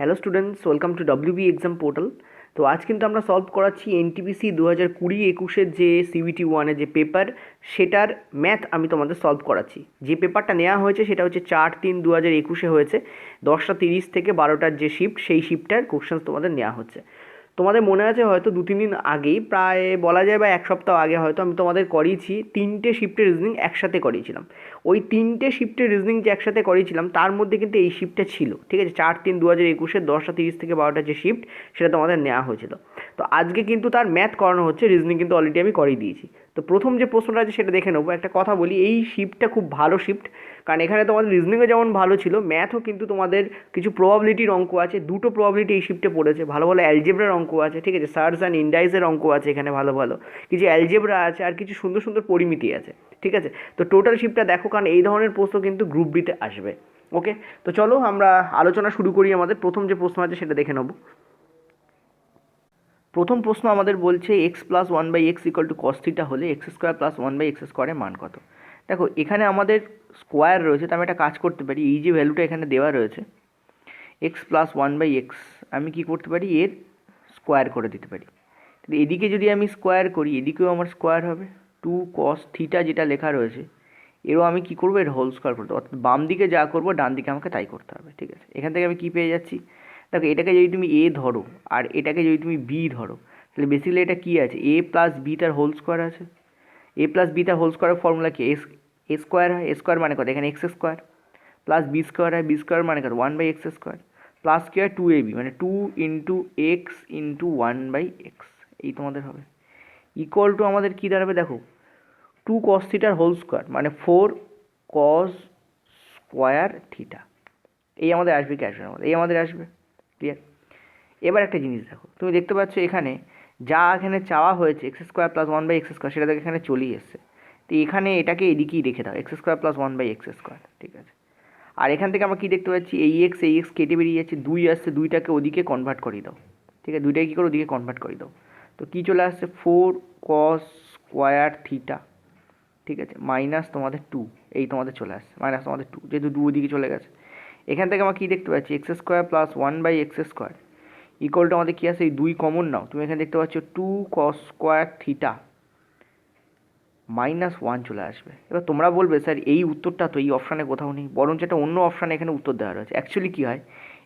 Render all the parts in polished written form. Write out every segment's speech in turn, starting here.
Hello students, welcome to WB exam portal. তো আজ কিন্তু আমরা সলভ করাচ্ছি এনটিপিসি 2020-21 যে সিবিটি ওয়ানের যে পেপার, সেটার ম্যাথ আমি তোমাদের সলভ করাচ্ছি। যে পেপারটা নেওয়া হয়েছে সেটা হচ্ছে 4-3-2021 হয়েছে, 10টা 30 থেকে 12টার যে শিফট, সেই শিফটটার কোশ্চেন্স তোমাদের নেওয়া হচ্ছে। তোমাদের মনে আছে হয়তো 2-3 দিন আগেই, প্রায় বলা যায় বা এক সপ্তাহ আগে হয়তো আমি তোমাদের করিয়েছি 3টে শিফটের রিজনিং একসাথে করিয়েছিলাম। ওই 3টে শিফটের রিজনিং যে একসাথে করিয়েছিলাম তার মধ্যে কিন্তু এই শিফটটা ছিল, ঠিক আছে। 4-3-2021 10টা 30 থেকে 12টার যে শিফট, সেটা তোমাদের নেওয়া হয়েছিল। তো আজকে কিন্তু তার ম্যাথ করানো হচ্ছে, রিজনিং কিন্তু অলরেডি আমি করিয়ে দিয়েছি। তো প্রথম যে প্রশ্নটা আছে সেটা দেখে নেবো। একটা কথা বলি, এই শিফটটা খুব ভালো শিফট, কারণ এখানে তোমাদের রিজনিংও যেমন ভালো ছিল, ম্যাথও কিন্তু তোমাদের কিছু প্রবাবিলিটির অঙ্ক আছে, দুটো প্রবাবিলিটি এই শিফটে পড়েছে, ভালো ভালো অ্যালজেব্রার অঙ্ক আছে, ঠিক আছে, সার্চ অ্যান্ড ইন্ডাইসের অঙ্ক আছে এখানে, ভালো ভালো কিছু অ্যালজেব্রা আছে, আর কিছু সুন্দর সুন্দর পরিমিতি আছে, ঠিক আছে। তো টোটাল শিফটটা দেখো, কারণ এই ধরনের প্রশ্ন কিন্তু গ্রুপ বিতে আসবে। ওকে, তো চলো আমরা আলোচনা শুরু করি। আমাদের প্রথম যে প্রশ্ন আছে সেটা দেখে নেবো। প্রথম প্রশ্ন আমাদের বলছে x+1/x=cos θ হলে x² + 1/x² মান কত। দেখো এখানে আমাদের স্কোয়ার রয়েছে, তো আমি একটা কাজ করতে পারি, এই যে ভ্যালুটা এখানে দেওয়া রয়েছে x+1/x, আমি কি করতে পারি, এর স্কোয়ার করে দিতে পারি। এদিকে যদি আমি স্কোয়ার করি, এদিকেও আমার স্কোয়ার হবে। 2 cos θ যেটা লেখা রয়েছে, এরও আমি কি করবো, এর হোল স্কোয়ার করতে, অর্থাৎ বাম দিকে যা করবো ডান দিকে আমাকে তাই করতে হবে, ঠিক আছে। এখান থেকে আমি কি পেয়ে যাচ্ছি, দেখো এটাকে যদি তুমি এ ধরো আর এটাকে যদি তুমি বি ধরো, তাহলে বেসিক্যালি এটা কি আছে, এ প্লাস বি তার হোল স্কোয়ার আছে। এ প্লাস বি তার হোল স্কোয়ারের ফর্মুলা কি, এ স্কোয়ার হয়, এ স্কোয়ার মানে কত, এখানে x² প্লাস বি স্কোয়ার হয়, বি স্কোয়ার মানে কত 1/x², প্লাস কি হয় 2ab মানে 2x×1/x, এই তোমাদের হবে ইকুয়াল টু আমাদের কী দাঁড়াবে, দেখো 2 cos θ হোল স্কোয়ার মানে 4 cos² θ, এই আমাদের আসবে, কি আসবে আমাদের, এই আমাদের আসবে। ক্লিয়ার। এবার একটা জিনিস দেখো, তুমি দেখতে পাচ্ছ এখানে যা এখানে চাওয়া হয়েছে x² + 1/x², সেটা দেখো এখানে চলেই এসছে। তো এখানে এটাকে এদিকেই রেখে দাও, x² + 1/x², ঠিক আছে। আর এখান থেকে আমরা কী দেখতে পাচ্ছি, এই এক্স কেটে বেরিয়ে যাচ্ছে, 2 আসছে, 2টাকে ওদিকে কনভার্ট করিয়ে দাও, ঠিক আছে, 2টাকে কী করে ওদিকে কনভার্ট করিয়ে দাও। তো কী চলে আসছে, 4 cos² θ, ঠিক আছে, মাইনাস তোমাদের 2, এই তোমাদের চলে আসছে মাইনাস তোমাদের 2, যেহেতু 2 ওদিকে চলে গেছে। এখান থেকে আমরা কী দেখতে পাচ্ছি, x² + 1/x² ইকুয়াল টু আমাদের কী আছে, এই 2 কমন নাও, তুমি এখানে দেখতে পাচ্ছ 2 cos² θ -1 চলে আসবে। এবার তোমরা বলবে স্যার এই উত্তরটা তো এই অপশানে কোথাও নেই, বরঞ্চ একটা অন্য অপশানে এখানে উত্তর দেওয়া রয়েছে। অ্যাকচুয়ালি কী হয়,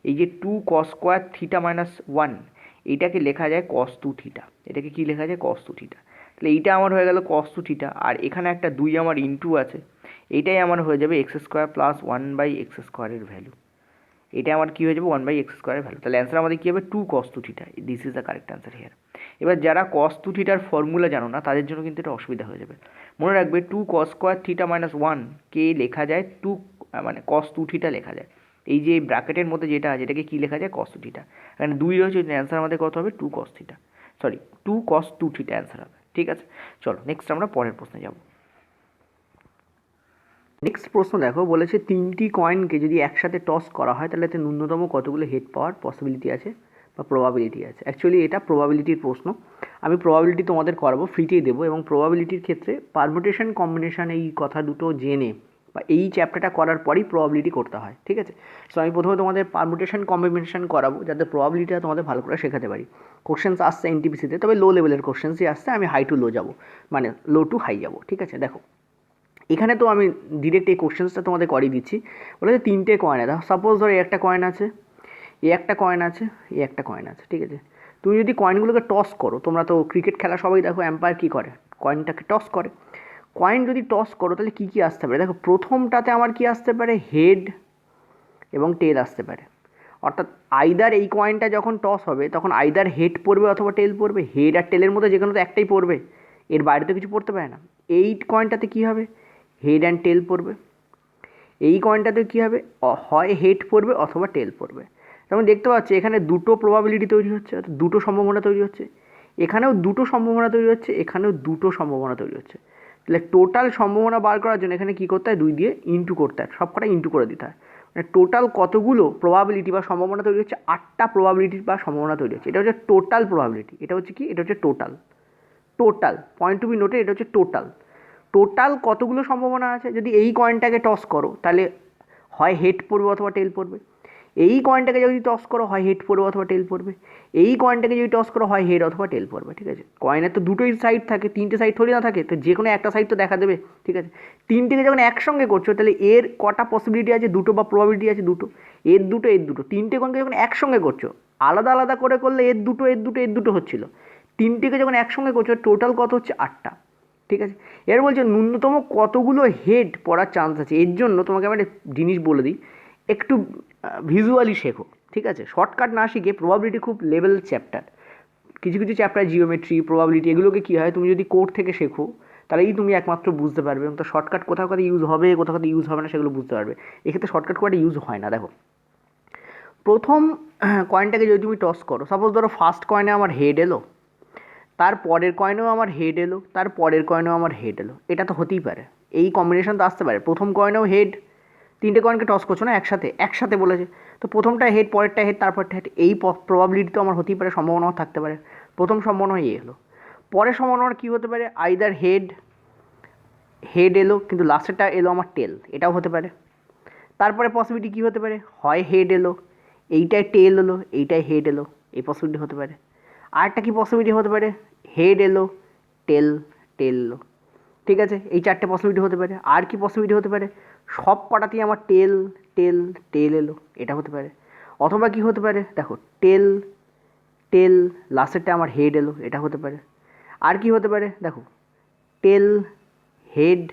এই যে 2 cos² θ -1, এইটাকে লেখা যায় cos 2 θ, এটাকে কী লেখা যায়, cos 2 θ। তাহলে এইটা আমার হয়ে গেল cos 2 θ, আর এখানে একটা 2 আমার ইনটু আছে, এইটাই আমার হয়ে যাবে x² + 1/x² এর ভ্যালু। এটা আমার কী হয়ে যাবে, 1/x² এর ভ্যালু। তাহলে অ্যান্সার আমাদের কী হবে, 2 cos 2 θ। This is the correct answer here. এবার যারা cos 2 θ ফর্মুলা জানো না, তাদের জন্য কিন্তু এটা অসুবিধা হয়ে যাবে। মনে রাখবে 2 cos² θ -1 কে লেখা যায় 2 মানে cos 2 θ লেখা যায়। এই যে ব্র্যাকেটের মধ্যে যেটা আছে এটাকে কী লেখা যায়, cos 2 θ। এখানে 2 রয়েছে, অ্যান্সার আমাদের কত হবে, 2 cos θ, সরি 2 cos 2 θ অ্যান্সার হবে, ঠিক আছে। চলো নেক্সট আমরা পরের প্রশ্নে যাব। নেক্সট প্রশ্ন দেখো, বলেছে 3টি কয়েনকে যদি একসাথে টস করা হয় তাহলে এতে ন্যূনতম কতগুলো হেড পাওয়ার পসিবিলিটি আছে বা প্রবাবিলিটি আছে। অ্যাকচুয়ালি এটা প্রবাবিলিটির প্রশ্ন, আমি প্রবাবিলিটি তোমাদের করাবো, ফ্রিতেই দেবো। এবং প্রবাবিলিটির ক্ষেত্রে পারমুটেশন কম্বিনেশন, এই কথা দুটো জেনে বা এই চ্যাপ্টারটা করার পরই প্রবাবিলিটি করতে হয়, ঠিক আছে। সো আমি প্রথমে তোমাদের পারমুটেশন কম্বিনেশন করাবো, যাতে প্রবাবিলিটিটা তোমাদের ভালো করে শেখাতে পারি। কোশ্চেন্স আসছে এনটিপিসিতে, তবে লো লেভেলের কোশ্চেন্সই আসছে, আমি হাই টু লো যাবো, মানে লো টু হাই যাবো, ঠিক আছে। দেখো এখানে তো আমি ডিরেক্ট এই কোশ্চেন্সটা তোমাদের করিয়ে দিচ্ছি। বলেছে 3টে কয়েন আছে, সাপোজ ধরো একটা কয়েন আছে, একটা কয়েন আছে, একটা কয়েন আছে, ঠিক আছে। তুমি যদি কয়েনগুলোকে টস করো, তোমরা তো ক্রিকেট খেলা সবাই দেখো, এম্পায়ার কী করে, কয়েনটাকে টস করে। কয়েন যদি টস করো তাহলে কী কী আসতে পারে, দেখো প্রথমটাতে আমার কি আসতে পারে, হেড এবং টেল আসতে পারে। অর্থাৎ আইদার এই কয়েনটা যখন টস হবে তখন আইদার হেড পড়বে অথবা টেল পড়বে, হেড আর টেলের মধ্যে যে কোনো তো একটাই পড়বে, এর বাইরে তো কিছু পড়তে পারে না। এই কয়েনটাতে কী হবে, হেড অ্যান্ড টেল পড়বে। এই কয়েনটাতে কী হবে, হয় হেড পড়বে অথবা টেল পড়বে। যেমন দেখতে পাচ্ছি এখানে দুটো প্রবাবিলিটি তৈরি হচ্ছে, অর্থাৎ দুটো সম্ভাবনা তৈরি হচ্ছে, এখানেও দুটো সম্ভাবনা তৈরি হচ্ছে, এখানেও দুটো সম্ভাবনা তৈরি হচ্ছে। তাহলে টোটাল সম্ভাবনা বার করার জন্য এখানে কী করতে হয়, 2 দিয়ে ইন্টু করতে হয়, সব কটা ইন্টু করে দিতে হয়। মানে টোটাল কতগুলো প্রবাবিলিটি বা সম্ভাবনা তৈরি হচ্ছে, 8টা প্রবাবিলিটি বা সম্ভাবনা তৈরি হচ্ছে। এটা হচ্ছে টোটাল প্রবাবিলিটি, এটা হচ্ছে কি, এটা হচ্ছে total, total point to be noted, এটা হচ্ছে টোটাল। টোটাল কতগুলো সম্ভাবনা আছে, যদি এই কয়েনটাকে টস করো তাহলে হয় হেড পড়বে অথবা টেল পড়বে। এই কয়েনটাকে যদি টস করো হয় হেড পড়বে অথবা টেল পড়বে, এই কয়েনটাকে যদি টস করো হয় হেড অথবা টেল পড়বে, ঠিক আছে। কয়েনের তো দুটোই সাইড থাকে, তিনটে সাইড থোড়ি না থাকে, তো যে কোনো একটা সাইড তো দেখা দেবে, ঠিক আছে। তিনটেকে যখন একসঙ্গে করছো তাহলে এর কটা পসিবিলিটি আছে, দুটো, বা প্রবাবিলিটি আছে দুটো, এর দুটো এর দুটো। তিনটে কয়েনকে যখন একসঙ্গে করছো, আলাদা আলাদা করে করলে এর দুটো এর দুটো এর দুটো হচ্ছিল, তিনটেকে যখন একসঙ্গে করছো টোটাল কত হচ্ছে 8টা, ঠিক আছে। এর বলছে ন্যূনতম কতগুলো হেড পড়ার চান্স আছে। এর জন্য তোমাকে আমি একটা জিনিস বলে দিই, একটু ভিজুয়ালি শেখো, ঠিক আছে। শর্টকাট না শিখে, প্রবাবিলিটি খুব লেভেল চ্যাপ্টার, কিছু কিছু চ্যাপ্টার জিওমেট্রি, প্রবাবিলিটি, এগুলোকে কী হয় তুমি যদি কোড থেকে শেখো তাহলেই তুমি একমাত্র বুঝতে পারবে, এবং তো শর্টকাট কোথাও কোথাও ইউজ হবে, কোথাও কোথাও ইউজ হবে না, সেগুলো বুঝতে পারবে। এক্ষেত্রে শর্টকাট কোয়াটা ইউজ হয় না। দেখো, প্রথম কয়েনটাকে যদি তুমি টস করো, সাপোজ ধরো ফার্স্ট কয়েনে আমার হেড এলো, তার পরের কয়েনেও আমার হেড এলো, তার পরের কয়েনেও আমার হেড এলো, এটা তো হতেই পারে, এই কম্বিনেশন তো আসতে পারে। প্রথম কয়েনেও হেড, তিনটে কয়েনকে টস করছো না একসাথে, একসাথে বলেছে, তো প্রথমটা হেড, পরেরটা হেড, তারপরটা হেড, এই প্রবাবিলিটি তো আমার হতেই পারে, সম্ভাবনাও থাকতে পারে। প্রথম সম্ভাবনা এই এলো, পরের সম্ভাবনা কী হতে পারে, আইদার হেড, হেড এলো কিন্তু লাস্টেরটা এলো আমার টেল, এটাও হতে পারে। তারপরে পসিবিলিটি কী হতে পারে, হয় হেড এলো, এইটায় টেল এলো, এইটায় হেড এলো, এই পসিবিলিটি হতে পারে। আরেকটা কী পসিবিলিটি হতে পারে, হেড এলো, টেল, টেল এলো, ঠিক আছে। এই চারটে পসিবিলিটি হতে পারে। আর কি পসিবিলিটি হতে পারে, সব কটাতেই আমার টেল, টেল, টেল এলো, এটা হতে পারে। অথবা কি হতে পারে, দেখো টেল, টেল, লাস্টেরটা আমার হেড এলো, এটা হতে পারে। আর কি হতে পারে, দেখো টেল, হেড,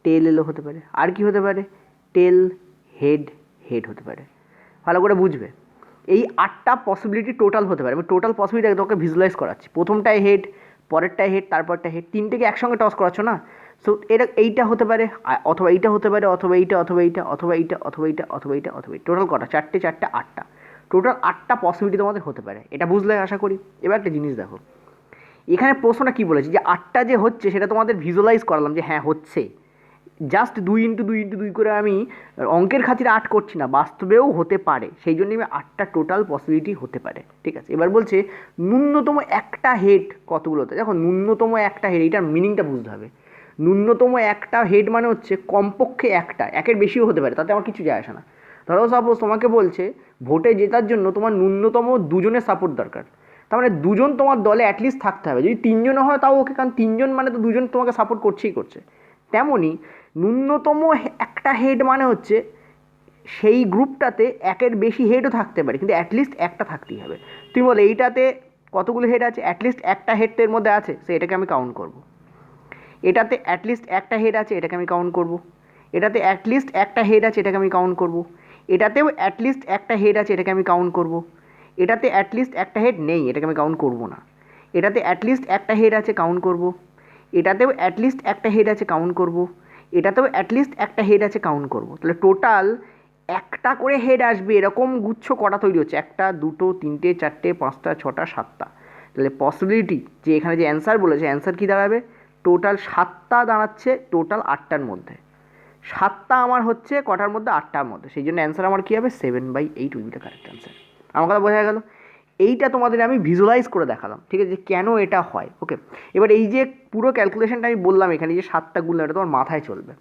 টেল এলো, হতে পারে। আর কি হতে পারে, টেল, হেড, হেড হতে পারে। ভালো করে বুঝবে, এই 8টা পসিবিলিটি টোটাল হতে পারে। আমি টোটাল পসিবিলিটি তোকে ভিজুয়ালাইজ করাচ্ছি। প্রথমটায় হেড, পরেরটায় হেড, তারপরটা হেড, তিনটেকে একসঙ্গে টস করাচ্ছ না, সো এটা এইটা হতে পারে, অথবা এইটা হতে পারে, অথবা এইটা, অথবা এইটা, অথবা এইটা, অথবা এইটা, অথবা এইটা, অথবা এইটা। টোটাল কটা, চারটে চারটে 8টা, টোটাল 8টা পসিবিলিটি তোমাদের হতে পারে। এটা বুঝলে আশা করি। এবার একটা জিনিস দেখো, এখানে প্রশ্নটা কী বলেছে, যে 8টা যে হচ্ছে সেটা তোমাদের ভিজুয়ালাইজ করালাম যে হ্যাঁ হচ্ছে, জাস্ট 2 × 2 × 2 করে আমি অঙ্কের খাতিরে 8 করছি না, বাস্তবেও হতে পারে, সেই জন্যই আমি 8টা টোটাল পসিবিলিটি হতে পারে, ঠিক আছে। এবার বলছে ন্যূনতম একটা হেড কতগুলোতে। দেখো ন্যূনতম একটা হেড, এইটার মিনিংটা বুঝতে হবে। ন্যূনতম একটা হেড মানে হচ্ছে কমপক্ষে একটা, একের বেশিও হতে পারে, তাতে আমার কিছু যায় আসে না। ধরো সাপোজ তোমাকে বলছে ভোটে জেতার জন্য তোমার ন্যূনতম 2জনের সাপোর্ট দরকার, তার মানে 2জন তোমার দলে অ্যাটলিস্ট থাকতে হবে। যদি 3জনও হয় তাও ওকে, কারণ 3জন মানে তো 2জন তোমাকে সাপোর্ট করছেই করছে। তেমনই ন্যূনতম একটা হেড মানে হচ্ছে সেই গ্রুপটাতে একের বেশি হেডও থাকতে পারে, কিন্তু অ্যাটলিস্ট একটা থাকতেই হবে। তুমি বলে এইটাতে কতগুলো হেড আছে, অ্যাটলিস্ট একটা হেড তো এর মধ্যে আছে, সো এটাকে আমি কাউন্ট করব। এটাতে অ্যাটলিস্ট একটা হেড আছে, এটাকে আমি কাউন্ট করব। এটাতে অ্যাটলিস্ট একটা হেড আছে, এটাকে আমি কাউন্ট করব। এটাতেও অ্যাটলিস্ট একটা হেড আছে, এটাকে আমি কাউন্ট করব। এটাতে অ্যাটলিস্ট একটা হেড নেই, এটাকে আমি কাউন্ট করব না। এটাতে অ্যাটলিস্ট একটা হেড আছে, কাউন্ট করব। এটাতেও অ্যাটলিস্ট একটা হেড আছে, কাউন্ট করব। এটাতেও অ্যাটলিস্ট একটা হেড আছে, কাউন্ট করব। তাহলে টোটাল একটা করে হেড আসবে এরকম গুচ্ছ কটা তৈরি হচ্ছে, 1, 2, 3, 4, 5, 6, 7টা। তাহলে পসিবিলিটি যে এখানে যে অ্যান্সার বলেছে, অ্যান্সার কী দাঁড়াবে, টোটাল 7টা দাঁড়াচ্ছে টোটাল 8টার মধ্যে। 7টা আমার হচ্ছে কটার মধ্যে, 8টার মধ্যে, সেই জন্য অ্যান্সার আমার কী হবে, 7/8 will be the correct answer. আমার কথা বোঝা গেল। এইটা তোমাদের আমি ভিজুয়ালাইজ করে দেখালাম, ঠিক আছে, যে কেন এটা হয়। ওকে, এবার এই যে পুরো ক্যালকুলেশনটা আমি বললাম এখানে, যে 7টা গুণলে, এটা তোমার মাথায় চলবে,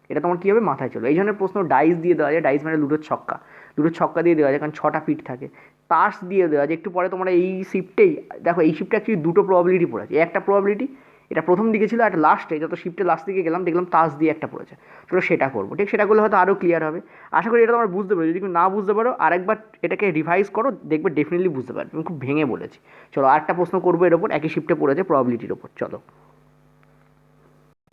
এটা তোমার কী হবে, মাথায় চলবে। এই ধরনের প্রশ্ন ডাইস দিয়ে দেওয়া যায়, ডাইস মানে লুডোর ছক্কা, লুডোর ছক্কা দিয়ে দেওয়া যায়, কারণ 6টা পিঠ থাকে। তাস দিয়ে দেওয়া যায়, একটু পরে তোমরা এই শিফটেই দেখো, এই শিফটে অ্যাকচুয়ালি 2টো প্রবাবিলিটি পড়েছে, একটা প্রবাবিলিটি এটা প্রথম দিকে ছিল, আর লাস্টে যত শিফটের লাস্ট দিকে গেলাম দেখলাম তাস দিয়ে একটা পড়েছে, চলো সেটা করবো, ঠিক সেটা করলে হয়তো আরও ক্লিয়ার হবে। আশা করি এটা তোমরা বুঝতে পারো। যদি না বুঝতে পারো আরেকবার এটাকে রিভাইজ করো, দেখবে ডেফিনেটলি বুঝতে পারবে। আমি খুব ভেঙে বলেছি। চলো আরেকটা প্রশ্ন করবো এর ওপর, একই শিফটে পড়েছে প্রবাবিলিটির ওপর। চলো,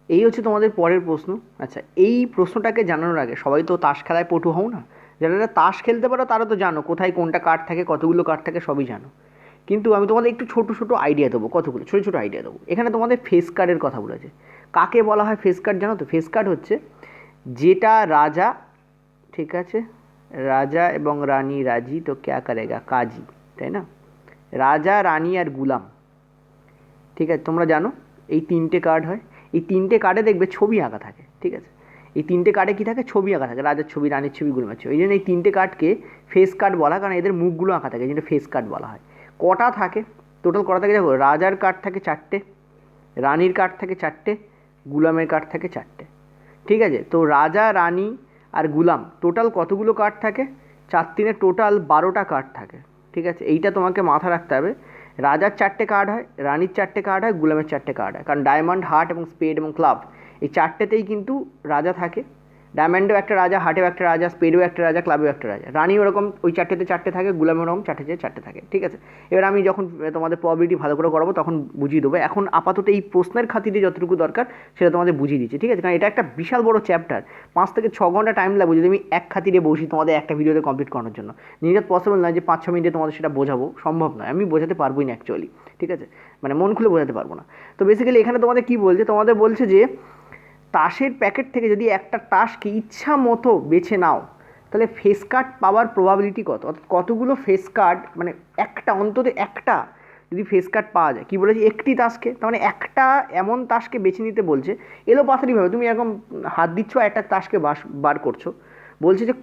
এই হচ্ছে তোমাদের পরের প্রশ্ন। আচ্ছা, এই প্রশ্নটাকে জানানোর আগে, সবাই তো তাস খেলায় পটু হও না, যারা তাস খেলতে পারো তারা তো জানো কোথায় কোনটা কার্ড থাকে, কতগুলো কার্ড থাকে, সবই জানো। কিন্তু আমি তোমাদের একটু ছোটো ছোটো আইডিয়া দেবো, কতগুলো ছোটো ছোটো আইডিয়া দেবো। এখানে তোমাদের ফেস কার্ডের কথা বলেছে। কাকে বলা হয় ফেস কার্ড জানো তো? ফেস কার্ড হচ্ছে যেটা রাজা, ঠিক আছে, রাজা এবং রানী রাজি তো ক্যা করেগা, কাজী, তাই না? রাজা, রানী আর গুলাম, ঠিক আছে, তোমরা জানো এই 3টে কার্ড হয়। এই 3টে কার্ডে দেখবে ছবি আঁকা থাকে, ঠিক আছে। এই 3টে কার্ডে কী থাকে, ছবি আঁকা থাকে, রাজার ছবি, রানীর ছবি, গুলামের ছবি। এই জন্য এই 3টে কার্ডকে ফেস কার্ড বলা, কারণ এদের মুখগুলো আঁকা থাকে, এই জন্য ফেস কার্ড বলা হয়। কটা থাকে টোটাল, কটা থাকে দেখো, রাজার কার্ড থাকে 4টে, রানীর কার্ড থাকে 4টে, গুলামের কার্ড থাকে 4টে, ঠিক আছে। তো রাজা, রানী আর গুলাম টোটাল কতগুলো কার্ড থাকে, 4 3 টোটাল 12টা কার্ড থাকে, ঠিক আছে? এইটা তোমাকে মাথা রাখতে হবে। রাজার 4টে কার্ড হয়, রানীর 4টে কার্ড হয়, গুলামের 4টে কার্ড হয়, কারণ ডায়মন্ড, হার্ট এবং স্পেড এবং ক্লাব এই 4টেতেই কিন্তু রাজা থাকে। ডায়মন্ডেও একটা রাজা, হার্টেও একটা রাজা, স্পেডেও একটা রাজা, ক্লাবেও একটা রাজা। রানী ওরকম ওই 4টেতে 4টে থাকে, গুলামেও ওরকম 4টে থাকে, ঠিক আছে? এবার আমি যখন তোমাদের প্রবাবিলিটি ভালো করে করাবো তখন বুঝিয়ে দেবো। এখন আপাতত এই প্রশ্নের খাতিরে যতটুকু দরকার সেটা তোমাদের বুঝিয়ে দিচ্ছি, ঠিক আছে? কারণ এটা একটা বিশাল বড় চ্যাপ্টার, 5 থেকে 6 ঘন্টা টাইম লাগবে যদি আমি এক খাতিরে বসি তোমাদের একটা ভিডিওতে কমপ্লিট করানোর জন্য। নিজের পসিবল নয় যে 5-6 মিনিটে তোমাদের সেটা বোঝাবো, সম্ভব নয়, আমি বোঝাতে পারবোই না অ্যাকচুয়ালি, ঠিক আছে? মানে মন খুলে বোঝাতে পারবো না। তো বেসিক্যালি এখানে তোমাদের কী বলছে, তোমাদের বলছে যে তাসের প্যাকেট থেকে যদি একটা তাসকে ইচ্ছা মতো বেছে নাও তাহলে ফেস কার্ড পাওয়ার প্রবাবিলিটি কত, অর্থাৎ কতগুলো ফেস কার্ড, মানে একটা, অন্তত একটা যদি ফেস কার্ড পাওয়া যায়। কী বলেছে, একটি তাসকে, তার মানে একটা এমন তাসকে বেছে নিতে বলছে। এলো পাথারিভাবে তুমি এরকম হাত দিচ্ছ আর একটা তাসকে বার করছো, বলছে যে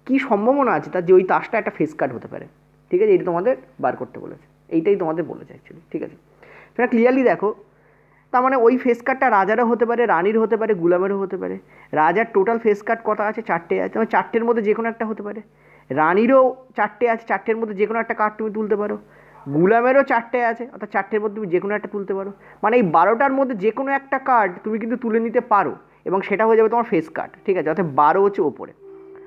কী সম্ভাবনা আছে তার যে ওই তাসটা একটা ফেস কার্ড হতে পারে, ঠিক আছে? এইটা তোমাদের বার করতে বলেছে, এইটাই তোমাদের বলেছে অ্যাকচুয়ালি, ঠিক আছে? সেটা ক্লিয়ারলি দেখো। তার মানে ওই ফেস কার্ডটা রাজারও হতে পারে, রানীর হতে পারে, গুলামেরও হতে পারে। রাজার টোটাল ফেস কার্ড কটা আছে, 4টে আছে, মানে 4টের মধ্যে যে কোনো একটা হতে পারে। রানীরও 4টে আছে, 4টের মধ্যে যে কোনো একটা কার্ড তুমি তুলতে পারো। গুলামেরও 4টে আছে, অর্থাৎ 4টের মধ্যে তুমি যে কোনো একটা তুলতে পারো। মানে এই 12টার মধ্যে যে কোনো একটা কার্ড তুমি কিন্তু তুলে নিতে পারো এবং সেটা হয়ে যাবে তোমার ফেস কার্ড, ঠিক আছে? অর্থাৎ 12 হচ্ছে ওপরে।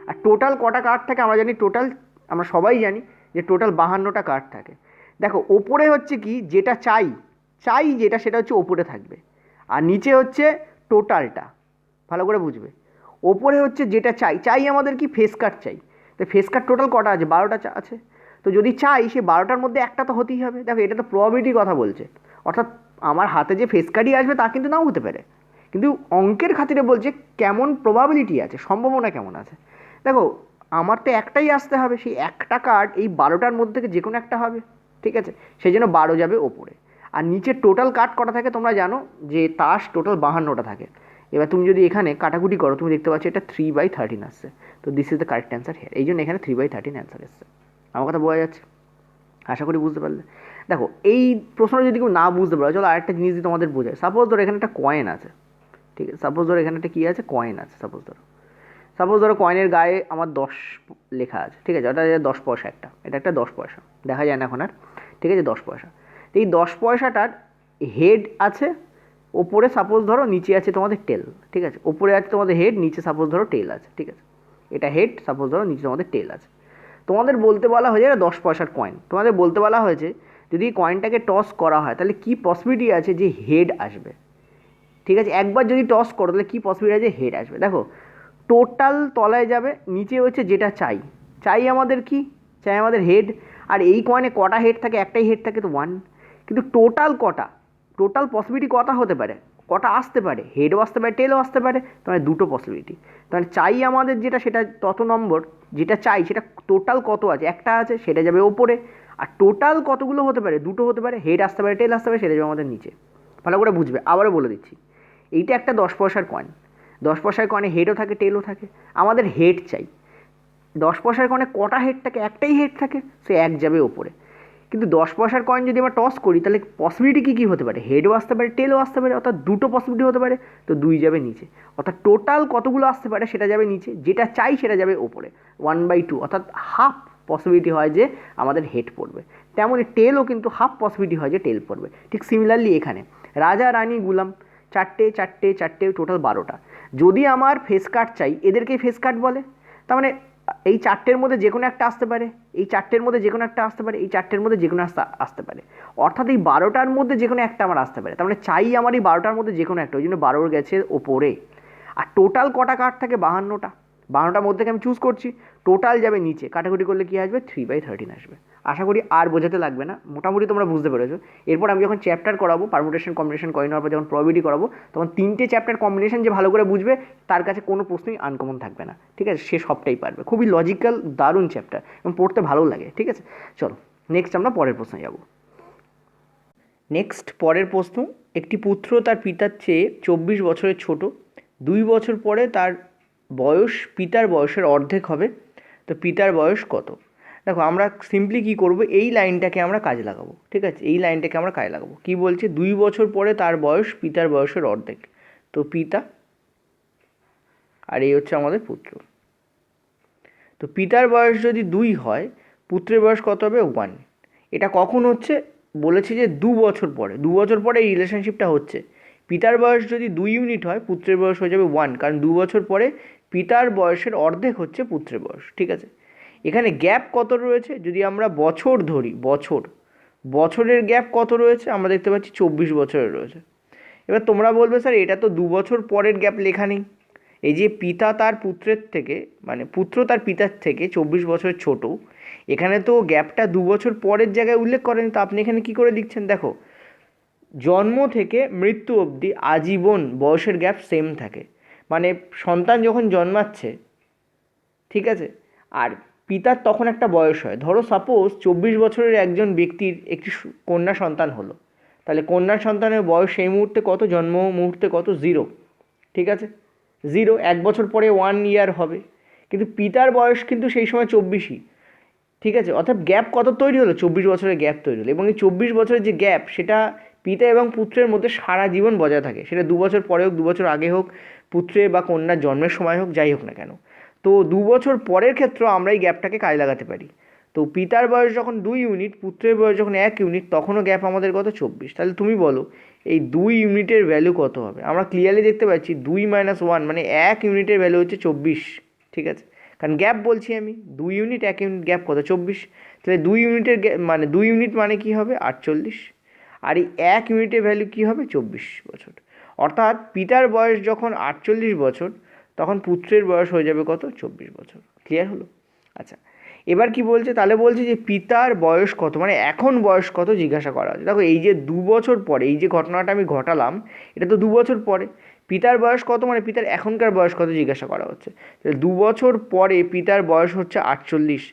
আর টোটাল কটা কার্ড থাকে আমরা জানি, টোটাল আমরা সবাই জানি যে টোটাল 52টা কার্ড থাকে। দেখো ওপরে হচ্ছে কি, যেটা চাই যেটা সেটা হচ্ছে ওপরে থাকবে, আর নিচে হচ্ছে টোটালটা, ভালো করে বুঝবে। ওপরে হচ্ছে যেটা চাই আমাদের কি, ফেস কার্ড চাই। তো ফেস কার্ড টোটাল কটা আছে, 12টা আছে। তো যদি চাই সে 12টার মধ্যে একটা তো হতেই হবে। দেখো এটা তো প্রবাবিলিটির কথা বলছে, অর্থাৎ আমার হাতে যে ফেস কার্ডই আসবে তা কিন্তু নাও হতে পারে, কিন্তু অঙ্কের খাতিরে বলছে কেমন প্রবাবিলিটি আছে, সম্ভাবনা কেমন আছে। দেখো আমার তো একটাই আসতে হবে, সেই একটা কার্ড এই 12টার মধ্যে থেকে যে কোনো একটা হবে, ঠিক আছে? সেই জন্য 12 যাবে ওপরে। আর নিচে টোটাল কার্ড কটা থাকে তোমরা জানো যে তাস টোটাল 52টা থাকে। এবার তুমি যদি এখানে কাটাকুটি করো তুমি দেখতে পাচ্ছ এটা 3/13 আসছে। তো this is the correct answer here, এই জন্য এখানে 3/13 অ্যান্সার এসছে। আমার কথা বোঝা যাচ্ছে, আশা করি বুঝতে পারলে। দেখো এই প্রশ্নটা যদি কেউ না বুঝতে পারো, চলো আরেকটা জিনিস দিয়ে তোমাদের বোঝায়। সাপোজ ধরো এখানে একটা কয়েন আছে, ঠিক আছে? সাপোজ ধরো এখানে একটা কী আছে, কয়েন আছে। সাপোজ ধরো কয়েনের গায়ে আমার 10 লেখা আছে, ঠিক আছে? ওটা 10 পয়সা, এটা একটা 10 পয়সা, দেখা যায় না এখন আর, ঠিক আছে? 10 পয়সা। তো এই 10 পয়সাটার হেড আছে ওপরে, সাপোজ ধরো নিচে আছে তোমাদের টেল, ঠিক আছে? ওপরে আছে তোমাদের হেড, নিচে সাপোজ ধরো টেল আছে, ঠিক আছে? এটা হেড, সাপোজ ধরো নিচে তোমাদের টেল আছে। তোমাদের বলতে বলা হয়েছে এটা 10 পয়সার কয়েন, তোমাদের বলতে বলা হয়েছে যদি কয়েনটাকে টস করা হয় তাহলে কী পসিবিলিটি আছে যে হেড আসবে, ঠিক আছে? একবার যদি টস করো তাহলে কী পসিবিলিটি আছে হেড আসবে। দেখো টোটাল তলায় যাবে, নিচে হচ্ছে যেটা চাই আমাদের কি, চাই আমাদের হেড। আর এই কয়েনে কটা হেড থাকে, একটাই হেড থাকে, তো 1। কিন্তু টোটাল কটা, টোটাল পসিবিলিটি কটা হতে পারে, কটা আসতে পারে, হেডও আসতে পারে, টেলও আসতে পারে, তাহলে দুটো পসিবিলিটি। তাহলে চাই আমাদের যেটা সেটা তত নম্বর, যেটা চাই সেটা টোটাল কত আছে, একটা আছে, সেটা যাবে ওপরে। আর টোটাল কতগুলো হতে পারে, দুটো হতে পারে, হেড আসতে পারে, টেল আসতে পারে, সেটা যাবে আমাদের নিচে। ভালো করে বুঝবে, আবারও বলে দিচ্ছি। এইটা একটা 10 পয়সার কয়েন, 10 পয়সার কয়েনে হেডও থাকে, টেলও থাকে। আমাদের হেড চাই। 10 পয়সার কয়েনে কটা হেড থাকে, একটাই হেড থাকে, সে এক যাবে ওপরে। কিন্তু 10 পয়সার কয়েন যদি আমরা টস করি তাহলে পসিবিলিটি কী কী হতে পারে, হেডও আসতে পারে, টেলও আসতে পারে, অর্থাৎ দুটো পসিবিলিটি হতে পারে, তো 2 যাবে নিচে। অর্থাৎ টোটাল কতগুলো আসতে পারে সেটা যাবে নিচে, যেটা চাই সেটা যাবে ওপরে, 1/2, অর্থাৎ হাফ পসিবিলিটি হয় যে আমাদের হেড পড়বে। তেমনই টেলও কিন্তু হাফ পসিবিলিটি হয় যে টেল পড়বে। ঠিক সিমিলারলি এখানে রাজা, রানী, গুলাম 4টে টোটাল 12টা। যদি আমার ফেস কার্ড চাই, এদেরকেই ফেস কার্ড বলে। তার মানে এই 4টের মধ্যে যে কোনো একটা আসতে পারে, এই 4টের মধ্যে যে কোনো একটা আসতে পারে, এই 4টের মধ্যে যে কোনো আসতে পারে, অর্থাৎ এই 12টার মধ্যে যে কোনো একটা আমার আসতে পারে। তার মানে চাই আমার এই 12টার মধ্যে যে কোনো একটা, ওই জন্য 12 গেছে ওপরে। আর টোটাল কটা কার্ড থাকে, 52টা। 52টার মধ্যে থেকে আমি চুজ করছি, টোটাল যাবে নিচে, কাটাকুটি করলে কী আসবে, 3/13 আসবে। আশা করি আর বোঝাতে লাগবে না, মোটামুটি তোমরা বুঝতে পেরেছো। এরপর আমি যখন চ্যাপ্টার করাবো, পারমুটেশন কম্বিনেশন কয়েন হওয়ার পর যখন প্রবাবিলিটি করাবো, তখন 3টে চ্যাপ্টার কম্বিনেশন যে ভালো করে বুঝবে তার কাছে কোনো প্রশ্নই আনকমন থাকবে না, ঠিক আছে? সে সবটাই পারবে। খুবই লজিক্যাল, দারুণ চ্যাপ্টার এবং পড়তে ভালো লাগে, ঠিক আছে? চলো নেক্সট আমরা পরের প্রশ্নে যাব। নেক্সট পরের প্রশ্ন, একটি পুত্র তার পিতার চেয়ে 24 বছরের ছোট, 2 বছর পরে তার বয়স পিতার বয়সের অর্ধেক হবে, তো পিতার বয়স কত? দেখো আমরা সিম্পলি কী করব, এই লাইনটাকে আমরা কাজে লাগাবো, ঠিক আছে? এই লাইনটাকে আমরা কাজে লাগাবো। কী বলছে, 2 বছর পরে তার বয়স পিতার বয়সের অর্ধেক, তো পিতা, আর এই হচ্ছে আমাদের পুত্র। তো পিতার বয়স যদি 2 হয়, পুত্রের বয়স কত হবে? 1। এটা কখন হচ্ছে? বলেছে যে 2 বছর পরে, 2 বছর পরে এই রিলেশনশিপটা হচ্ছে। পিতার বয়স যদি 2 ইউনিট হয়, পুত্রের বয়স হয়ে যাবে 1, কারণ 2 বছর পরে পিতার বয়সের অর্ধেক হচ্ছে পুত্রের বয়স, ঠিক আছে? এখানে গ্যাপ কত রয়েছে? যদি আমরা বছর ধরি, বছরের গ্যাপ কত রয়েছে? আমরা দেখতে পাচ্ছি 24 বছরের রয়েছে। এবার তোমরা বলবে স্যার এটা তো 2 বছর পরের গ্যাপ লেখা নেই। এই যে পিতা তার পুত্রের থেকে, মানে পুত্র তার পিতার থেকে 24 বছরের ছোট, এখানে তো গ্যাপটা 2 বছর পরের জায়গায় উল্লেখ করেন, তো আপনি এখানে কি করে লিখছেন? দেখো, জন্ম থেকে মৃত্যু অবধি আজীবন বয়সের গ্যাপ সেম থাকে। মানে সন্তান যখন জন্মাচ্ছে, ঠিক আছে, আর পিতার তখন একটা বয়স হয়, ধরো সাপোজ 24 বছরের একজন ব্যক্তির একটি কন্যা সন্তান হলো, তাহলে কন্যা সন্তানের বয়স সেই মুহূর্তে কত? জন্ম মুহূর্তে কত? 0, ঠিক আছে, 0। 1 বছর পরে 1 ইয়ার হবে, কিন্তু পিতার বয়স কিন্তু সেই সময় 24ই, ঠিক আছে। অর্থাৎ গ্যাপ কত তৈরি হলো? 24 বছরের গ্যাপ তৈরি হলো, এবং এই 24 বছরের যে গ্যাপ, সেটা পিতা এবং পুত্রের মধ্যে সারা জীবন বজায় থাকে, সেটা 2 বছর পরে হোক, 2 বছর আগে হোক, পুত্রের বা কন্যার জন্মের সময় হোক, যাই হোক না কেন। তো 2 বছর পরের ক্ষেত্রেও আমরা এই গ্যাপটাকে কাজে লাগাতে পারি। তো পিতার বয়স যখন 2 ইউনিট, পুত্রের বয়স যখন 1 ইউনিট, তখনও গ্যাপ আমাদের কত? 24। তাহলে তুমি বলো এই 2 ইউনিটের ভ্যালু কত হবে? আমরা ক্লিয়ারলি দেখতে পাচ্ছি 2 - 1 মানে 1 ইউনিটের ভ্যালু হচ্ছে 24, ঠিক আছে, কারণ গ্যাপ বলছি আমি, 2 ইউনিট 1 ইউনিট গ্যাপ কত? 24। তাহলে 2 ইউনিটের মানে 2 ইউনিট মানে কি হবে? 48। আর এই 1 ইউনিটের ভ্যালু কি হবে? 24 বছর। অর্থাৎ পিতার বয়স যখন 48 বছর, তখন পুত্রের বয়স হয়ে যাবে কত? 24 বছর। ক্লিয়ার হলো? আচ্ছা, এবার কি বলছে? তাহলে বলছে যে পিতার বয়স কত, মানে এখন বয়স কত জিজ্ঞাসা করা হচ্ছে। দেখো, এই যে 2 বছর পরে এই যে ঘটনাটা আমি ঘটালাম, এটা তো 2 বছর পরে। পিতার বয়স কত, মানে পিতার এখনকার বয়স কত জিজ্ঞাসা করা হচ্ছে। তাহলে 2 বছর পরে পিতার বয়স হচ্ছে 48,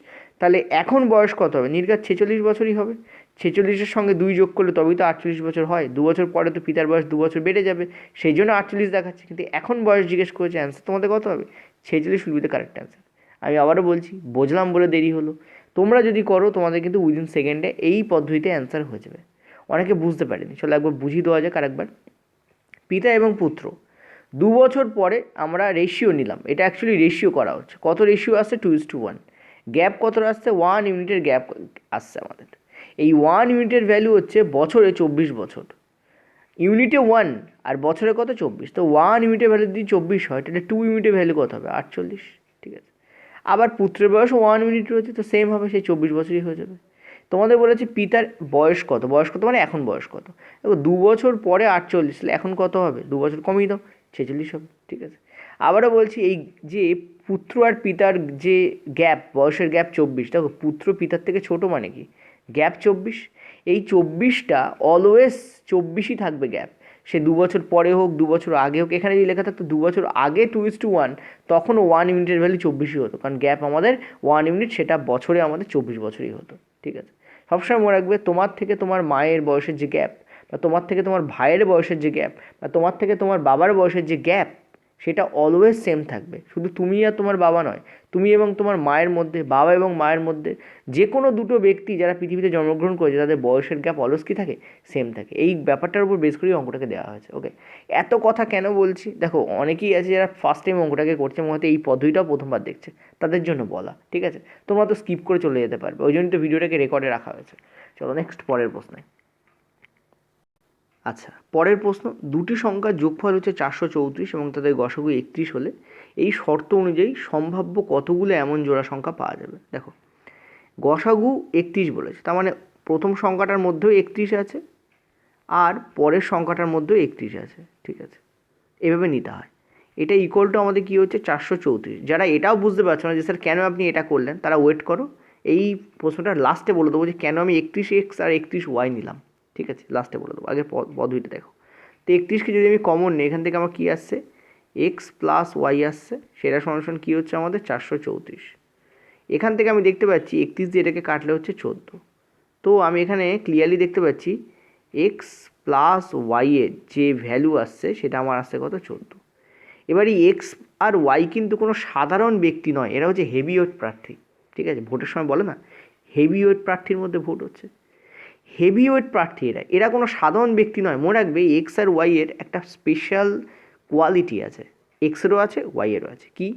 তাহলে এখন বয়স কত হবে? নির্ঘাত 46 বছরই হবে। 46-এর সঙ্গে 2 যোগ করলে তবেই তো 48 বছর হয়। 2 বছর পরে তো পিতার বয়স 2 বছর বেড়ে যাবে, সেই জন্য 48 দেখাচ্ছে। কিন্তু এখন বয়স জিজ্ঞেস করেছে, অ্যান্সার তোমাদের কত হবে? 46 will be the correct answer. আমি আবারও বলছি, বুঝলাম বলে দেরি হলো। তোমরা যদি করো, তোমাদের কিন্তু উইদিন সেকেন্ডে এই পদ্ধতিতে অ্যান্সার হয়ে যাবে। অনেকে বুঝতে পারেনি, চলো একবার বুঝিয়ে দেওয়া যাক আরেকবার। পিতা এবং পুত্র 2 বছর পরে আমরা রেশিও নিলাম, এটা অ্যাকচুয়ালি রেশিও করা হচ্ছে। কত রেশিও আসছে? 2:1। গ্যাপ কত আসছে? 1 ইউনিটের গ্যাপ আসছে আমাদের। এই 1 ইউনিটের ভ্যালু হচ্ছে বছরে 24 বছর। ইউনিটে 1 আর বছরে কত? 24। তো 1 ইউনিটের ভ্যালু যদি 24 হয়, তাহলে 2 ইউনিটের ভ্যালু কত হবে? 48, ঠিক আছে। আবার পুত্রের বয়সও 1 ইউনিট রয়েছে, তো সেম হবে, সেই 24 বছরই হয়ে যাবে। তোমাদের বলেছি পিতার বয়স কত, বয়স কত মানে এখন বয়স কত। দেখো, 2 বছর পরে 48, তাহলে এখন কত হবে? 2 বছর কমিয়ে দাও, 46 হবে, ঠিক আছে। আবারও বলছি, এই যে পুত্র আর পিতার যে গ্যাপ, বয়সের গ্যাপ 24, দেখো পুত্র পিতার থেকে ছোট মানে কি? গ্যাপ 24। এই 24টা অলওয়েজ 24ই থাকবে গ্যাপ, সে 2 বছর পরে হোক, 2 বছর আগে হোক। এখানে যদি লেখা থাকতো 2 বছর আগে 2:1, তখনও 1 ইউনিটের ভ্যালু 24ই হতো, কারণ গ্যাপ আমাদের 1 ইউনিট, সেটা বছরে আমাদের 24 বছরই হতো, ঠিক আছে। সবসময় মনে রাখবে, তোমার থেকে তোমার মায়ের বয়সের যে গ্যাপ, বা তোমার থেকে তোমার ভাইয়ের বয়সের যে গ্যাপ, বা তোমার থেকে তোমার বাবার বয়সের যে গ্যাপ, সেটা অলওয়েজ সেম থাকবে। শুধু তুমি আর তোমার বাবা নয়, তুমি এবং তোমার মায়ের মধ্যে, বাবা এবং মায়ের মধ্যে যে কোনো দুটো ব্যক্তি যারা পৃথিবীতে জন্মগ্রহণ করেছে, তাদের বয়সের গ্যাপ অলওয়েজ কী থাকে? সেম থাকে। এই ব্যাপারটার উপর বেস করেই অঙ্কটাকে দেওয়া হয়েছে। ওকে, এত কথা কেন বলছি? দেখো, অনেকেই আছে যারা ফার্স্ট টাইম অঙ্কটাকে করছে, হয়তো এই পদ্ধতিটাও প্রথমবার দেখছে, তাদের জন্য বলা, ঠিক আছে। তোমরা তো স্কিপ করে চলে যেতে পারবে, ওই জন্য তো ভিডিওটাকে রেকর্ডে রাখা হয়েছে। চলো নেক্সট, পরের প্রশ্নে। আচ্ছা, পরের প্রশ্ন, দুটি সংখ্যার যোগফল হচ্ছে 434 এবং তাদের গসাগু 31 হলে এই শর্ত অনুযায়ী সম্ভাব্য কতগুলো এমন জোড়া সংখ্যা পাওয়া যাবে। দেখো, গসাগু 31 বলেছে, তার মানে প্রথম সংখ্যাটার মধ্যেও 31 আছে, আর পরের সংখ্যাটার মধ্যেও 31 আছে, ঠিক আছে। এভাবে নিতে হয়। এটা ইকুয়াল টু আমাদের কী হচ্ছে? 434। যারা এটাও বুঝতে পারছো না যে স্যার কেন আপনি এটা করলেন, তারা ওয়েট করো, এই প্রশ্নটা লাস্টে বলে দেবো যে কেন আমি 31x আর 31y নিলাম, ঠিক আছে, লাস্টে বলে দেবো। আগে পদ্ধতিটা দেখো। তো 31কে যদি আমি কমন নিই, এখান থেকে আমার কী আসছে? এক্স প্লাস ওয়াই আসছে, সেটা সমান কী হচ্ছে আমাদের? 434। এখান থেকে আমি দেখতে পাচ্ছি 31 দিয়ে এটাকে কাটলে হচ্ছে 14। তো আমি এখানে ক্লিয়ারলি দেখতে পাচ্ছি এক্স প্লাস ওয়াইয়ের যে ভ্যালু আসছে, সেটা আমার আসছে কত? 14। এবার এই এক্স আর ওয়াই কিন্তু কোনো সাধারণ ব্যক্তি নয়, এরা হচ্ছে হেভিওয়েট প্রার্থী, ঠিক আছে। ভোটের সময় বলে না, হেভিওয়েট প্রার্থীর মধ্যে ভোট হচ্ছে। হেভিওয়েট প্রার্থী এরা কোনো সাধারণ ব্যক্তি নয়। মনে রাখবে, এক্স আর ওয়াইয়ের একটা স্পেশাল কোয়ালিটি আছে, এক্সেরও আছে, ওয়াইয়েরও আছে। কি?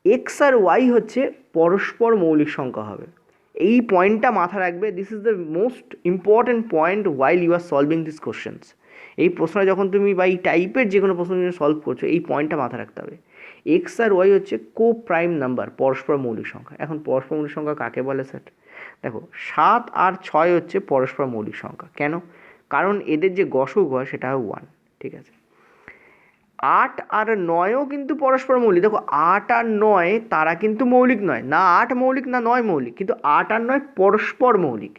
এক্স আর ওয়াই হচ্ছে পরস্পর মৌলিক সংখ্যা হবে। এই পয়েন্টটা মাথা রাখবে। This is the most important point while you are solving this questions. এই প্রশ্নটা যখন তুমি বা এই টাইপের যে কোনো প্রশ্ন সলভ করছো, এই পয়েন্টটা মাথা রাখতে হবে। এক্স আর ওয়াই হচ্ছে কো প্রাইম নাম্বার, পরস্পর মৌলিক সংখ্যা। এখন পরস্পর মৌলিক সংখ্যা কাকে বলে স্যার? দেখো 7 আর 6 হচ্ছে পরস্পর মৌলিক সংখ্যা। কেন? কারণ এদের যে গসক হয় সেটা হয় 1, ঠিক আছে। 8 আর 9ও কিন্তু পরস্পর মৌলিক। দেখো 8 আর 9 তারা কিন্তু মৌলিক নয়, না 8 মৌলিক না 9 মৌলিক, কিন্তু 8 আর 9 পরস্পর মৌলিক।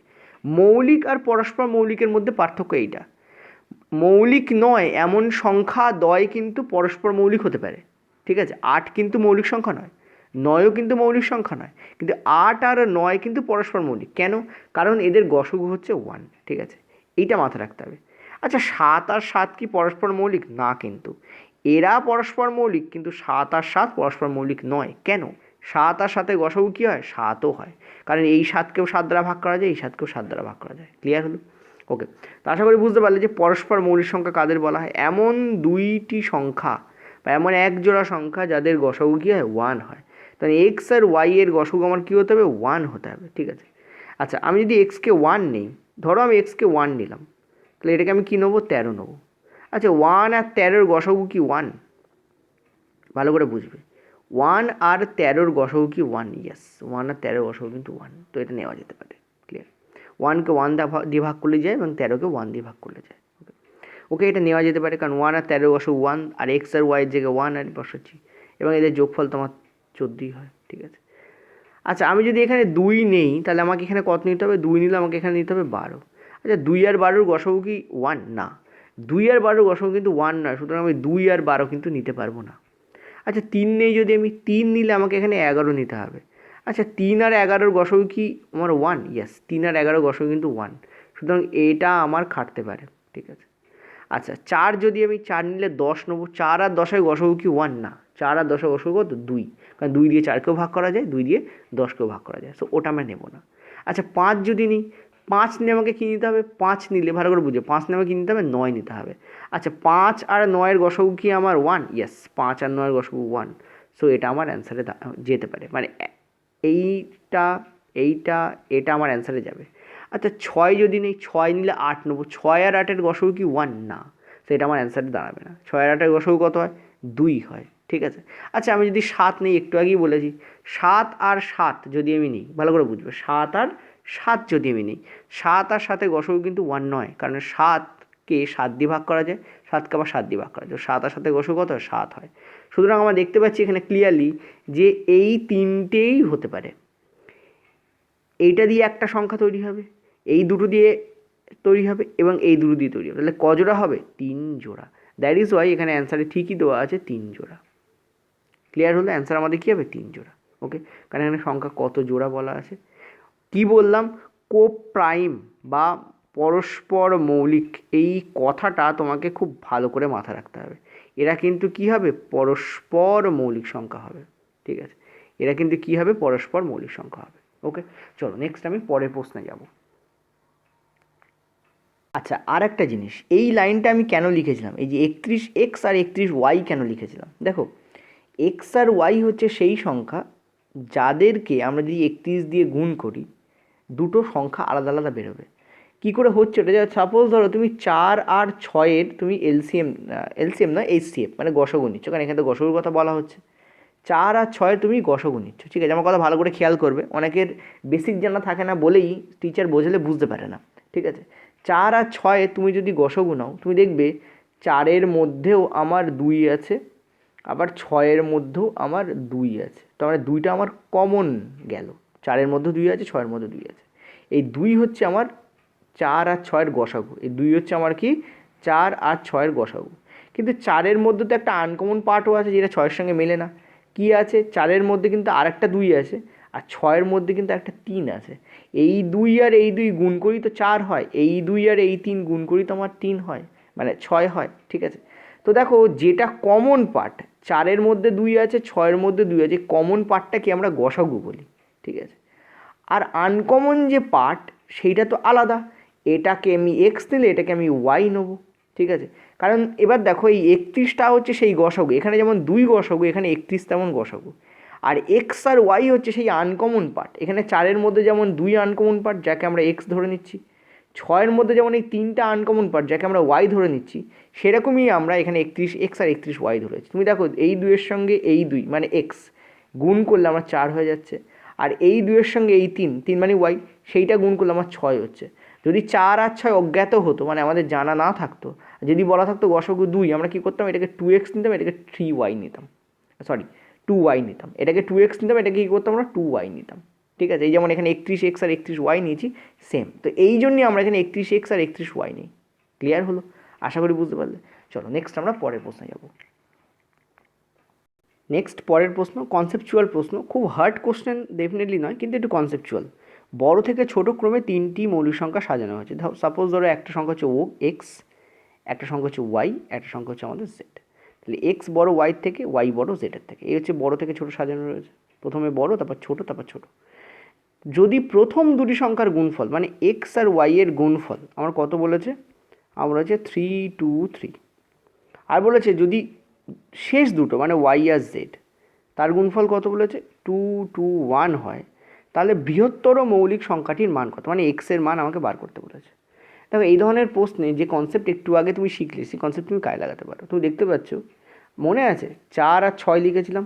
মৌলিক আর পরস্পর মৌলিকের মধ্যে পার্থক্য এইটা। মৌলিক নয় এমন সংখ্যা দ্বয় কিন্তু পরস্পর মৌলিক হতে পারে, ঠিক আছে। 8 কিন্তু মৌলিক সংখ্যা নয়, 9ও কিন্তু মৌলিক সংখ্যা নয়, কিন্তু 8 আর 9 কিন্তু পরস্পর মৌলিক। কেন? কারণ এদের গসগু হচ্ছে 1, ঠিক আছে। এইটা মাথায় রাখতে হবে। আচ্ছা 7 আর 7 কি পরস্পর মৌলিক? না, কিন্তু এরা পরস্পর মৌলিক, কিন্তু 7 আর 7 পরস্পর মৌলিক নয়। কেন? 7 আর 7 গসগু কী হয়? 7ও হয়, কারণ এই 7কেও 7 দ্বারা ভাগ করা যায়, এই 7কেও 7 দ্বারা ভাগ করা যায়। ক্লিয়ার হলো? ওকে, তো আশা করি বুঝতে পারলে যে পরস্পর মৌলিক সংখ্যা কাদের বলা হয়। এমন দুইটি সংখ্যা বা এমন এক জোড়া সংখ্যা যাদের গসগু কী হয়? 1 হয়। তাহলে এক্স আর ওয়াই এর গসগু আমার কী হতে হবে? 1 হতে হবে, ঠিক আছে। আচ্ছা আমি যদি এক্সকে 1 নেই, ধরো আমি এক্সকে 1 নিলাম, তাহলে এটাকে আমি কী নেবো? 13 নেবো। আচ্ছা 1 আর 13-র গসগু কি 1? ভালো করে বুঝবে, 1 আর 13-র গসগু কি 1? ইয়েস, 1 আর 13-র গসগু কিন্তু 1, তো এটা নেওয়া যেতে পারে। ক্লিয়ার? 1কে 1 দিয়ে ভাগ করলে যায় এবং 13কে 1 দিয়ে ভাগ করলে যায়। ওকে ওকে, এটা নেওয়া যেতে পারে, কারণ 1 আর 13-র গসগু 1, আর এক্স আর ওয়াইয়ের জায়গায় 1 আর বসাচ্ছি, এবং এদের যোগফল তোমার 14ই হয়, ঠিক আছে। আচ্ছা আমি যদি এখানে 2 নেই, তাহলে আমাকে এখানে কত নিতে হবে? 2 নিলে আমাকে এখানে নিতে হবে 12। আচ্ছা 2 আর 12-র গসগু কি 1? না, 2 আর 12-র গসগু কিন্তু 1 নয়, সুতরাং আমি 2 আর 12 কিন্তু নিতে পারবো না। আচ্ছা 3 নেই, যদি আমি 3 নিলে আমাকে এখানে 11 নিতে হবে। আচ্ছা 3 আর 11-র গসগু কি আমার 1? ইয়েস, 3 আর 11-র গসগু কিন্তু 1, সুতরাং এটা আমার খাটতে পারে, ঠিক আছে। আচ্ছা 4 যদি আমি 4 নিলে 10 নেবো, 4 আর 10-এর গসগু কি 1? না, 4 আর 10-এর গসগু কত? 2, কারণ 2 দিয়ে 4কেও ভাগ করা যায়, 2 দিয়ে 10কেও ভাগ করা যায়, সো ওটা আমরা নেবো না। আচ্ছা 5 যদি নিই, 5 নিলে আমাকে কী নিতে হবে? 5 নিলে ভালো করে বুঝো, 5 নিলে আমাকে কী নিতে হবে? 9 নিতে হবে। আচ্ছা 5 আর 9-এর গসগু কি আমার 1? ইয়েস, 5 আর 9-এর গসগু 1, সো এটা আমার অ্যান্সারে যেতে পারে, মানে এইটা এইটা এটা আমার অ্যান্সারে যাবে। আচ্ছা 6 যদি নেই, 6 নিলে 8 নেবো, 6 আর 8-এর গসগু কি 1? না, তো এটা আমার অ্যান্সারে দাঁড়াবে না। 6 আর 8-এর গসগু কত হয়? 2 হয়, ঠিক আছে। আচ্ছা আমি যদি 7 নিই, একটু আগেই বলেছি, 7 আর 7 যদি আমি নিই, ভালো করে বুঝবে, 7 আর 7 যদি আমি নিই, 7 আর 7-এর গসগু কিন্তু 1 নয়, কারণ 7কে 7 দিয়ে ভাগ করা যায়, 7কে আবার 7 দিয়ে ভাগ করা যায়, 7 আর 7-এর গসগু কত হয়? 7 হয়। সুতরাং আমরা দেখতে পাচ্ছি এখানে ক্লিয়ারলি যে এই তিনটেই হতে পারে। এইটা দিয়ে একটা সংখ্যা তৈরি হবে, এই দুটো দিয়ে তৈরি হবে, এবং এই দুটো দিয়ে তৈরি হবে। তাহলে ক জোড়া হবে? 3 জোড়া। দ্যাট ইজ ওয়াই এখানে অ্যান্সারে ঠিকই দেওয়া আছে 3 জোড়া। ক্লিয়ার হলো? অ্যান্সার আমাদের কী হবে? 3 জোড়া। ওকে, কারণ এখানে সংখ্যা কত জোড়া বলা আছে। কি বললাম? কোপ্রাইম বা পরস্পর মৌলিক, এই কথাটা তোমাকে খুব ভালো করে মাথায় রাখতে হবে। এরা কিন্তু কী হবে? পরস্পর মৌলিক সংখ্যা হবে, ঠিক আছে। এরা কিন্তু কী হবে? পরস্পর মৌলিক সংখ্যা হবে। ওকে, চলো নেক্সট আমি পরের প্রশ্নে যাব। আচ্ছা আর একটা জিনিস, এই লাইনটা আমি কেন লিখেছিলাম, এই যে 31x আর 31y কেন লিখেছিলাম? দেখো এক্স আর ওয়াই হচ্ছে সেই সংখ্যা যাদেরকে আমরা যদি 31 দিয়ে গুণ করি, দুটো সংখ্যা আলাদা আলাদা বেরোবে। কী করে হচ্ছে ওটা? সাপোজ ধরো তুমি 4 আর 6-এর তুমি এলসিএম না এইচসিএফ মানে গসগু নিচ্ছ, কারণ এখানে তো গসগুর কথা বলা হচ্ছে। 4 আর 6 তুমি গসগু নিচ্ছ, ঠিক আছে। আমার কথা ভালো করে খেয়াল করবে, অনেকের বেসিক জানা থাকে না বলেই টিচার বোঝালে বুঝতে পারে না, ঠিক আছে। 4 আর 6 তুমি যদি গসগু নাও, তুমি দেখবে 4-এর মধ্যেও আমার 2 আছে, আবার 6-এর মধ্যেও আমার 2 আছে, তার মানে 2টা আমার কমন গেল। 4-এর মধ্যে 2 আছে, 6-এর মধ্যে 2 আছে, এই 2 হচ্ছে আমার 4 আর 6-এর গসাগু। এই 2 হচ্ছে আমার কি? 4 আর 6-এর গসাগু। কিন্তু 4-এর মধ্যে তো একটা আনকমন পার্টও আছে যেটা 6-এর সঙ্গে মেলে না। কি আছে? 4-এর মধ্যে কিন্তু আর একটা 2 আছে, আর 6-এর মধ্যে কিন্তু একটা 3 আছে। এই 2 আর এই 2 গুণ করি তো 4 হয়, এই 2 আর এই 3 গুণ করি তো আমার 3 হয়, মানে 6 হয়, ঠিক আছে। তো দেখো যেটা কমন পার্ট, 4-এর মধ্যে 2 আছে, 6-এর মধ্যে 2 আছে, কমন পার্টটাকে আমরা গসাগু বলি, ঠিক আছে। আর আনকমন যে পার্ট সেইটা তো আলাদা, এটাকে আমি এক্স নিলে এটাকে আমি ওয়াই নেবো, ঠিক আছে। কারণ এবার দেখো এই 31টা হচ্ছে সেই গসাগু, এখানে যেমন 2 গসাগু, এখানে 31 তেমন গসাগু। আর এক্স আর ওয়াই হচ্ছে সেই আনকমন পার্ট। এখানে 4-এর মধ্যে যেমন 2 আনকমন পার্ট যাকে আমরা এক্স ধরে নিচ্ছি, 6-এর মধ্যে যেমন এই 3টা আনকমন পার্ট যাকে আমরা ওয়াই ধরে নিচ্ছি, সেরকমই আমরা এখানে 31 এক্স আর 31 ওয়াই ধরেছি। তুমি দেখো এই 2-এর সঙ্গে এই 2 মানে এক্স গুণ করলে আমার 4 হয়ে যাচ্ছে, আর এই 2-এর সঙ্গে এই 3 মানে ওয়াই, সেইটা গুণ করলে আমার 6 হচ্ছে। যদি 4 আর 6 অজ্ঞাত হতো, মানে আমাদের জানা না থাকতো, যদি বলা থাকতো গসাগু 2, আমরা কী করতাম, এটাকে 2x নিতাম, এটাকে 3y নিতাম, সরি 2y নিতাম, এটাকে 2x নিতাম, এটাকে কী করতাম আমরা 2y নিতাম। ঠিক আছে, এই যেমন এখানে 31x আর 31y নিয়েছি সেম, তো এই জন্যই আমরা এখানে 31x আর 31y নিই। ক্লিয়ার হলো? আশা করি বুঝতে পারলে। চলো নেক্সট আমরা পরের প্রশ্নে যাব। নেক্সট পরের প্রশ্ন কনসেপচুয়াল প্রশ্ন, খুব হার্ড কোশ্চেন ডেফিনেটলি নয়, কিন্তু একটু কনসেপচুয়াল। বড় থেকে ছোট ক্রমে 3টি মৌলিক সংখ্যা সাজানো হয়েছে। সাপোজ ধরো একটা সংখ্যা হচ্ছে এক্স, একটা সংখ্যা হচ্ছে ওয়াই, একটা সংখ্যা হচ্ছে আমাদের জেড। তাহলে এক্স বড় ওয়াইয়ের থেকে, ওয়াই বড় জেডের থেকে, এই হচ্ছে বড় থেকে ছোট সাজানো রয়েছে। প্রথমে বড়, তারপর ছোট, তারপর ছোট। যদি প্রথম দুটি সংখ্যার গুণফল মানে এক্স আর ওয়াইয়ের গুণফল আমার কত বলেছে, আমরা হচ্ছে 3, 2, 3। আর বলেছে যদি শেষ দুটো মানে ওয়াই আর জেড তার গুণফল কত বলেছে 2, 2, 1 হয়, তাহলে বৃহত্তর মৌলিক সংখ্যাটির মান কত, মানে এক্সের মান আমাকে বার করতে বলেছে। দেখো এই ধরনের প্রশ্নে যে কনসেপ্ট একটু আগে তুমি শিখলে, সেই কনসেপ্ট তুমি কাজে লাগাতে পারো। তুমি দেখতে পাচ্ছ, মনে আছে 4 আর 6 লিখেছিলাম,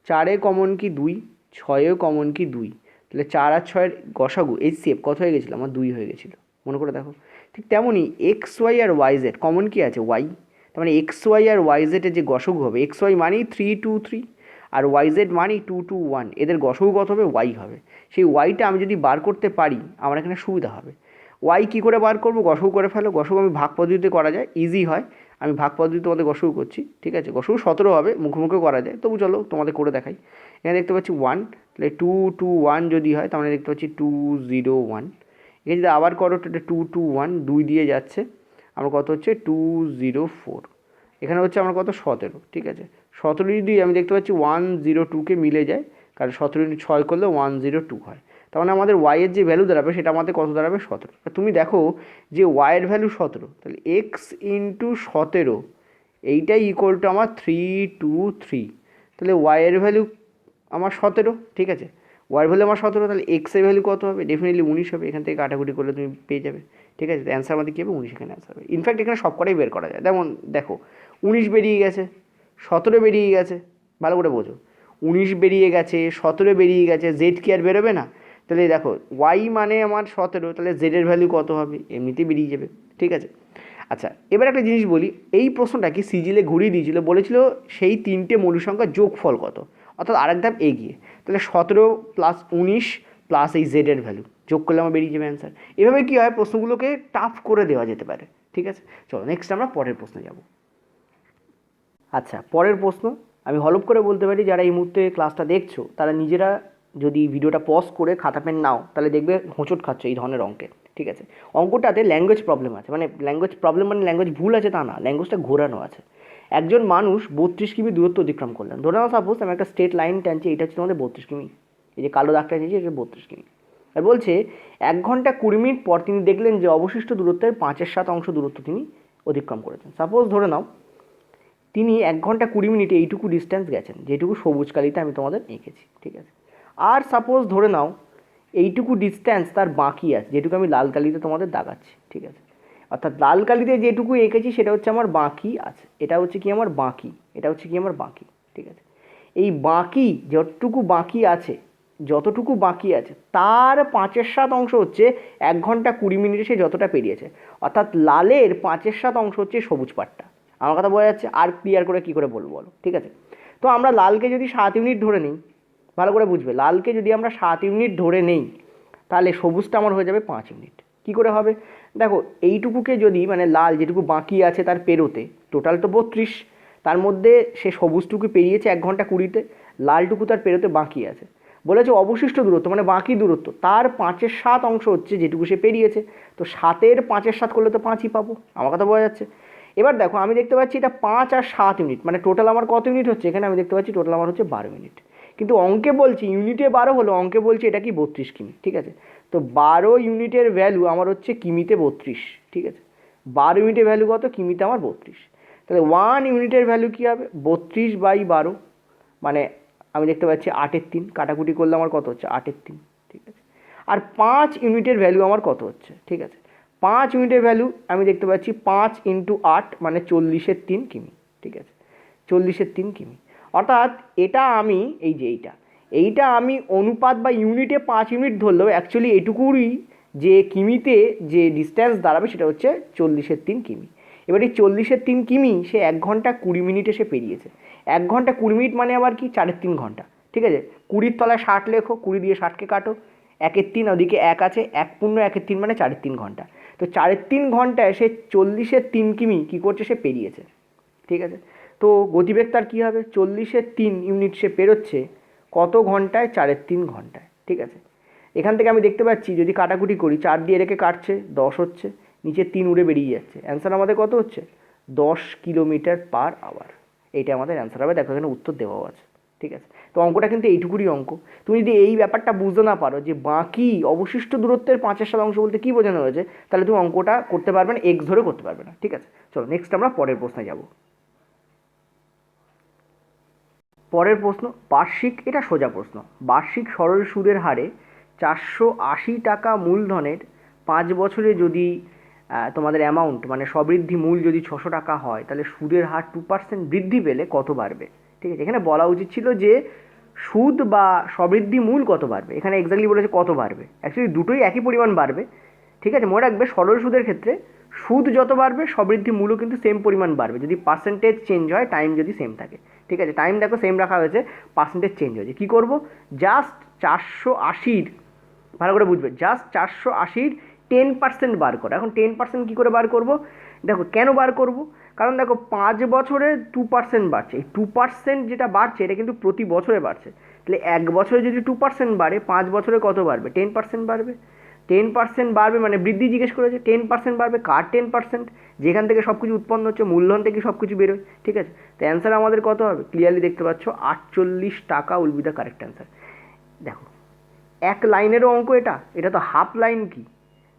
4-এ কমন কি 2, 6-এও কমন কি 2, তাহলে 4 আর 6-এর গসাগু এই সেপ কত হয়ে গেছিলো, আমার 2 হয়ে গেছিলো, মনে করে দেখো। ঠিক তেমনই এক্স ওয়াই আর ওয়াই জেড কমন কি আছে ওয়াই, তার মানে এক্স ওয়াই আর ওয়াই জেডের যে গসাগু হবে, এক্স ওয়াই মানেই 3, 2, 3, আর ওয়াই জেড মানেই 2, 2, 1, এদের গসাগু কত হবে ওয়াই হবে। সেই ওয়াইটা আমি যদি বার করতে পারি আমার এখানে সুবিধা হবে। ওয়াই কী করে বার করবো, গসাগু করে ফেলো। গসাগু আমি ভাগ পদ্ধতিতে করা যায়, ইজি হয়, আমি ভাগ পদ্ধতিতে তোমাদের গসাগু করছি। ঠিক আছে, গসাগু 17 হবে, মুখোমুখি করা যায়, তবু চলো তোমাদের করে দেখাই। এখানে দেখতে পাচ্ছি 1, তাহলে 2, 2, 1 যদি হয় তার মানে দেখতে পাচ্ছি 2, 0, 1। এখানে যদি আবার করো তাহলে 2, 2, 1, 2 দিয়ে যাচ্ছে, আমার কত হচ্ছে 2, 0, 4। এখানে হচ্ছে আমার কত 17। ঠিক আছে, 17 যদি আমি দেখতে পাচ্ছি 1, 0, 2কে মিলে যায়, কারণ 17 6 করলে 1, 0, 2 হয়। তার মানে আমাদের ওয়াইয়ের যে ভ্যালু দাঁড়াবে সেটা আমাদের কত দাঁড়াবে 17। তুমি দেখো যে ওয়াইয়ের ভ্যালু 17, তাহলে এক্স ইন্টু 17 এইটাই ইকুয়াল টু আমার 3, 2, 3। তাহলে ওয়াইয়ের ভ্যালু আমার 17। ঠিক আছে, ওয়াইয়ের ভ্যালু আমার 17, তাহলে এক্সের ভ্যালু কত হবে, ডেফিনেটলি 19 হবে। এখান থেকে কাটাকুটি করলে তুমি পেয়ে যাবে। ঠিক আছে, অ্যান্সার আমাদের কী হবে 19, এখানে অ্যান্সার হবে। ইনফ্যাক্ট এখানে সব কটাই বের করা যায়। যেমন দেখো 19 বেরিয়ে গেছে, 17 বেরিয়ে গেছে, ভালো করে বোঝো, 19 বেরিয়ে গেছে, 17 বেরিয়ে গেছে, জেড কি আর বেরোবে না? তাহলে দেখো ওয়াই মানে আমার 17, তাহলে জেডের ভ্যালু কত হবে, এমনিতেই বেরিয়ে যাবে। ঠিক আছে, আচ্ছা এবার একটা জিনিস বলি, এই প্রশ্নটা কি সিজিলে ঘুরিয়ে দিয়েছিল, বলেছিল সেই 3টে মৌলিক সংখ্যার যোগফল কত, অর্থাৎ আরেক ধাপ এগিয়ে। তাহলে 17 প্লাস 19 প্লাস এই জেডের ভ্যালু যোগ করলে আমার বেরিয়ে যাবে অ্যান্সার। এভাবে কী হয়, প্রশ্নগুলোকে টাফ করে দেওয়া যেতে পারে। ঠিক আছে, চলো নেক্সট আমরা পরের প্রশ্নে যাব। আচ্ছা পরের প্রশ্ন আমি হলপ করে বলতে পারি, যারা এই মুহূর্তে ক্লাসটা দেখছো তারা নিজেরা যদি ভিডিওটা পজ করে খাতা পেন নাও, তাহলে দেখবে হোঁচট খাচ্ছে এই ধরনের অঙ্কে। ঠিক আছে, অঙ্কটাতে ল্যাঙ্গুয়েজ প্রবলেম আছে, মানে ল্যাঙ্গুয়েজ প্রবলেম মানে ল্যাঙ্গুয়েজ ভুল আছে তা না, ল্যাঙ্গুয়েজটা ঘোরানো আছে। একজন মানুষ 32 কিমি দূরত্ব অতিক্রম করলেন। ধরে নাও সাপোজ আমি একটা স্ট্রেট লাইন টানছি, এটা হচ্ছে তোমাদের 32 কিমি, এই যে কালো দাগটা নিয়েছি এটা 32 কিমি। আর বলছে 1 ঘন্টা 20 মিনিট পর তিনি দেখলেন যে অবশিষ্ট দূরত্বের 5/7 অংশ দূরত্ব তিনি অতিক্রম করেছেন। সাপোজ ধরে নাও তিনি 1 ঘন্টা 20 মিনিটে এইটুকু ডিস্ট্যান্স গেছেন, যেটুকু সবুজ কালিতে আমি তোমাদের এঁকেছি। ঠিক আছে, আর সাপোজ ধরে নাও এইটুকু ডিস্ট্যান্স তার বাকি আছে, যেটুকু আমি লাল কালিতে তোমাদের দাগাচ্ছি। ঠিক আছে, অর্থাৎ লাল কালিতে যেটুকু এঁকেছি সেটা হচ্ছে আমার বাকি আছে, এটা হচ্ছে কি আমার বাকি, এটা হচ্ছে কি আমার বাকি। ঠিক আছে, এই বাকি যতটুকু বাকি আছে, যতটুকু বাকি আছে তার 5/7 অংশ হচ্ছে 1 ঘন্টা 20 মিনিটে সে যতটা পেরিয়েছে, অর্থাৎ লালের 5/7 অংশ হচ্ছে সবুজ পাটটা। আমার কথা বোঝা যাচ্ছে? আর ক্লিয়ার করে কী করে বলবো বলো? ঠিক আছে, তো আমরা লালকে যদি 7 ইউনিট ধরে নিই, ভালো করে বুঝবে, লালকে যদি আমরা 7 ইউনিট ধরে নেই তাহলে সবুজটা আমার হয়ে যাবে 5 ইউনিট। কী করে হবে দেখো, এইটুকুকে যদি মানে লাল যেটুকু বাকি আছে তার পেরোতে, টোটাল তো 32, তার মধ্যে সে সবুজটুকু পেরিয়েছে 1 ঘন্টা 20-তে, লালটুকু তার পেরোতে বাকি আছে। বলেছে অবশিষ্ট দূরত্ব মানে বাকি দূরত্ব তার 5/7 অংশ হচ্ছে যেটুকু সে পেরিয়েছে, তো 7-এর 5/7 করলে তো 5ই পাবো। আমার কথা বোঝা যাচ্ছে? এবার দেখো আমি দেখতে পাচ্ছি এটা 5 আর 7 ইউনিট, মানে টোটাল আমার কত ইউনিট হচ্ছে, এখানে আমি দেখতে পাচ্ছি টোটাল আমার হচ্ছে 12 ইউনিট। কিন্তু অঙ্কে বলছি ইউনিটে 12 হলো, অঙ্কে বলছি এটা কি 32 কিমি। ঠিক আছে, তো 12 ইউনিটের ভ্যালু আমার হচ্ছে কিমিতে 32। ঠিক আছে, 12 ইউনিটের ভ্যালু কত, কিমিতে আমার 32। তাহলে 1 ইউনিটের ভ্যালু কী হবে 32/12, মানে আমি দেখতে পাচ্ছি 8/3, কাটাকুটি করলে আমার কত হচ্ছে 8/3, ঠিক আছে। আর 5 ইউনিটের ভ্যালু আমার কত হচ্ছে, ঠিক আছে। 5 ইউনিটের ভ্যালু আমি দেখতে পাচ্ছি 5 × 8 মানে 40/3 কিমি, ঠিক আছে। 40/3 কিমি, অর্থাৎ এটা আমি এই যে এইটা আমি অনুপাত বা ইউনিটে 5 ইউনিট ধরলেও অ্যাকচুয়ালি এটুকুরই যে কিমিতে যে ডিস্ট্যান্স দাঁড়াবে সেটা হচ্ছে 40/3 কিমি। এবার এই 40/3 কিমি সে 1 ঘন্টা 20 মিনিটে সে পেরিয়েছে। 1 ঘন্টা 20 মিনিট মানে আবার কি 3.5 ঘন্টা, ঠিক আছে। 20-র তলায় 60 লেখো, 20 দিয়ে 60কে কাটো, 1/3, ওদিকে 1 আছে, 1 পূর্ণ 1/3 মানে 3.5 ঘন্টা। তো 3.5 ঘন্টায় সে 40/3 কিমি কী করছে, সে পেরিয়েছে, ঠিক আছে। তো গতিবেগ তার কী হবে, 40/3 ইউনিট সে পেরোচ্ছে কত ঘন্টায়, 3.5 ঘন্টায়, ঠিক আছে। এখান থেকে আমি দেখতে পাচ্ছি যদি কাটাকুটি করি, 4 দিয়ে রেখে কাটছে, 10 হচ্ছে, নিচে 3 উড়ে বেরিয়ে যাচ্ছে, অ্যান্সার আমাদের কত হচ্ছে 10 কিলোমিটার/আওয়ার। এইটা আমাদের অ্যান্সার হবে। দেখো এখানে উত্তর দেওয়াও আছে, ঠিক আছে। তো অঙ্কটা কিন্তু এইটুকুরই অঙ্ক। তুমি যদি এই ব্যাপারটা বুঝতে না পারো যে বাকি অবশিষ্ট দূরত্বের 5/7 বলতে কী বোঝানো হয়েছে, তাহলে তুমি অঙ্কটা করতে পারবে না, এক্স ধরে করতে পারবে না, ঠিক আছে। চলো নেক্সট আমরা পরের প্রশ্নে যাব। পরের প্রশ্ন বার্ষিক, এটা সোজা প্রশ্ন। বার্ষিক সরল সুদের হারে 480 টাকা মূলধনের 5 বছরে যদি তোমাদের অ্যামাউন্ট মানে সবৃদ্ধি মূল যদি 600 টাকা হয়, তাহলে সুদের হার 2% বৃদ্ধি পেলে কত বাড়বে, ঠিক আছে। এখানে বলা উচিত ছিল যে সুদ বা সবৃদ্ধি মূল কত বাড়বে, এখানে এক্স্যাক্টলি বলেছে কত বাড়বে। অ্যাকচুয়ালি দুটোই একই পরিমাণ বাড়বে, ঠিক আছে। মনে রাখবে সরল সুদের ক্ষেত্রে সুদ যত বাড়বে সবৃদ্ধি মূলও কিন্তু সেম পরিমাণ বাড়বে, যদি পার্সেন্টেজ চেঞ্জ হয়, টাইম যদি সেম থাকে, ঠিক আছে। টাইম দেখো সেম রাখা হয়েছে, পার্সেন্টেজ চেঞ্জ হয়েছে। কী করবো, জাস্ট 480, ভালো করে বুঝবে, জাস্ট 480-র 10% বার করো। এখন 10% কী করে বার করবো, দেখো কেন বার করবো, কারণ দেখো 5 বছরে 2% বাড়ছে, এই 2% যেটা বাড়ছে এটা কিন্তু প্রতি বছরে বাড়ছে। তাহলে 1 বছরে যদি 2% বাড়ে, 5 বছরে কত বাড়বে, 10% বাড়বে। 10% বাড়বে মানে বৃদ্ধি জিজ্ঞেস করেছে, 10% বাড়বে। কার 10%, যেখান থেকে সব কিছু উৎপন্ন হচ্ছে, মূলধন থেকে সব কিছু বেরোয়, ঠিক আছে। তো অ্যান্সার আমাদের কত হবে, ক্লিয়ারলি দেখতে পাচ্ছ 48 টাকা will be the correct answer. দেখো 1 লাইনেরও অঙ্ক, এটা তো হাফ লাইন কি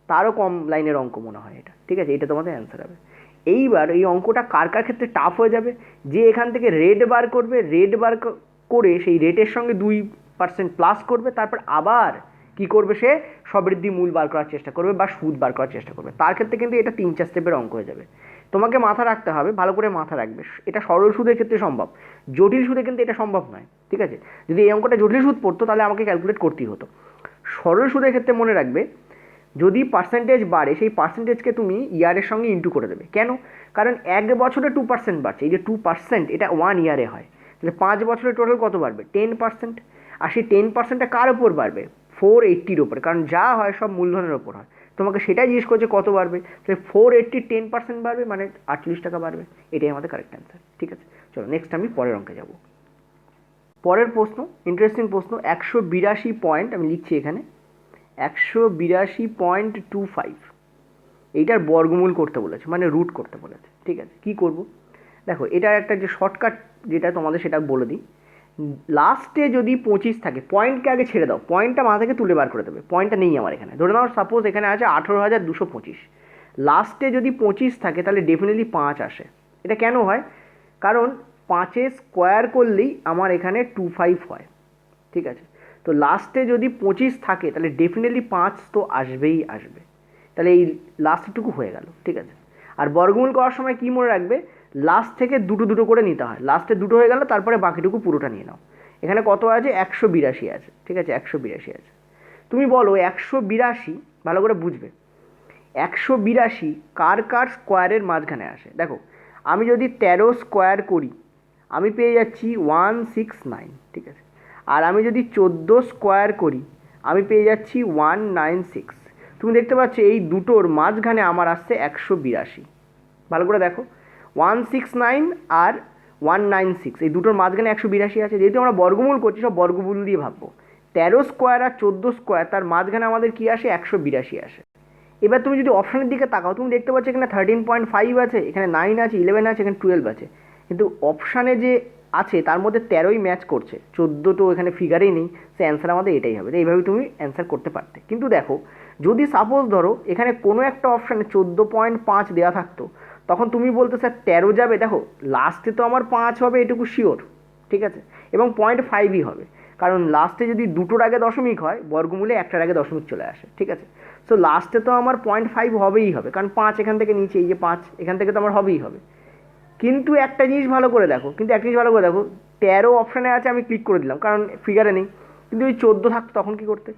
তারও কম লাইনের অঙ্ক মনে হয় এটা, ঠিক আছে। এটা তোমাদের অ্যান্সার হবে। এইবার এই অঙ্কটা কার কার ক্ষেত্রে টাফ হয়ে যাবে, যে এখান থেকে রেট বার করবে, রেট বার করে সেই রেটের সঙ্গে 2% প্লাস করবে, তারপর আবার কি করবে, সে সবৃদ্ধি মূল বার করার চেষ্টা করবে বা সুদ বার করার চেষ্টা করবে। তার ক্ষেত্রে কিন্তু এটা 3-4 স্টেপের অঙ্ক হয়ে যাবে। তোমাকে মাথা রাখতে হবে, ভালো করে মাথা রাখবে, এটা সরল সুদের ক্ষেত্রে সম্ভব, জটিল সুদে কিন্তু এটা সম্ভব নয়, ঠিক আছে। যদি এই অঙ্কটা জটিল সুদ পড়তো তাহলে আমাকে ক্যালকুলেট করতেই হতো। সরল সুদের ক্ষেত্রে মনে রাখবে যদি পার্সেন্টেজ বাড়ে, সেই পার্সেন্টেজকে তুমি ইয়ারের সঙ্গে ইন্টু করে দেবে। কেন, কারণ 1 বছরে 2% বাড়ছে, এই যে 2% এটা 1 ইয়ারে হয়, তাহলে 5 বছরে টোটাল কত বাড়বে, 10%। আর সেই 10%টা কার ওপর বাড়বে, 480-র ওপরে, কারণ যা হয় সব মূলধনের ওপর হয়। তোমাকে সেটাই জিজ্ঞেস করছে কত বাড়বে, তাহলে 480 10% বাড়বে মানে 48 টাকা বাড়বে। এটাই আমাদের কারেক্ট অ্যান্সার, ঠিক আছে। চলো নেক্সট আমি পরের অঙ্কে যাব। পরের প্রশ্ন ইন্টারেস্টিং প্রশ্ন, 182 পয়েন্ট, আমি লিখছি এখানে 182.25, এইটার বর্গমূল করতে বলেছে, মানে রুট করতে বলেছে, ঠিক আছে। কি করব, দেখো এটার একটা যে শর্টকাট যেটা তোমাদের সেটা বলে দিই। লাস্টে যদি 25 থাকে, পয়েন্টকে আগে ছেড়ে দাও, পয়েন্টটা মাথা থেকে তুলে বার করে দেবে। পয়েন্টটা নেই আমার এখানে, ধরে নাও সাপোজ এখানে আছে 18,225, লাস্টে যদি 25 থাকে তাহলে ডেফিনেটলি 5 আসে। এটা কেন হয়, কারণ 5 স্কোয়ার করলেই আমার এখানে 25 হয়, ঠিক আছে। তো লাস্টে যদি 25 থাকে তাহলে ডেফিনেটলি 5 তো আসবেই আসবে, তাহলে এই লাস্টটুকু হয়ে গেল, ঠিক আছে। আর বর্গমূল করার সময় কী মনে রাখবে, লাস্ট থেকে দুটো দুটো করে নিতে হয়, লাস্টে দুটো হয়ে গেল, তারপরে বাকিটুকু পুরোটা নিয়ে নাও। এখানে কত আছে, 182 আছে, ঠিক আছে, 182 আছে। তুমি বলো 182, ভালো করে বুঝবে, 182 কার কার স্কোয়ারের মাঝখানে আসে। দেখো আমি যদি 13 স্কোয়ার করি আমি পেয়ে যাচ্ছি 169, ঠিক আছে। আর আমি যদি 14 স্কোয়ার করি আমি পেয়ে যাচ্ছি 196। তুমি দেখতে পাচ্ছ এই দুটোর মাঝখানে আমার আসছে 182। ভালো করে দেখো, 169 আর 196, এই দুটোর মাঝখানে 182 আছে। যেহেতু আমরা বর্গমূল করছি, সব বর্গমূল দিয়ে ভাববো। 13 স্কোয়ার আর 14 স্কোয়ার, তার মাঝখানে আমাদের কী আসে, 182 আসে। এবার তুমি যদি অপশানের দিকে তাকাও, তুমি দেখতে পাচ্ছ এখানে 13.5 আছে, এখানে 9 আছে, 11 আছে, এখানে 12 আছে, কিন্তু অপশানে যে আছে তার মধ্যে 13ই ম্যাচ করছে, 14 তো এখানে ফিগারেই নেই, সে অ্যান্সার আমাদের এটাই হবে। এইভাবে তুমি অ্যান্সার করতে পারতে। কিন্তু দেখো যদি সাপোজ ধরো এখানে কোনো একটা অপশানে 14.5 দেওয়া থাকতো, তখন তুমি বলতে স্যার 13 যাবে, দেখো লাস্টে তো আমার 5 হবে, এটুকু শিওর, ঠিক আছে। এবং 0.5ই হবে, কারণ লাস্টে যদি দুটোর আগে দশমিক হয় বর্গমূলে একটার আগে দশমিক চলে আসে, ঠিক আছে। সো লাস্টে তো আমার 0.5 হবেই হবে, কারণ 5 এখান থেকে নিচে, এই যে 5 এখান থেকে তো আমার হবেই হবে। কিন্তু একটা জিনিস ভালো করে দেখো, 13 অপশানে আছে, আমি ক্লিক করে দিলাম কারণ ফিগারে নেই, কিন্তু ওই 14 থাকতো তখন কি করতে?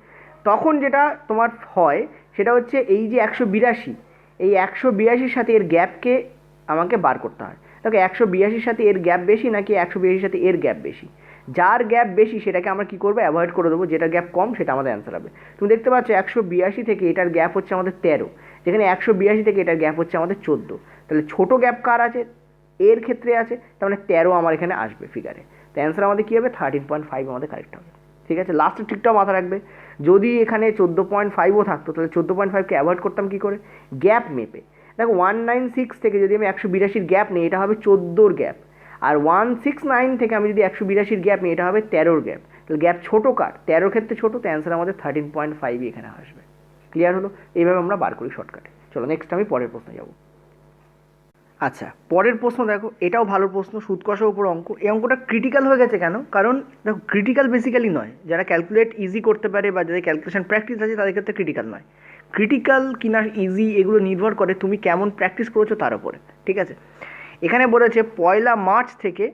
তখন যেটা তোমার হয় সেটা হচ্ছে এই যে 182, এই 182-র সাথে এর গ্যাপকে আমাকে বার করতে হয়। দেখো 182-র সাথে এর গ্যাপ বেশি নাকি 182-র সাথে এর গ্যাপ বেশি? যার গ্যাপ বেশি সেটাকে আমরা কী করবো, অ্যাভয়েড করে দেবো, যেটা গ্যাপ কম সেটা আমাদের অ্যান্সার হবে। তুমি দেখতে পাচ্ছ 182 থেকে এটার গ্যাপ হচ্ছে আমাদের 13, যেখানে 182 থেকে এটার গ্যাপ হচ্ছে আমাদের 14। তাহলে ছোটো গ্যাপ কার আছে? এর ক্ষেত্রে আছে, তার মানে 13 আমার এখানে আসবে ফিগারে। তো অ্যান্সার আমাদের কী হবে? 13.5 আমাদের কারেক্ট হবে, ঠিক আছে। লাস্টের ঠিকটাও মাথা রাখবে, যদি এখানে 14.5ও থাকতো তাহলে 14.5কে অ্যাভয়েড করতাম কী করে? গ্যাপ মেপে। দেখো 196 থেকে যদি আমি 182-র গ্যাপ নিই এটা হবে 14-র গ্যাপ, আর 169 থেকে আমি যদি 182-র গ্যাপ নিই এটা হবে 13-র গ্যাপ। তাহলে গ্যাপ ছোটো কার? 13-র ক্ষেত্রে ছোটো, তো অ্যান্সার আমাদের 13.5ই এখানে আসবে। ক্লিয়ার হলো? এইভাবে আমরা বার করি শর্টকাটে। চলো নেক্সট আমি পরের প্রশ্নে যাব। আচ্ছা, পরের প্রশ্ন দেখো, এটাও ভালো প্রশ্ন, সুদ কষার উপর অঙ্ক। এই অঙ্কটা ক্রিটিক্যাল হয়ে গেছে কেন? কারণ দেখো ক্রিটিক্যাল বেসিক্যালি নয়, যারা ক্যালকুলেট ইজি করতে পারে বা যাদের ক্যালকুলেশন প্র্যাকটিস আছে তাদের ক্ষেত্রে ক্রিটিক্যাল নয়। ক্রিটিক্যাল কিনা ইজি এগুলো নির্ভর করে তুমি কেমন প্র্যাকটিস করেছো তার উপরে, ঠিক আছে। এখানে বলেছে 1 মার্চ থেকে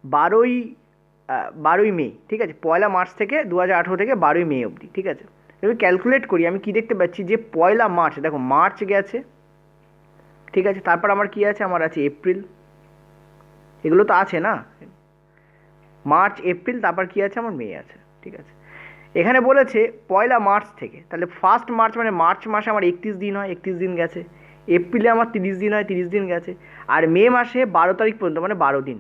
12ই মে, ঠিক আছে। 1 মার্চ থেকে 2018 থেকে 12ই মে অবধি, ঠিক আছে। যদি ক্যালকুলেট করি আমি কি দেখতে পাচ্ছি যে 1 মার্চ, দেখো মার্চ গেছে, ঠিক আছে। তারপর আমার কি আছে? আমার আছে এপ্রিল, এগুলো তো আছে না, মার্চ এপ্রিল, তারপর কি আছে? আমার মে আছে, ঠিক আছে। এখানে বলেছে 1 মার্চ থেকে, তাহলে 1 মার্চ মানে মার্চ মাসে আমার 31 দিন হয়, 31 দিন গেছে। এপ্রিলে আমার 30 দিন হয়, 30 দিন গেছে। আর মে মাসে 12 তারিখ পর্যন্ত মানে 12 দিন।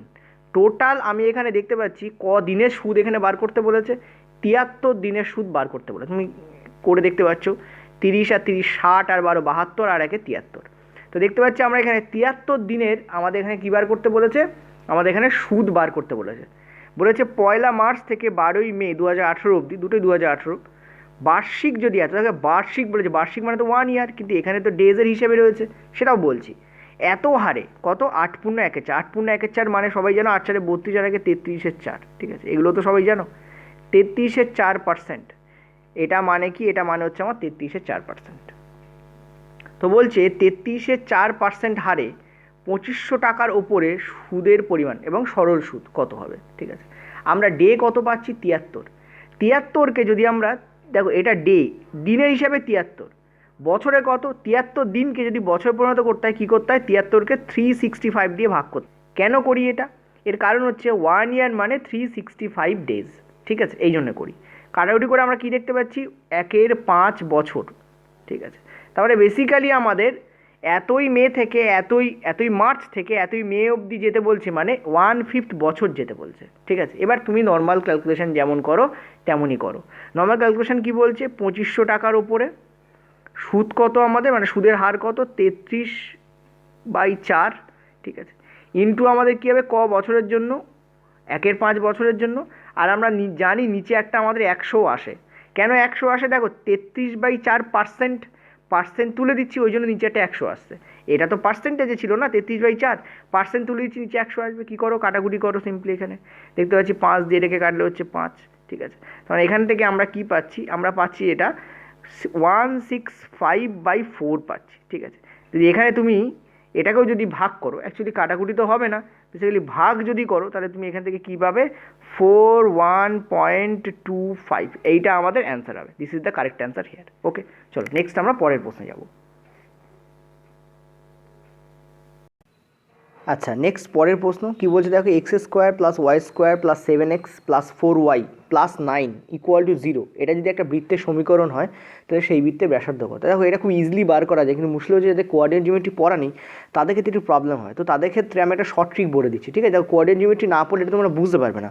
টোটাল আমি এখানে দেখতে পাচ্ছি দিনের সুদ এখানে বার করতে বলেছে, 73 দিনের সুদ বার করতে বলেছে। তুমি করে দেখতে পাচ্ছ 30 আর 30 60 আর 12 72 আর 1 73। তো দেখতে পাচ্ছি আমরা এখানে 73 দিনের আমাদের এখানে কী বার করতে বলেছে? আমাদের এখানে সুদ বার করতে বলেছে। 1 মার্চ থেকে 12ই মে 2018 অবধি, দুটোই 2018। বার্ষিক যদি এত, দেখো বার্ষিক বলেছে, বার্ষিক মানে তো 1 ইয়ার, কিন্তু এখানে তো ডেজের হিসেবে রয়েছে, সেটাও বলছি। এত হারে কত? 8×1=4, 8×1=4 মানে সবাই জানো, 8 4 32 আর 33/4, ঠিক আছে। এগুলো তো সবাই জানো। 33/4%, এটা মানে কি? এটা মানে হচ্ছে আমার 33/4%। তো বলছে 33/4% হারে 2500 টাকার ওপরে সুদের পরিমাণ এবং সরল সুদ কত হবে, ঠিক আছে। আমরা ডে কত পাচ্ছি? 73। 73কে যদি আমরা, দেখো এটা ডে, দিনের হিসাবে 73, বছরে কত? 73 দিনকে যদি বছর পরিণত করতে হয় কী করতে হয়? 73কে 365 দিয়ে ভাগ করতে। কেন করি এটা? এর কারণ হচ্ছে 1 ইয়ার মানে 365 ডেজ, ঠিক আছে, এই জন্য করি। কাটাকুটি করে আমরা কি দেখতে পাচ্ছি? 1/5 বছর, ঠিক আছে। তারপরে বেসিক্যালি আমাদের এতই মে থেকে এতই মার্চ থেকে এতই মে অবধি যেতে বলছে, মানে 1/5 বছর যেতে বলছে, ঠিক আছে। এবার তুমি নর্মাল ক্যালকুলেশন যেমন করো তেমনই করো। নর্মাল ক্যালকুলেশন কি বলছে? 2500 টাকার ওপরে সুদ কত আমাদের, মানে সুদের হার কত? 33/4, ঠিক আছে। ইন্টু আমাদের কী হবে? বছরের জন্য? 1/5 বছরের জন্য। আর আমরা জানি নিচে একটা আমাদের 100 আসে। কেন 100 আসে? দেখো 33/4% পার্সেন্ট তুলে দিচ্ছি, ওই জন্য নিচে একটা 100 আসছে। এটা তো পার্সেন্টেজে ছিল না, 33/4 পার্সেন্ট তুলে দিচ্ছি, নিচে 100 আসবে। কী করো? কাটাকুটি করো সিম্পলি। এখানে দেখতে পাচ্ছি 5 দিয়ে রেখে কাটলে হচ্ছে 5, ঠিক আছে। কারণ এখান থেকে আমরা কি পাচ্ছি? আমরা পাচ্ছি এটা 165/4 পাচ্ছি, ঠিক আছে। যদি এখানে তুমি এটাকেও যদি ভাগ করো, অ্যাকচুয়ালি কাটাকুটি তো হবে না, বেসিক্যালি ভাগ যদি করো তাহলে তুমি এখান থেকে কী পাবে? 41.25, এইটা আমাদের অ্যান্সার হবে। This is the correct answer here. Okay, চলো নেক্সট আমরা পরের প্রশ্নে যাব। আচ্ছা, নেক্সট পরের প্রশ্ন কী বলছে দেখো, x² + y² + 7x + 4y + 9 = 0, এটা যদি একটা বৃত্তের সমীকরণ হয় তাহলে সেই বৃত্তের ব্যাসার্ধ কত? দেখো এটা খুব ইজিলি বার করা যায়, কিন্তু মুশকিল হচ্ছে যাদের কোঅর্ডিনেট জিওমেট্রি পড়া নেই তাদের ক্ষেত্রে একটু প্রবলেম হয়। তো তাদের ক্ষেত্রে আমি একটা শর্ট ট্রিক বলে দিচ্ছি, ঠিক আছে। দেখো কোঅর্ডিনেট জিওমেট্রি না পড়লে এটা তোমরা বুঝতে পারবে না।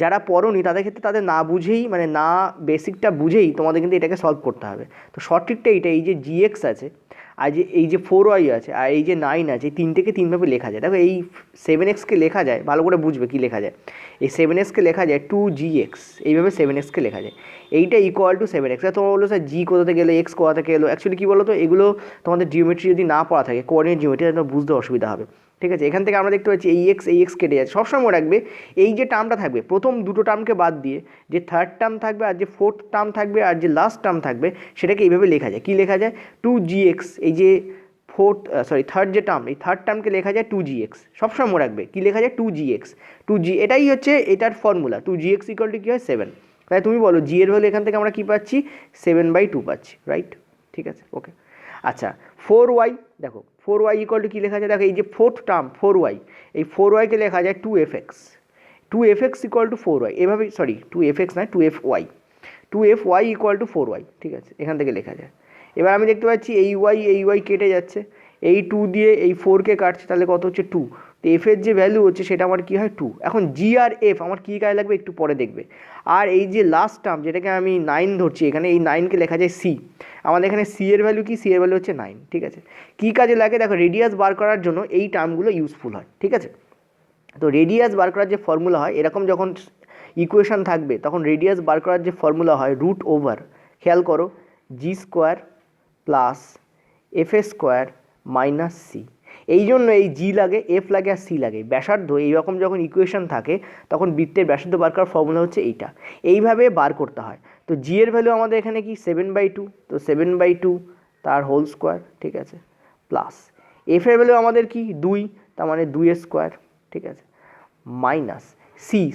যারা পড়োনি তাদের ক্ষেত্রে তাদের না বুঝেই, মানে না বেসিকটা বুঝেই তোমাদের কিন্তু এটাকে সলভ করতে হবে। তো শর্ট ট্রিকটা এইটা, এই যে gx আছে, আর যে এই যে 4y আছে, আর এই যে 9 আছে, এই তিনটেকে তিনভাবে লেখা যায়। দেখো এই 7xকে লেখা যায়, ভালো করে বুঝবে কী লেখা যায়। এই 7xকে লেখা যায় 2gx, এইভাবে 7xকে লেখা যায়। এইটা = 7x। তোমরা বলো স্যার জি কোথা থেকে এলো, এক্স কোথা থেকে এলো? অ্যাকচুয়ালি কী বলো তো, এগুলো তোমাদের জিওমেট্রি যদি না পড়া থাকে, কোঅর্ডিনেট জিওমেট্রি, তাহলে বুঝতে অসুবিধা হবে। ঠিক আছে, এখান থেকে আমরা দেখতে পাচ্ছি এই এক্স কেটে যাচ্ছে। সবসময় মনে রাখবে এই যে টার্মটা থাকবে প্রথম দুটো টার্মকে বাদ দিয়ে যে থার্ড টার্ম থাকবে আর যে ফোর্থ টার্ম থাকবে আর যে লাস্ট টার্ম থাকবে সেটাকে এইভাবে লেখা যায়। কি লেখা যায়? 2gx। এই যে থার্ড যে টার্ম, এই থার্ড টার্মকে লেখা যায় 2gx। সবসময় মনে রাখবে কী লেখা যায়? 2gx। এটাই হচ্ছে এটার ফর্মুলা। 2gx ইকুয়াল টু কী হয়? 7। তাই তুমি বলো জি এর ভ্যালু এখান থেকে আমরা কী পাচ্ছি? 7/2 পাচ্ছি, রাইট? ঠিক আছে, ওকে। আচ্ছা 4y, দেখো 4y ইকুয়াল টু কী লেখা যায়? দেখো এই যে ফোর্থ টার্ম 4y, এই 4yকে লেখা যায় 2fx। 2fx equal to 4y, এভাবে, সরি 2fx নয় 2fy। 2fy equal to 4y, ঠিক আছে, এখান থেকে লেখা যায়। এবার আমি দেখতে পাচ্ছি এই ওয়াই কেটে যাচ্ছে, এই 2 দিয়ে এই 4কে কাটছে, তাহলে কত হচ্ছে? 2। তো এফ এর যে ভ্যালু হচ্ছে সেটা আমার কী হয়? 2। এখন জি আর এফ আমার কী কাজে লাগবে একটু পরে দেখবে। আর এই যে লাস্ট টার্ম যেটাকে আমি 9 ধরছি, এখানে এই 9কে লেখা যায় সি। আমাদের এখানে সি এর ভ্যালু কি? সি এর ভ্যালু হচ্ছে 9, ঠিক আছে। কী কাজে লাগে? দেখো রেডিয়াস বার করার জন্য এই টার্মগুলো ইউজফুল হয়, ঠিক আছে। তো রেডিয়াস বার করার যে ফর্মুলা হয়, এরকম যখন ইকুয়েশন থাকবে তখন রেডিয়াস বার করার যে ফর্মুলা হয় রুট ওভার, খেয়াল করো, g square plus f a square minus c. এই জন্য এই জি লাগে, এফ লাগে আর সি লাগে। ব্যাসার্ধ এইরকম যখন ইকুয়েশন থাকে তখন বৃত্তের ব্যাসার্ধ বার করার ফর্মুলা হচ্ছে এইটা। এইভাবে বার করতে হয়। তো জি এর ভ্যালু আমাদের এখানে কি? 7/2। তো 7/2 তার হোল স্কোয়ার, ঠিক আছে, প্লাস এফ এর ভ্যালু আমাদের কি? 2, তার মানে 2 স্কোয়ার, ঠিক আছে, মাইনাস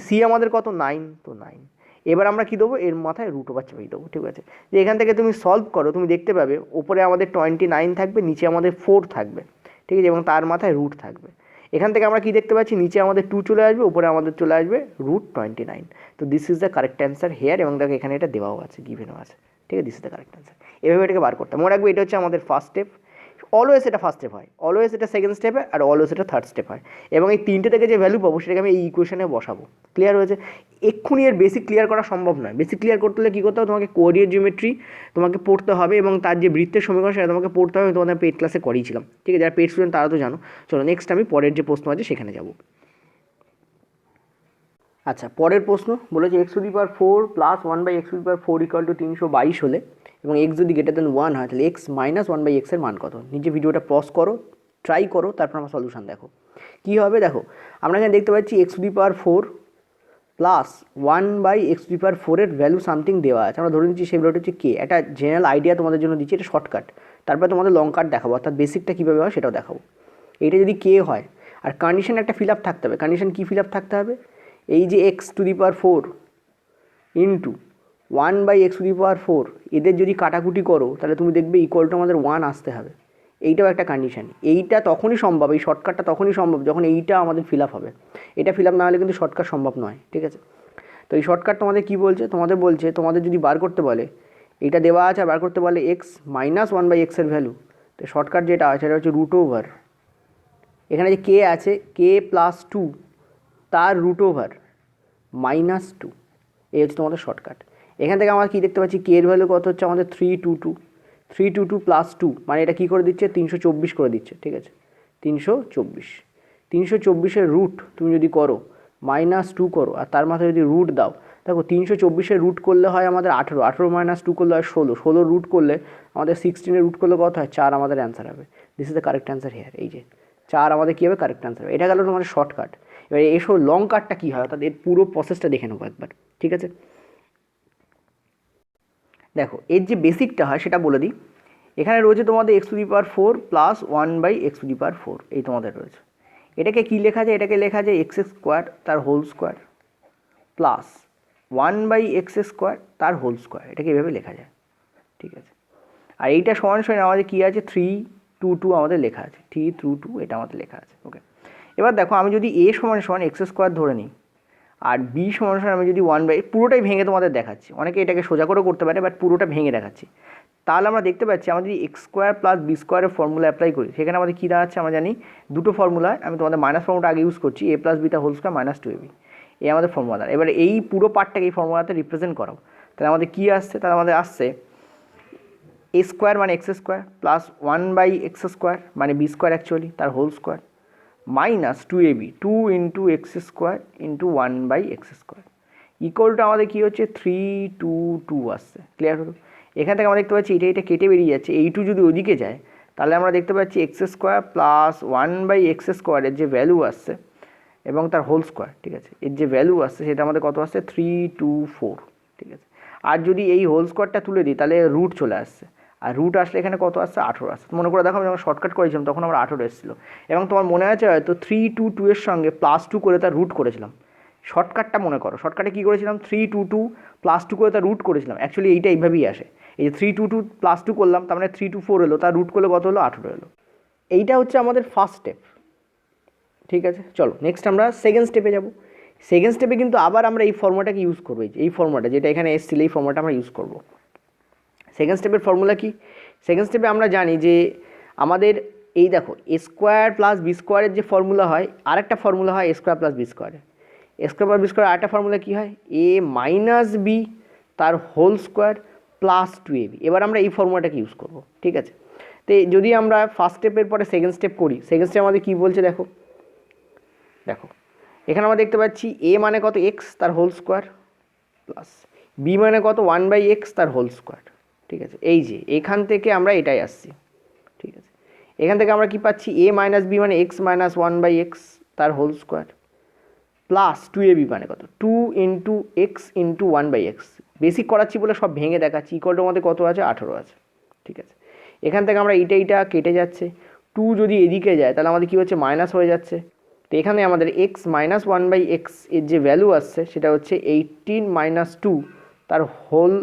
সি আমাদের কত? 9। তো 9। এবার আমরা কী দেবো? এর মাথায় রুট ওভার চাপিয়ে দেবো, ঠিক আছে। যে এখান থেকে তুমি সলভ করো, তুমি দেখতে পাবে ওপরে আমাদের 29 থাকবে, নিচে আমাদের 4 থাকবে, ঠিক আছে, এবং তার মাথায় রুট থাকবে। এখান থেকে আমরা কি দেখতে পাচ্ছি? নিচে আমাদের 2 চলে আসবে, উপরে আমাদের চলে আসবে √29। তো this is the correct answer here, এবং দেখো এখানে এটা দেওয়াও আছে, গিভেনও আছে, ঠিক আছে। This is the correct answer. এভাবে এটাকে বার করতে মনে রাখবে এটা হচ্ছে আমাদের ফার্স্ট স্টেপ। অলওয়েজ এটা ফার্স্ট স্টেপ হয়, অলওয়েজ এটা সেকেন্ড স্টেপ হয়, আর অলওয়েজ এটা থার্ড স্টেপ হয়। এবং এই তিনটে থেকে যে ভ্যালু পাবো সেটাকে আমি এই ইকুয়েশনে বসাবো। ক্লিয়ার হয়েছে? এক্ষুনি এর বেসিক ক্লিয়ার করা সম্ভব নয়। বেসিক ক্লিয়ার করতে হলে কী করতে হবে? তোমাকে কোঅর্ডিনেট জিওমেট্রি তোমাকে পড়তে হবে, এবং তার যে বৃত্তের সমীকরণ সেটা তোমাকে পড়তে হবে। তোমাদের পেড ক্লাসে করিয়েছিলাম, ঠিক আছে। যারা পেড স্টুডেন্ট তারা তো জানো। চলো নেক্সট আমি পরের যে প্রশ্ন আছে সেখানে যাব। আচ্ছা, পরের প্রশ্ন বলেছে x⁴ plus 1/x⁴ equal to 322 হলে এবং x যদি গ্রেটার দেন 1 হয় তাহলে x মাইনাস 1/x এর মান কত? নিজে ভিডিওটা পজ করো, ট্রাই করো, তারপর আমার সলিউশন দেখো কী হবে। দেখো আমরা এখানে দেখতে পাচ্ছি x⁴ প্লাস 1/x⁴ এর ভ্যালু সামথিং দেওয়া আছে। আমরা ধরে নিচ্ছি সেই ভ্যালুটা হচ্ছে কে। একটা জেনারেল আইডিয়া তোমাদের জন্য দিচ্ছি, এটা শর্টকাট। তারপরে তোমাদের লং কাট দেখাবো, অর্থাৎ বেসিকটা কীভাবে হয় সেটাও দেখাবো। এইটা যদি কে হয় আর কন্ডিশন একটা ফিল আপ থাকতে হবে। কন্ডিশন কী ফিল আপ থাকতে হবে? এই যে x⁴ ইন্টু 1/x⁴, এদের যদি কাটাকুটি করো তাহলে তুমি দেখবে ইকুয়াল টু আমাদের 1 আসতে হবে। এইটাও একটা কন্ডিশন। এইটা তখনই সম্ভব, এই শর্টকাটটা তখনই সম্ভব যখন এইটা আমাদের ফিল আপ হবে। এটা ফিল আপ না হলে কিন্তু শর্টকাট সম্ভব নয়, ঠিক আছে। তো এই শর্টকাট তোমাদের কী বলছে? তোমাদের বলছে তোমাদের যদি বার করতে বলে, এইটা দেওয়া আছে আর বার করতে বলে x মাইনাস 1/x এর ভ্যালু, তো শর্টকাট যেটা আছে সেটা হচ্ছে রুট ওভার, এখানে যে কে আছে কে প্লাস 2 তার রুট ওভার মাইনাস 2, এই হচ্ছে তোমাদের শর্টকাট। এখান থেকে আমরা কী দেখতে পাচ্ছি? কে এর ভ্যালু কত হচ্ছে আমাদের? 322 প্লাস 2, মানে এটা কী করে দিচ্ছে? 324 করে দিচ্ছে, ঠিক আছে। 324 রুট তুমি যদি করো মাইনাস 2 করো আর তার মাথায় যদি রুট দাও, দেখো 324 রুট করলে হয় আমাদের 18 মাইনাস 2 করলে হয় 16 রুট করলে আমাদের 16 রুট করলে কত হয়? 4 আমাদের অ্যান্সার হবে। This is the correct answer here. এই যে 4 আমাদের কী হবে? কারেক্ট অ্যান্সার হবে। এটা গেল তোমাদের শর্টকাট। এবার এসব লং কাটটা কী হয়, অর্থাৎ এর পুরো প্রসেসটা দেখে নেবো একবার, ঠিক আছে। দেখো এর যে বেসিকটা হয় সেটা বলে দিই। এখানে রয়েছে তোমাদের x⁴ প্লাস 1/x⁴, এই তোমাদের রয়েছে। এটাকে কী লেখা যায়? এটাকে লেখা যায় x² তার হোল স্কোয়ার প্লাস 1/x² তার হোল স্কোয়ার, এটাকে এভাবে লেখা যায়, ঠিক আছে। আর এইটা সমান আমাদের কী আছে? 322 আমাদের লেখা আছে, 322 এটা আমাদের লেখা আছে, ওকে। এবার দেখো আমি যদি a সমান x² ধরে নিই আর b সমান আমি যদি 1/, পুরোটাই ভেঙে তোমাদের দেখাচ্ছি। অনেকে এটাকে সোজা করেও করতে পারে, বাট পুরোটা ভেঙে দেখাচ্ছি। তাহলে আমরা দেখতে পাচ্ছি আমরা যদি x² plus b² formula apply করি, সেখানে আমাদের কী দাঁড়াচ্ছে? আমরা জানি দুটো ফর্মুলায়, আমি তোমাদের মাইনাস ফর্মুলাটা আগে ইউজ করছি, a plus beta whole square minus 2ab, এই আমাদের ফর্মুলা দাঁড়ায়। এবার এই পুরো পার্টটাকে এই ফর্মুলাতে রিপ্রেজেন্ট করাও, তাহলে আমাদের কী আসছে? তাহলে আমাদের আসছে a² মানে x² প্লাস 1/x² মানে b² অ্যাকচুয়ালি তার whole square minus 2ab 2 into x² into 1/x² equal to আমাদের কী হচ্ছে? 322 আসছে। ক্লিয়ার হলো? এখান থেকে আমরা দেখতে পাচ্ছি এটা কেটে বেরিয়ে যাচ্ছে। এই 2 যদি ওদিকে যায় তাহলে আমরা দেখতে পাচ্ছি এক্স স্কোয়ার প্লাস 1/x² যে ভ্যালু আসছে এবং তার হোল স্কোয়ার, ঠিক আছে, এর যে ভ্যালু আসছে সেটা আমাদের কত আসছে 324, ঠিক আছে। আর যদি এই হোল স্কোয়ারটা তুলে দিই তাহলে রুট চলে আসছে, আর রুট আসলে এখানে কত আসছে 18 আসছে। মনে করে দেখো আমি যখন শর্টকাট করেছিলাম তখন আমরা 18 এসেছিলো, এবং তোমার মনে আছে হয়তো 322 এর সঙ্গে +2 করে তার রুট করেছিলাম। শর্টকাটটা মনে করো, শর্টকাটে কী করেছিলাম 322 +2 করে তার রুট করেছিলাম। অ্যাকচুয়ালি এইটা এইভাবেই আসে, এই যে 322 +2 করলাম তার মানে 324 এলো, তার রুট করলে কত হলো 18 এলো। এইটা হচ্ছে আমাদের ফার্স্ট স্টেপ, ঠিক আছে। চলো নেক্সট আমরা সেকেন্ড স্টেপে যাব। সেকেন্ড স্টেপে কিন্তু আবার আমরা এই ফর্মুলাটাকে ইউজ করবো, এই ফর্মুলাটা যেটা এখানে এসেছিল এই ফর্মুলাটা আমরা ইউজ করব। সেকেন্ড স্টেপের ফর্মুলা কি? সেকেন্ড স্টেপে আমরা জানি যে আমাদের এই দেখো a² + b² যে ফর্মুলা হয়, আরেকটা ফর্মুলা হয় a² + b²। a² + b² আরেকটা ফর্মুলা কী হয়, a - b তার হোল স্কোয়ার প্লাস 2ab। এবার আমরা এই ফর্মুলাটাকে ইউজ করব, ঠিক আছে। তো যদি আমরা ফার্স্ট স্টেপের পরে সেকেন্ড স্টেপ করি, সেকেন্ড স্টেপ আমাদের কী বলছে দেখো, এখানে আমরা দেখতে পাচ্ছি a মানে কত x তার হোল স্কোয়ার প্লাস b মানে কত 1/x তার হোল স্কোয়ার, ঠিক আছে। এই যে এখান থেকে আমরা এটাই আসছি, ঠিক আছে। এখান থেকে আমরা কি পাচ্ছি a - b মানে x - 1/x তার হোল স্কোয়ার প্লাস 2ab মানে কত 2 × x × 1/x। বেসিক করাচ্ছি বলে সব ভেঙে দেখাচ্ছি। ইকুয়ালটার মধ্যে কত আছে 18 আছে, ঠিক আছে। এখান থেকে আমরা এইটা কেটে যাচ্ছে, 2 যদি এদিকে যায় তাহলে আমাদের কী হচ্ছে মাইনাস হয়ে যাচ্ছে। তো এখানে আমাদের x - 1/x এর যে ভ্যালু আসছে সেটা হচ্ছে 18 - 2 তার হোল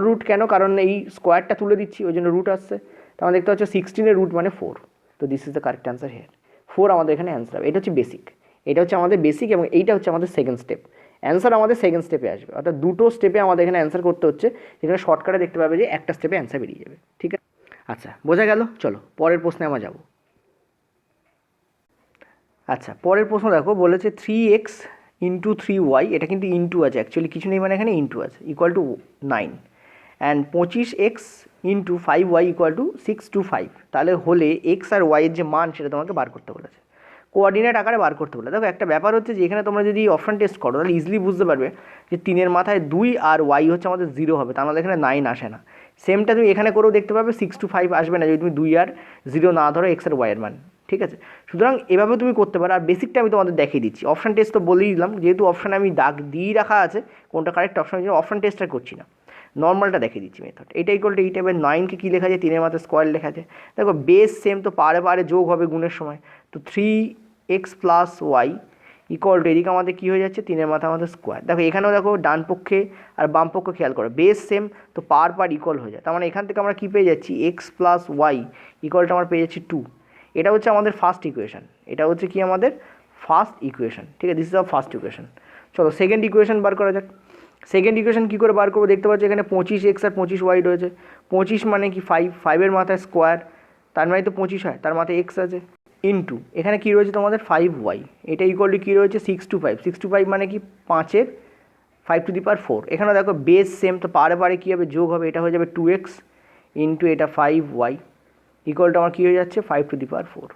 রুট কেন, কারণ এই স্কোয়ারটা তুলে দিচ্ছি ওই জন্য রুট আসছে। তো আমরা দেখতে পাচ্ছি 16 এর রুট মানে 4। তো this is the correct answer here, 4 আমাদের এখানে অ্যান্সার হবে। এটা হচ্ছে বেসিক, এটা হচ্ছে আমাদের বেসিক, এবং এইটা হচ্ছে আমাদের সেকেন্ড স্টেপ। অ্যান্সার আমাদের সেকেন্ড স্টেপে আসবে, অর্থাৎ দুটো স্টেপে আমাদের এখানে অ্যান্সার করতে হচ্ছে, যেখানে শর্টকাটে দেখতে পাবে যে একটা স্টেপে অ্যান্সার বেরিয়ে যাবে, ঠিক আছে। আচ্ছা বোঝা গেল। চলো পরের প্রশ্নে আমরা যাব। আচ্ছা পরের প্রশ্ন দেখো, বলেছে 3x × 3y, এটা কিন্তু ইন্টু আছে, অ্যাকচুয়ালি কিছু নেই মানে এখানে ইন্টু আছে, = 9, অ্যান্ড 25x × 5y = 625। তাহলে হলে এক্স আর ওয়াইয়ের যে মান সেটা তোমাকে বার করতে বলেছে, কোঅর্ডিনেট আকারে বার করতে বলে। দেখো একটা ব্যাপার হচ্ছে যে এখানে তোমরা যদি অপশান টেস্ট করো তাহলে ইজিলি বুঝতে পারবে যে 3-এর মাথায় 2 আর ওয়াই হচ্ছে আমাদের 0 হবে, তার মানে এখানে 9 আসে না। সেমটা তুমি এখানে করেও দেখতে পাবে 625 আসবে না যদি তুমি 2 আর 0 না ধরো এক্স আর ওয়াইয়ের মান, ঠিক আছে। সুতরাং এভাবে তুমি করতে পারো। আর বেসিকটা আমি তোমাদের দেখিয়ে দিচ্ছি, অপশান টেস্ট তো বলেই দিলাম, যেহেতু অপশানে আমি দাগ দিয়েই রাখা আছে কোনটা কারেক্ট অপশান, অপশান টেস্টটা করছি না, নর্মালটা দেখিয়ে দিচ্ছি মেথড। এটা = 8, এবার 9কে কী লেখা যায় 3-এর মাথায় স্কোয়ার লেখা যায়। দেখো বেস সেম, তো পারে যোগ হবে গুণের সময়, তো 3x + y = এদিকে আমাদের কী হয়ে যাচ্ছে 3-এর মাথায় আমাদের স্কোয়ার। দেখো এখানেও দেখো ডান পক্ষে আর বাম পক্ষ খেয়াল করো, বেস সেম, তো পার ইকুয়াল হয়ে যায়। তার মানে এখান থেকে আমরা কী পেয়ে যাচ্ছি x + y = আমরা পেয়ে যাচ্ছি 2। এটা হচ্ছে আমাদের ফার্স্ট ইকুয়েশন, এটা হচ্ছে কি আমাদের ফার্স্ট ইকুয়েশন, ঠিক আছে। This is our first equation. চলো সেকেন্ড ইকুয়েশন বার করা যাক। সেকেন্ড ইকুয়েশন কী করে বার করবো, দেখতে পাচ্ছি এখানে 25x আর 25y রয়েছে। 25 মানে কি 5, 5-এর মাথায় স্কোয়ার, তার মানে তো 25 হয়, তার মাথায় x আছে, ইন্টু এখানে কী রয়েছে তোমাদের 5y, এটা = কী রয়েছে 625, 625 মানে কি 5-এর 5⁴। এখানে দেখো বেস সেম, তো পারে কী হবে যোগ হবে, এটা হয়ে যাবে 2x ইন্টু এটা 5y = আমার কী হয়ে যাচ্ছে 5⁴।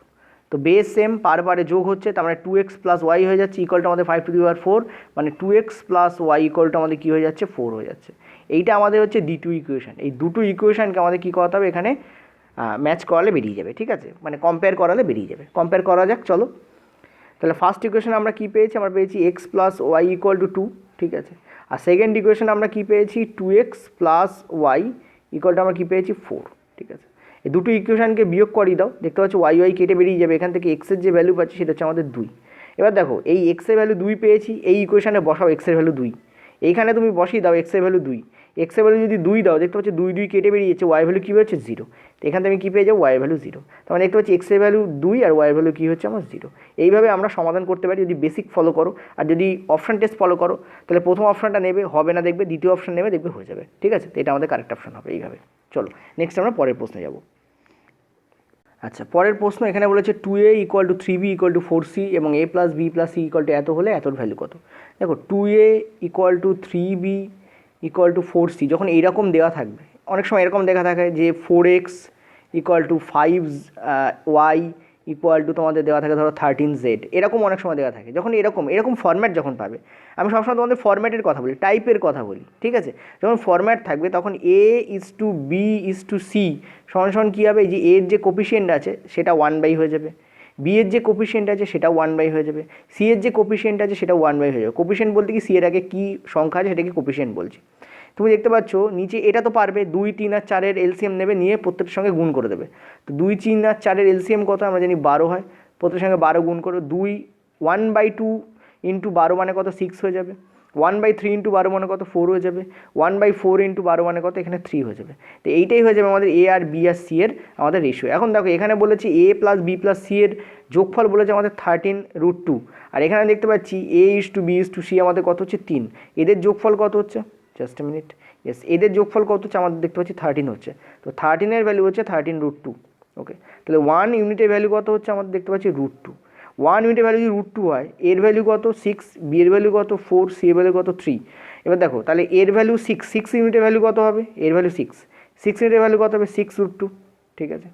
তো বেস সেম, পারে যোগ হচ্ছে, তার মানে 2x + y হয়ে যাচ্ছে = আমাদের 5⁴, মানে 2x + y = আমাদের কী হয়ে যাচ্ছে 4 হয়ে যাচ্ছে। এইটা আমাদের হচ্ছে দ্বিতীয় ইকুয়েশন। এই দুটো ইকুয়েশনকে আমাদের কী করতে হবে এখানে ম্যাচ করালে বেরিয়ে যাবে, ঠিক আছে, মানে কম্পেয়ার করালে বেরিয়ে যাবে। কম্পেয়ার করা যাক চলো। তাহলে ফার্স্ট ইকুয়েশন আমরা কী পেয়েছি, আমরা পেয়েছি x + y = 2, ঠিক আছে। আর সেকেন্ড ইকুয়েশন আমরা কী পেয়েছি 2x + y = আমরা কী পেয়েছি 4, ঠিক আছে। এই দুটো ইকুয়েশনকে বিয়োগ করিয়ে দাও, দেখতে পাচ্ছ y কেটে বেরিয়ে যাবে, এখান থেকে x-এর যে ভ্যালু পাচ্ছি সেটা হচ্ছে আমাদের 2। এবার দেখো এই x-এর ভ্যালু 2 পেয়েছি, এই ইকুয়েশনে বসাও x-এর ভ্যালু 2, এইখানে তুমি বসিয়ে দাও x-এর ভ্যালু 2, x-এর ভ্যালু যদি 2 দাও দেখতে পাচ্ছ 2 2 কেটে বেরিয়েছে, y ভ্যালু কী হচ্ছে 0, তো এখান থেকে আমি কী পেয়ে যাবো y-এর ভ্যালু 0, তার মানে দেখতে পাচ্ছি x-এর ভ্যালু 2 আর y-এর ভ্যালু কী হচ্ছে আমার 0। এইভাবে আমরা সমাধান করতে পারি যদি বেসিক ফলো করো। আর যদি অপশান টেস্ট ফলো করো তাহলে প্রথম অপশানটা নেবে হবে না, দেখবে দ্বিতীয় অপশান নেবে দেখবে হয়ে যাবে, ঠিক আছে। তো এটা আমাদের কারেক্ট অপশান হবে এইভাবে। চলো নেক্সট আমরা পরের প্রশ্নে যাব। আচ্ছা পরের প্রশ্ন এখানে বলেছে 2a = 3b = 4c এবং a + b + c = এত হলে এতর ভ্যালু কত। দেখো 2a = 3b = 4c যখন এইরকম দেওয়া থাকবে, অনেক সময় এরকম দেখা থাকে যে 4x = 5y ইকুয়াল টু তোমাদের দেওয়া থাকে ধরো 13z, এরকম অনেক সময় দেওয়া থাকে। যখন এরকম ফরম্যাট যখন পাবে, আমি সবসময় তোমাদের ফরম্যাটের কথা বলি, টাইপের কথা বলি, ঠিক আছে? যখন ফরম্যাট থাকবে তখন a:b:c সমান কী হবে, এই যে এর যে কোপিশিয়েন্ট আছে সেটা 1/, হয়ে যাবে, বি এর যে কোপিশিয়েন্ট আছে সেটা 1/, হয়ে যাবে, সি এর যে কোপিশিয়েন্ট আছে সেটা 1/, হয়ে যাবে। কোপিশিয়েন্ট বলতে কি, সি এর আগে কী সংখ্যা আছে সেটাকে কোপিশিয়েন্ট বলছি। তুমি দেখতে পাচ্ছ নিচে এটা তো পারবে, 2, 3 আর 4-এর এলসিএম নেবে, নিয়ে প্রত্যেকটার সঙ্গে গুণ করে দেবে। তো 2, 3 আর 4-এর এলসিএম কত আমরা জানি 12 হয়, প্রত্যেকের সঙ্গে 12 গুণ করো, 1/2 ইন্টু 12 মানে কত 6 হয়ে যাবে, 1/3 ইন্টু 12 মানে কত 4 হয়ে যাবে, 1/4 ইন্টু 12 মানে কত এখানে 3 হয়ে যাবে। তো এইটাই হয়ে যাবে আমাদের এ আর বি আর সি এর আমাদের রেশিও। এখন দেখো এখানে বলেছি a plus B plus C এর যোগফল বলেছে আমাদের 13√2, আর এখানে দেখতে পাচ্ছি a:b:c আমাদের কত হচ্ছে 3, এদের যোগফল কত হচ্ছে, জাস্ট এ মিনিট, ইয়েস, এদের যোগফল কত হচ্ছে আমাদের দেখতে পাচ্ছি 13 হচ্ছে। তো 13-এর ভ্যালু হচ্ছে 13√2, ওকে। তাহলে 1 ইউনিটের ভ্যালু কত হচ্ছে আমাদের দেখতে পাচ্ছি √2, 1 ইউনিটের ভ্যালু যদি √2 হয়, এর ভ্যালু কত 6, বি এর ভ্যালু কত 4, সি এর ভ্যালু কত 3। এবার দেখো তাহলে এর ভ্যালু 6 ইউনিটের ভ্যালু কত হবে, এর ভ্যালু 6 ইউনিটের ভ্যালু কত হবে 6√2, ঠিক আছে।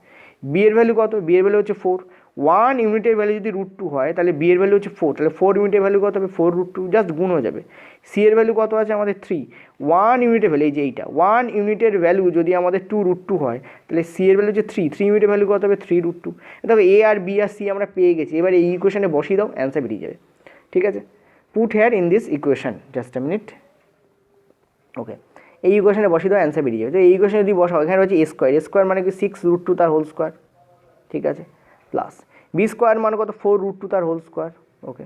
বি এর ভ্যালু কত, বি এর ভ্যালু হচ্ছে 4, 1 ইউনিটের ভ্যালু যদি √2 হয় তাহলে বি এর ভ্যালু হচ্ছে 4, তাহলে 4 ইউনিটের ভ্যালু কত হবে 4√2, জাস্ট গুণ হয়ে যাবে। সি এর ভ্যালু কত আছে আমাদের 3, 1 ইউনিটের ভ্যালু, এই যে এইটা 1 ইউনিটের ভ্যালু যদি আমাদের 2√2 হয় তাহলে সি এর ভ্যালু হচ্ছে 3 ইউনিটের ভ্যালু কত হবে 3√2। তবে এ আর বি আর সি আমরা পেয়ে গেছি, এবার এই ইকুয়েশনে বসিয়ে দাও, অ্যান্সার বেরিয়ে যাবে, ঠিক আছে। Put here in this equation, just a minute, okay. এই ইকুয়েশনে বসিয়ে দাও, অ্যান্সার বেরিয়ে যাবে। তো এই ইকুয়েশনে যদি বসাও, এখানে হচ্ছে a² মানে কি 6√2 তার হোল স্কোয়ার, ঠিক আছে, প্লাস b² মানে কত 4√2 তার হোল স্কোয়ার, ওকে।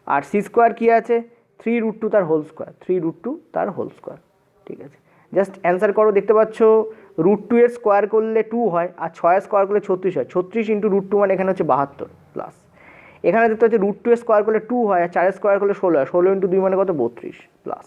আর c² কী আছে 3√2 তার হোল স্কোয়ার, 3√2 তার হোল স্কোয়ার, ঠিক আছে। জাস্ট অ্যান্সার করো, দেখতে পাচ্ছ √2 এর স্কোয়ার করলে 2 হয়, আর 6 এর স্কোয়ার করলে 36 হয়, 36 ইন্টু √2 মানে এখানে হচ্ছে 72, প্লাস এখানে দেখতে পাচ্ছি √2 এর স্কোয়ার করলে 2 হয়, আর 4 এর স্কোয়ার করলে 16 হয়, 16 ইন্টু 2 মানে কত 32, প্লাস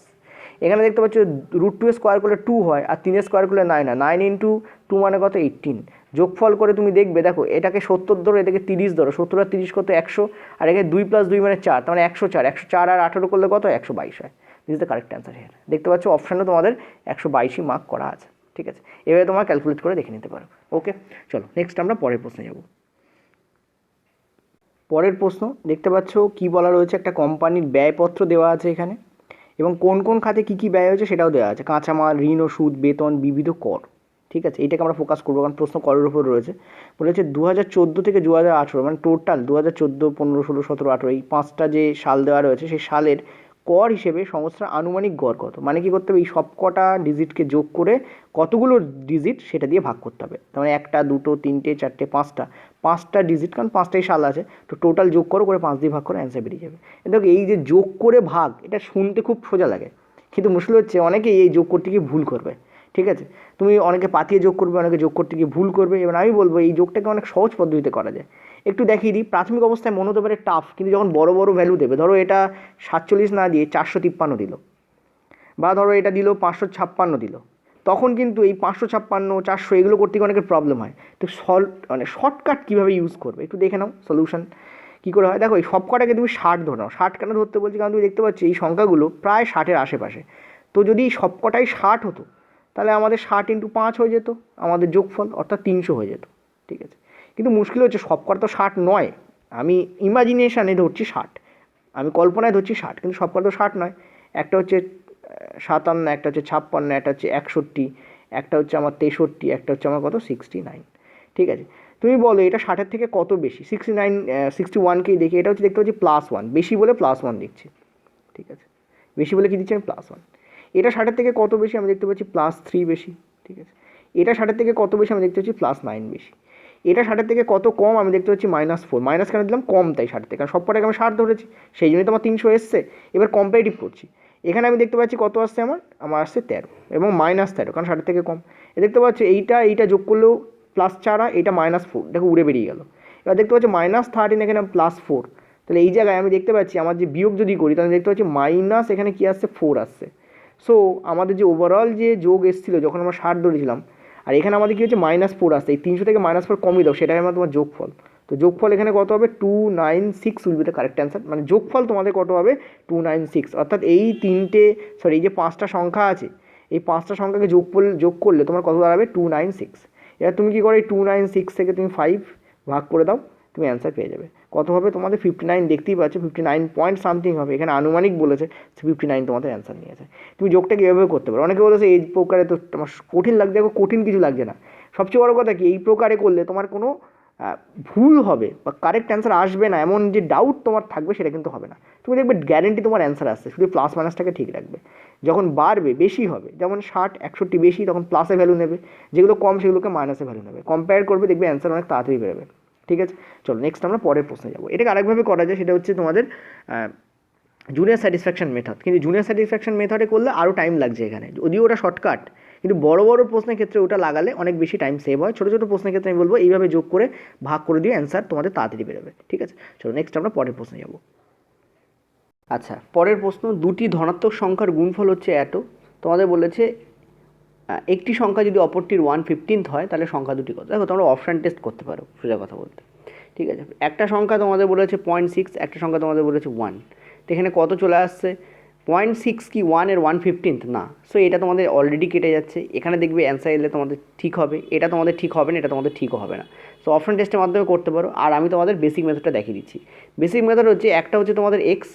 এখানে দেখতে পাচ্ছ √2 এর স্কোয়ার করলে 2 হয়, আর 3 এর স্কোয়ার করলে 9 হয়, 9 ইন্টু 2 মানে কত 18। যোগফল করে তুমি দেখবে, দেখো এটাকে 70 ধরো, এটাকে 30 ধরো, 70 আর 30 কত 100, আর এখানে 2 + 2 মানে 4, তার মানে 104 আর 18 করলে কত 122 হয়। This is the correct answer here. দেখতে পাচ্ছ অপশানে তোমাদের 122ই মার্ক করা আছে, ঠিক আছে। এবারে তোমরা ক্যালকুলেট করে দেখে নিতে পারো, ওকে। চলো নেক্সট আমরা পরের প্রশ্নে যাব। পরের প্রশ্ন দেখতে পাচ্ছ কি বলা রয়েছে, একটা কোম্পানির ব্যয়পত্র দেওয়া আছে এখানে, এবং কোন কোন খাতে কী কী ব্যয় হয়েছে সেটাও দেওয়া আছে, কাঁচামাল, ঋণ ও সুদ, বেতন, বিবিধ কর, ঠিক আছে। এটাকে আমরা ফোকাস করবো কারণ প্রশ্ন করের উপর রয়েছে। বলেছে 2014 থেকে 2018 মানে টোটাল 2014, 15, 16, 17, 18 এই 5টা যে সাল দেওয়া রয়েছে, সেই সালের কর হিসেবে সংস্থার আনুমানিক গড় কত, মানে কি করতে হবে, এই সব কটা ডিজিটকে যোগ করে কতগুলো ডিজিট সেটা দিয়ে ভাগ করতে হবে। তার মানে 1, 2, 3, 4, 5টা ডিজিট, কারণ 5টাই সাল আছে, তো টোটাল যোগ করে 5 দিয়ে ভাগ করে অ্যান্সার বেরিয়ে যাবে। দেখো এই যে যোগ করে ভাগ, এটা শুনতে খুব সোজা লাগে, কিন্তু মুশকিল হচ্ছে অনেকেই এই যোগ করতে গিয়ে ভুল করবে, ঠিক আছে। তুমি অনেকে পাতিয়ে যোগ করবে, অনেকে যোগ করতে গিয়ে ভুল করবে। এবার আমি বলবো এই যোগটাকে অনেক সহজ পদ্ধতিতে করা যায়। একটু দেখিয়ে দিই, প্রাথমিক অবস্থায় মনে হতে পারে টাফ, কিন্তু যখন বড় বড় ভ্যালু দেবে, ধরো এটা 47 না দিয়ে 453 দিল, বা ধরো এটা দিল 556 দিল, তখন কিন্তু এই 556, 400 এগুলো করতে গিয়ে অনেকের প্রবলেম হয়। তো শর্টকাট কীভাবে ইউজ করবে একটু দেখে নাও, সলিউশন কী করে হয়। দেখো এই সব কটাকে তুমি 60 ধরে নাও। 60 কেন ধরতে বলছি, কারণ তুমি দেখতে পাচ্ছ এই সংখ্যাগুলো প্রায় 60-এর আশেপাশে। তো যদি সব কটাই 60 হতো তাহলে আমাদের 60 × 5 হয়ে যেত আমাদের যোগফল, অর্থাৎ 300 হয়ে যেত, ঠিক আছে। কিন্তু মুশকিল হচ্ছে সব কটা তো 60 নয়, আমি ইমাজিনেশানে ধরছি 60, আমি কল্পনায় ধরছি 60, কিন্তু সব কটা তো 60 নয়। একটা হচ্ছে 57, একটা হচ্ছে 56, একটা হচ্ছে 61, একটা হচ্ছে আমার 63, একটা হচ্ছে আমার কত 69, ঠিক আছে। তুমি বলো এটা 60-এর থেকে কত বেশি, 69, 61কেই দেখি, এটা হচ্ছে দেখতে পাচ্ছি +1, বেশি বলে +1 দিচ্ছি, ঠিক আছে। বেশি বলে কি দিচ্ছি আমি +1। এটা 60-এর থেকে কত বেশি, আমি দেখতে পাচ্ছি +3 বেশি, ঠিক আছে। এটা 60-এর থেকে কত বেশি, আমি দেখতে পাচ্ছি +9 বেশি। এটা 60-এর থেকে কত কম, আমি দেখতে পাচ্ছি -4, মাইনাস কেন দিলাম, কম তাই 60 থেকে, কারণ সব কটাকে আমি 60 ধরেছি, সেই জন্যই তো আমার 300 এসছে। এবার কম্পারেটিভ করছি, এখানে আমি দেখতে পাচ্ছি কত আসছে, আমার আসছে 13 এবং -13, কারণ 60 থেকে কম। দেখতে পাচ্ছি এইটা যোগ করলেও +4, এটা -4, দেখো উড়ে বেরিয়ে গেল। এবার দেখতে পাচ্ছি -13, এখানে +4, তাহলে এই জায়গায় আমি দেখতে পাচ্ছি আমার যে বিয়োগ যদি করি তাহলে দেখতে পাচ্ছি মাইনাস এখানে কী আসছে 4 আসছে। সো আমাদের যে ওভারঅল যে যোগ এসেছিলো যখন আমরা 60 ধরেছিলাম, আর এখানে আমাদের কী হচ্ছে -4 আসছে, এই 300 থেকে -4 কমিয়ে দাও, সেটাই আমার তোমার যোগফল। তো যোগফল এখানে কত হবে 296 will be the correct answer, মানে যোগফল তোমাদের কত হবে 296, অর্থাৎ এই এই যে 5টা সংখ্যা আছে, এই 5টা সংখ্যাকে যোগ করলে তোমার কত দাঁড়াবে 296। এবার তুমি কী করো, এই 296 থেকে তুমি 5 ভাগ করে দাও, তুমি অ্যান্সার পেয়ে যাবে। কত হবে তোমাদের 59 দেখতেই পাচ্ছ, 59 পয়েন্ট সামথিং হবে, এখানে আনুমানিক বলেছে 59 তোমাদের অ্যান্সার নিয়েছে। তুমি যোগটা কীভাবে করতে পারো, অনেকে বলেছে এই প্রকারে তো তোমার কঠিন লাগছে, দেখো কঠিন কিছু লাগছে না। সবচেয়ে বড় কথা কি, এই প্রকারে করলে তোমার কোনো ভুল হবে বা কারেক্ট অ্যান্সার আসবে না এমন যে ডাউট তোমার থাকবে সেটা কিন্তু হবে না। তুমি দেখবে গ্যারেন্টি তোমার অ্যান্সার আসছে, শুধু প্লাস মাইনাসটাকে ঠিক রাখবে। যখন বাড়বে বেশি হবে, যেমন 60 61 বেশি, তখন প্লাসে ভ্যালু নেবে, যেগুলো কম সেগুলোকে মাইনাসে ভ্যালু নেবে, কম্পেয়ার করবে, দেখবে অ্যান্সার অনেক তাড়াতাড়ি বেরোবে। ঠিক আছে, চলো নেক্সট আমরা পরের প্রশ্নে যাবো। এটাকে আরেকভাবে করা যায়, সেটা হচ্ছে তোমাদের জুনিয়র স্যাটিসফ্যাকশন মেথড। কিন্তু জুনিয়র স্যাটিসফ্যাকশন মেথডে করলে আরও টাইম লাগছে এখানে, যদিও ওটা শর্টকাট, কিন্তু বড় বড় প্রশ্নের ক্ষেত্রে ওটা লাগালে অনেক বেশি টাইম সেভ হয়। ছোটো ছোটো প্রশ্নের ক্ষেত্রে আমি বলবো এইভাবে যোগ করে ভাগ করে দিয়ে অ্যান্সার তোমাদের তাড়াতাড়ি বেরোবে। ঠিক আছে, চলো নেক্সট আমরা পরের প্রশ্নে যাব। আচ্ছা, পরের প্রশ্ন, দুটি ধনাত্মক সংখ্যার গুণফল হচ্ছে এত। তোমাদের বলেছে একটি সংখ্যা যদি অপরটির 1/15 হয় তাহলে সংখ্যা দুটি কত। দেখো তোমরা অপশান টেস্ট করতে পারো সোজা কথা বলতে। ঠিক আছে, একটা সংখ্যা তোমাদের বলেছে 0.6, একটা সংখ্যা তোমাদের বলেছে 1, তো এখানে কত চলে আসছে, 0.6 কি 1-এর 1/15 না, সো এটা তোমাদের অলরেডি কেটে যাচ্ছে। এখানে দেখবে অ্যান্সার এলে তোমাদের ঠিক হবে, এটা তোমাদের ঠিক হবে না, এটা তোমাদের ঠিকও হবে না। সো অপশন টেস্টের মাধ্যমে করতে পারো। আর আমি তোমাদের বেসিক মেথডটা দেখিয়ে দিচ্ছি। বেসিক মেথড হচ্ছে, একটা হচ্ছে তোমাদের এক্স,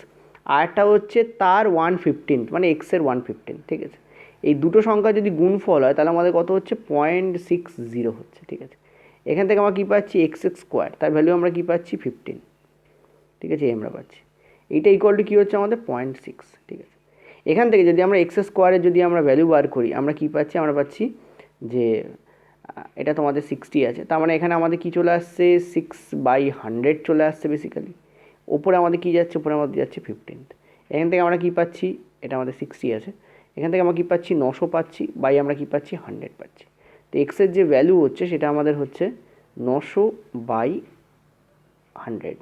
আর একটা হচ্ছে তার 1/15, মানে এক্সের 1/15। ঠিক আছে, এই দুটো সংখ্যা যদি গুণফল হয় তাহলে আমাদের কত হচ্ছে, 0.60 হচ্ছে। ঠিক আছে, এখান থেকে আমরা কী পাচ্ছি, x² তার ভ্যালু আমরা কী পাচ্ছি, 15। ঠিক আছে, আমরা পাচ্ছি এইটা ইকুয়াল টু কী হচ্ছে আমাদের 0.6। ঠিক আছে, এখান থেকে যদি আমরা x² যদি আমরা ভ্যালু বার করি, আমরা কী পাচ্ছি, আমরা পাচ্ছি যে এটা তোমাদের 60 আছে, তার মানে এখানে আমাদের কী চলে আসছে, 6/100 চলে আসছে বেসিক্যালি। ওপরে আমাদের কী যাচ্ছে, ওপরে আমাদের যাচ্ছে 15। এখান থেকে আমরা কী পাচ্ছি, এটা আমাদের 60 আছে, এখান থেকে আমরা কী পাচ্ছি, 900 পাচ্ছি, বাই আমরা কী পাচ্ছি, 100 পাচ্ছি। তো এক্সের যে ভ্যালু হচ্ছে সেটা আমাদের হচ্ছে 900/100।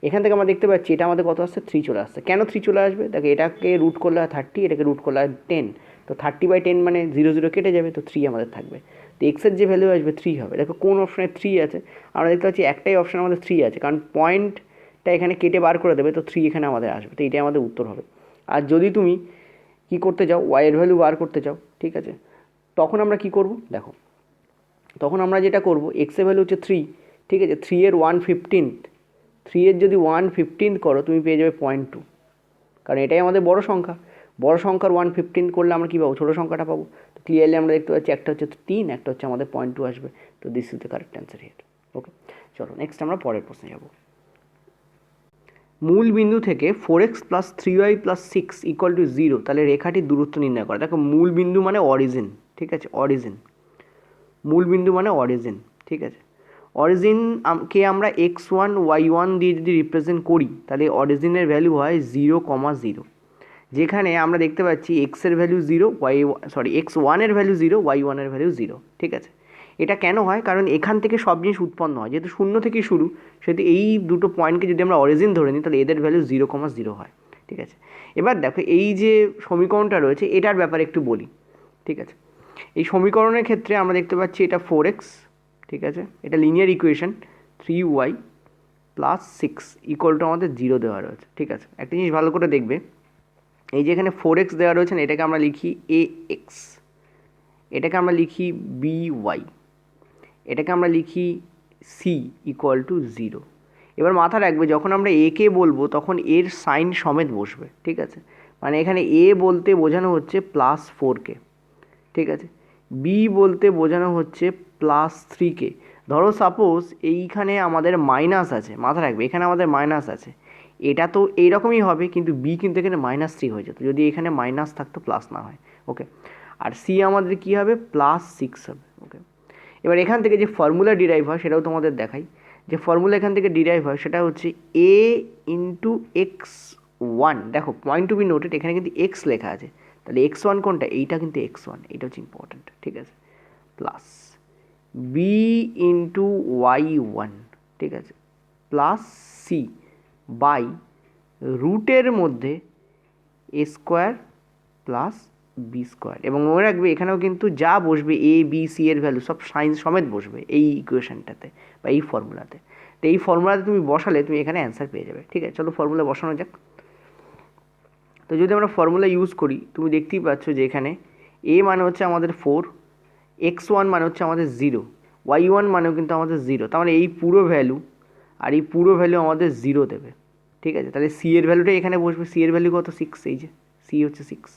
এখান থেকে আমরা দেখতে পাচ্ছি এটা আমাদের কত আসছে, 3 চলে আসছে। কেন 3 চলে আসবে, দেখো এটাকে রুট করলে হয় 30, এটাকে রুট করলে হয় 10, তো 30/10 মানে 0 0 কেটে যাবে, তো 3 আমাদের থাকবে। তো এক্সের যে ভ্যালু আসবে 3 হবে। দেখো কোন অপশানে 3 আছে, আমরা দেখতে পাচ্ছি একটাই অপশান আমাদের 3 আছে, কারণ পয়েন্টটা এখানে কেটে বার করে দেবে, তো 3 এখানে আমাদের আসবে, তো এটাই আমাদের উত্তর হবে। আর যদি তুমি কী করতে চাও, ওয়াইয়ের ভ্যালু বার করতে চাও, ঠিক আছে, তখন আমরা কী করব, দেখো তখন আমরা যেটা করব, এক্সের ভ্যালু হচ্ছে 3, ঠিক আছে, 3-এর 1/15, 3-এর যদি 1/15 করো তুমি পেয়ে যাবে 0.2, কারণ এটাই আমাদের বড় সংখ্যা। বড় সংখ্যার 1/15 করলে আমরা কী পাবো, ছোটো সংখ্যাটা পাবো। তো ক্লিয়ারলি আমরা দেখতে পাচ্ছি একটা হচ্ছে 3, একটা হচ্ছে আমাদের 0.2 আসবে। তো this is the correct answer here. Okay, চলো নেক্সট আমরা পরের প্রশ্নে যাব। মূল বিন্দু থেকে 4x + 3y + 6 = 0, তাহলে রেখাটির দূরত্ব নির্ণয় করা। দেখো মূল বিন্দু মানে অরিজিন, ঠিক আছে, অরিজিন, মূল বিন্দু মানে অরিজিন। ঠিক আছে, অরিজিন কে আমরা x1 y1 দিয়ে যদি রিপ্রেজেন্ট করি তাহলে অরিজিনের ভ্যালু হয় 0,0, যেখানে আমরা দেখতে পাচ্ছি এক্সের ভ্যালু 0, x1-এর ভ্যালু 0, y1-এর ভ্যালু 0। ঠিক আছে, এটা কেন হয়, কারণ এখান থেকে সব জিনিস উৎপন্ন হয়, যেহেতু শূন্য থেকেই শুরু, সেহেতু এই দুটো পয়েন্টকে যদি আমরা অরিজিন ধরে নিই তাহলে এদের ভ্যালু 0,0 হয়। ঠিক আছে, এবার দেখো এই যে সমীকরণটা রয়েছে এটার ব্যাপারে একটু বলি। ঠিক আছে, এই সমীকরণের ক্ষেত্রে আমরা দেখতে পাচ্ছি এটা 4x, ঠিক আছে, এটা লিনিয়ার ইকুয়েশন, 3y + 6 = আমাদের 0 দেওয়া রয়েছে। ঠিক আছে, একটা জিনিস ভালো করে দেখবে, এই যে এখানে 4x দেওয়া রয়েছে, এটাকে আমরা লিখি ax, এটাকে আমরা লিখি by, এটাকে আমরা লিখি c = 0। এবার মাথা রাখবে যখন আমরা a কে বলবো তখন এর সাইন সমেত বসবে। ঠিক আছে, মানে এখানে a বলতে বোঝানো হচ্ছে +4কে, ঠিক আছে, বি বলতে বোঝানো হচ্ছে +3কে। ধরো সাপোজ এইখানে আমাদের মাইনাস আছে, মাথা রাখবে এখানে আমাদের মাইনাস আছে, এটা তো এইরকমই হবে, কিন্তু বি কিন্তু এখানে -3 হয়ে যেত যদি এখানে মাইনাস থাকতো, প্লাস না হয়। ওকে, আর সি আমাদের কী হবে, +6 হবে। ওকে, এবার এখান থেকে যে ফর্মুলা ডিরাইভ হয় সেটাও তোমাদের দেখাই। যে ফর্মুলা এখান থেকে ডিরাইভ হয় সেটা হচ্ছে a × x1। দেখো পয়েন্ট টু বি নোটেড, এখানে কিন্তু এক্স লেখা আছে, তাহলে x1 কোনটা, এইটা কিন্তু x1, এটা হচ্ছে ইম্পর্ট্যান্ট। ঠিক আছে, প্লাস b × y1, ঠিক আছে, প্লাস সি বাই রুটের মধ্যে a² প্লাস b²। এবং মনে রাখবে এখানেও কিন্তু যা বসবে a b c এর ভ্যালু সব সাইন সমেত বসবে এই ইকুয়েশনটাতে বা এই ফর্মুলাতে। তো এই ফর্মুলাতে তুমি বসালে তুমি এখানে অ্যান্সার পেয়ে যাবে। ঠিক আছে, চলো ফর্মুলা বসানো যাক। তো যদি আমরা ফর্মুলা ইউজ করি তুমি দেখতেই পাচ্ছ যে এখানে a মানে হচ্ছে আমাদের 4, x1 মানে হচ্ছে আমাদের 0, y1 মানেও কিন্তু আমাদের 0, তার মানে এই পুরো ভ্যালু আর এই পুরো ভ্যালু আমাদের 0 দেবে, ঠিক আছে। তাহলে সি এর ভ্যালুটা এখানে বসবে, সি এর ভ্যালু কত 6, এই যে সি হচ্ছে 6,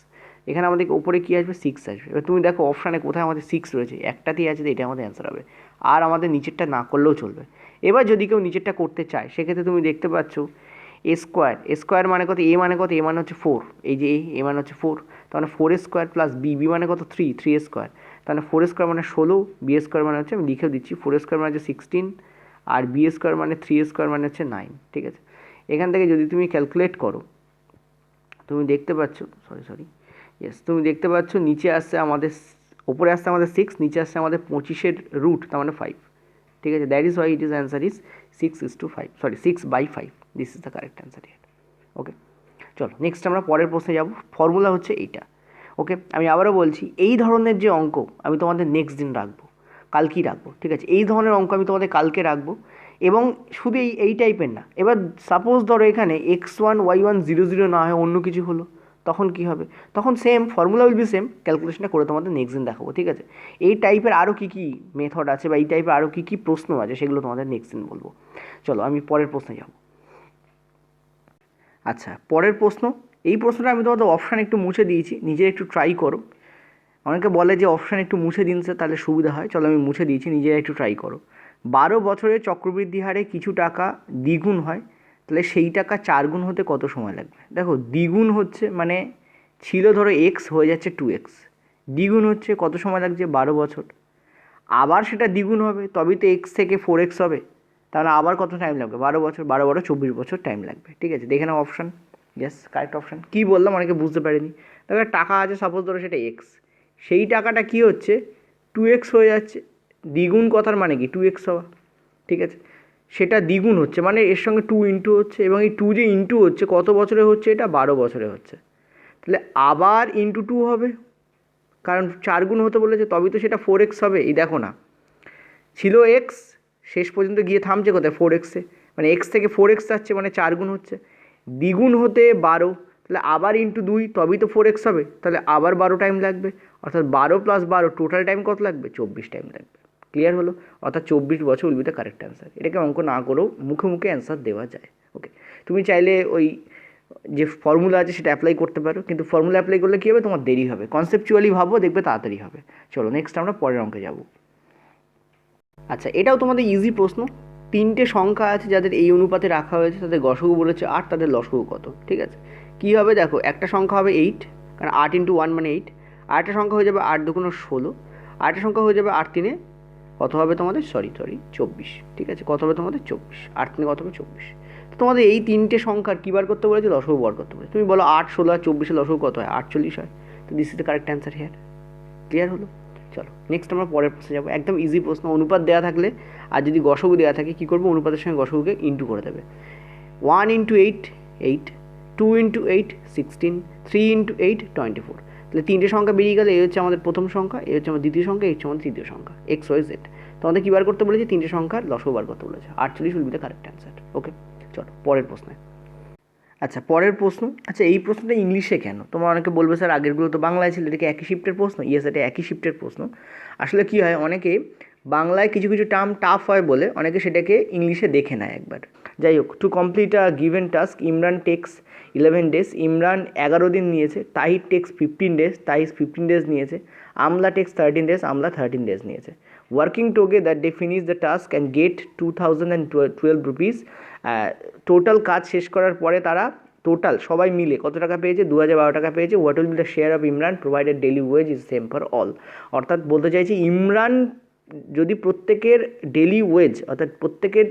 এখানে আমাদের ওপরে কী আসবে 6 আসবে। এবার তুমি দেখো অপশানে কোথায় আমাদের 6 রয়েছে, একটাতেই আছে, তো এটা আমাদের অ্যান্সার হবে। আর আমাদের নিচেরটা না করলেও চলবে। এবার যদি কেউ নিচেরটা করতে চায় সেক্ষেত্রে তুমি দেখতে পাচ্ছ এ স্কোয়ার মানে কত, এ মানে কত, এ মানে হচ্ছে 4, এই যে এ মানে হচ্ছে 4, তাহলে 4 স্কোয়ার প্লাস বি মানে কত 3 স্কোয়ার, তাহলে 4 স্কোয়ার মানে 16, বি স্কোয়ার মানে হচ্ছে, আমি লিখেও দিচ্ছি, 4 স্কোয়ার মানে হচ্ছে 16, আর বি স্কোয়ার মানে 3 স্কোয়ার মানে হচ্ছে 9, ঠিক আছে। এখান থেকে যদি তুমি ক্যালকুলেট করো তুমি দেখতে পাচ্ছ, সরি ইয়েস, তুমি দেখতে পাচ্ছ নিচে আসছে আমাদের, ওপরে আসছে আমাদের 6, নিচে আসছে আমাদের 25-এর রুট, তার মানে 5, ঠিক আছে। That is why it is answer is 6:5, sorry 6/5, this is the correct answer here. Okay, চলো নেক্সট আমরা পরের প্রশ্নে যাব। ফর্মুলা হচ্ছে এইটা। ওকে, আমি আবারও বলছি, এই ধরনের যে অঙ্ক আমি তোমাদের নেক্সট দিন রাখবো, কালকেই রাখবো, ঠিক আছে। এই ধরনের অঙ্ক আমি তোমাদের কালকে রাখবো, এবং শুধু এই টাইপের না। এবার সাপোজ ধরো এখানে x1 y1 0 0 না হয় অন্য কিছু হলো, তখন কি হবে? তখন same formula will be same, ক্যালকুলেশনটা করে তোমাদের নেক্সট দিন দেখাবো, ঠিক আছে। এই টাইপের আরও কী কী মেথড আছে বা এই টাইপের আরও কী কী প্রশ্ন আছে সেগুলো তোমাদের নেক্সট দিন বলবো। চলো আমি পরের প্রশ্নে যাব। আচ্ছা, পরের প্রশ্ন, এই প্রশ্নটা আমি তোমাদের অপশান একটু মুছে দিয়েছি, নিজে একটু ট্রাই করো। অনেকে বলে যে অপশান একটু মুছে দিন স্যার, তাহলে সুবিধা হয়। চলো আমি মুছে দিয়েছি, নিজেরা একটু ট্রাই করো। 12 বছরে চক্রবৃদ্ধি হারে কিছু টাকা দ্বিগুণ হয়, তাহলে সেই টাকা 4 গুণ হতে কত সময় লাগবে? দেখো দ্বিগুণ হচ্ছে মানে ছিল ধরো এক্স, হয়ে যাচ্ছে 2x, দ্বিগুণ হচ্ছে কত সময় লাগছে 12 বছর, আবার সেটা দ্বিগুণ হবে তবেই তো এক্স থেকে 4x হবে, তাহলে আবার কত টাইম লাগবে? 12 বছর, 12 12 24 বছর টাইম লাগবে, ঠিক আছে। দেখে নাও অপশান, ইয়েস কারেক্ট অপশান। কী বললাম অনেকে বুঝতে পারেনি। দেখো টাকা আছে সাপোজ ধরো সেটা এক্স, সেই টাকাটা কী হচ্ছে 2x হয়ে যাচ্ছে, দ্বিগুণ কথার মানে কি 2x হওয়া, ঠিক আছে। সেটা দ্বিগুণ হচ্ছে মানে এর সঙ্গে 2 ইন্টু হচ্ছে, এবং এই 2 যে ইন্টু হচ্ছে কত বছরে হচ্ছে, এটা 12 বছরে হচ্ছে, তাহলে আবার ইন্টু 2 হবে, কারণ 4 গুণ হতে বলেছে, তবেই তো সেটা 4x হবে। এই দেখো না, ছিল এক্স, শেষ পর্যন্ত গিয়ে থামছে কোথায় 4x-এ, মানে এক্স থেকে 4x যাচ্ছে, মানে 4 গুণ হচ্ছে, দ্বিগুণ হতে 12, তাহলে আবার ইন্টু 2 তবেই তো 4x হবে, তাহলে আবার 12 টাইম লাগবে, অর্থাৎ 12 + 12 টোটাল টাইম কত লাগবে? 24 টাইম লাগবে। ক্লিয়ার হলো? অর্থাৎ 24 বছর will be the correct answer. এটাকে অঙ্ক না করেও মুখে মুখে অ্যান্সার দেওয়া যায়। ওকে, তুমি চাইলে ওই যে ফর্মুলা আছে সেটা অ্যাপ্লাই করতে পারো, কিন্তু ফর্মুলা অ্যাপ্লাই করলে কী হবে, তোমার দেরি হবে। কনসেপচুয়ালি ভাবো, দেখবে তাড়াতাড়ি হবে। চলো নেক্সট আমরা পরের অঙ্কে যাব। আচ্ছা, এটাও তোমাদের ইজি প্রশ্ন। 3টে সংখ্যা আছে যাদের এই অনুপাতে রাখা হয়েছে, তাদের গসগু বলেছে 8, তাদের লসগু কত? ঠিক আছে, কী হবে দেখো, একটা সংখ্যা হবে 8, কারণ 8 × 1 মানে 8, আরেকটা সংখ্যা হয়ে যাবে 8 × 2 = 16, আরেকটা সংখ্যা হয়ে যাবে 8 × 3 কত হবে তোমাদের, সরি 24, ঠিক আছে। কত হবে তোমাদের 24, 8 × 3 কত হবে 24। তো তোমাদের এই 3টে সংখ্যার কী বার করতে বলেছে, লসগু বার করতে বলেছে। তুমি বলো 8, 16 আর 24-এর লসগু কত হয়? 48 হয়। তো this is the correct answer here. Clear হলো? চলো নেক্সট আমরা পরের প্রশ্নে যাবো। একদম ইজি প্রশ্ন, অনুপাত দেওয়া থাকলে আর যদি গসগু দেওয়া থাকে কী করবো, অনুপাতের সঙ্গে গসগুকে ইন্টু করে দেবে। 1 × 8 8, 2 × 8 16, 3 × 8 24। তাহলে 3টে সংখ্যা বেরিয়ে গেলে এই হচ্ছে আমাদের প্রথম সংখ্যা, এই হচ্ছে আমাদের দ্বিতীয় সংখ্যা, এই হচ্ছে আমাদের তৃতীয় সংখ্যা, এক্স ওয়াই জেড। তো আমাদের কী বার করতে বলেছে, 3টে সংখ্যার লসগু বার করতে বলেছে। 48 will be the correct answer. Okay, চলো পরের প্রশ্নে। আচ্ছা, পরের প্রশ্ন। আচ্ছা, এই প্রশ্নটা ইংলিশে কেন? তোমরা অনেকে বলবে স্যার আগেরগুলো তো বাংলায় ছিল, এটা কি একই শিফটের প্রশ্ন? ইয়েস, এটা একই শিফটের প্রশ্ন। আসলে কী হয়, অনেকে বাংলায় কিছু কিছু টার্ম টাফ হয় বলে অনেকে সেটাকে ইংলিশে দেখে নেয় একবার। যাই হোক, to complete a given task Imran takes 11 days, Imran 11 দিন নিয়েছে। Tahir takes 15 days, Tahir 15 days নিয়েছে। আমলা টেক্স 13 days, আমলা 13 days নিয়েছে। Working together they finish the task and get 2012 rupees. Total কাজ শেষ করার পরে তারা টোটাল সবাই মিলে কত টাকা পেয়েছে? 2012 টাকা পেয়েছে। What will be the share of Imran provided daily wage is same for all. অর্থাৎ বলতে চাইছি, ইমরান যদি প্রত্যেকের ডেলি ওয়েজ অর্থাৎ প্রত্যেকের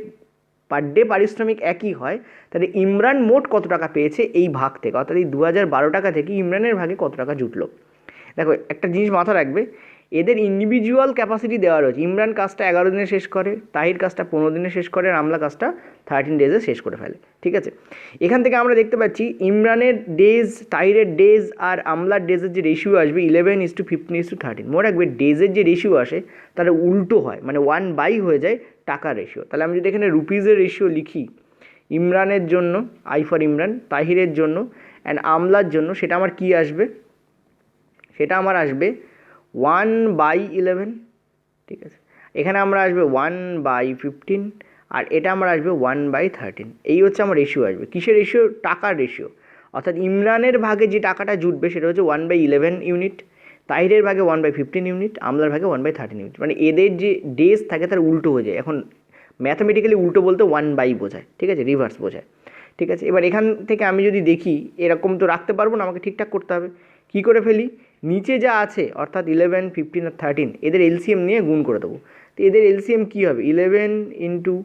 পার ডে পারিশ্রমিক একই হয়, তাহলে ইমরান মোট কত টাকা পেয়েছে এই ভাগ থেকে, অর্থাৎ এই 2012 টাকা থেকে ইমরানের ভাগে কত টাকা জুটলো। দেখো একটা জিনিস মাথা রাখবে, এদের ইন্ডিভিজুয়াল ক্যাপাসিটি দেওয়া রয়েছে। ইমরান কাজটা 11 দিনে শেষ করে, তাহির কাজটা 15 দিনে শেষ করে, আর আমলা কাজটা 13 ডেজে শেষ করে ফেলে। ঠিক আছে, এখান থেকে আমরা দেখতে পাচ্ছি ইমরানের ডেজ, তাহিরের ডেজ আর আমলার ডেজের যে রেশিও আসবে 11:15:13। মনে রাখবে ডেজের যে রেশিও আসে তার উল্টো হয়, মানে 1/, হয়ে যায় টাকার রেশিও। তাহলে আমি যদি এখানে রুপিজের রেশিও লিখি, ইমরানের জন্য আই ফর ইমরান, তাহিরের জন্য অ্যান্ড আমলার জন্য, সেটা আমার কি আসবে, সেটা আমার আসবে 1/11। ঠিক আছে, এখানে আমরা আসবে 1/15, আর এটা আমার আসবে 1/13। এই হচ্ছে আমার রেশিও আসবে। কিসের রেশিও? টাকার রেশিও। অর্থাৎ ইমরানের ভাগে যে টাকাটা জুটবে সেটা হচ্ছে 1/11 ইউনিট, তাহিরের ভাগে 1/15 ইউনিট, আমলার ভাগে 1/13 ইউনিট। মানে এদের যে ডেজ থাকে তার উল্টো হয়ে যায়। এখন ম্যাথামেটিক্যালি উল্টো বলতে 1/, বোঝায়, ঠিক আছে, রিভার্স বোঝায়, ঠিক আছে। এবার এখান থেকে আমি যদি দেখি এরকম তো রাখতে পারবো না, আমাকে ঠিকঠাক করতে হবে। কী করে ফেলি? নিচে যা আছে অর্থাৎ 11, 15 আর 13 এদের এলসিএম নিয়ে গুণ করে দেবো। তো এদের এলসিএম কী হবে? 11 ইন্টু,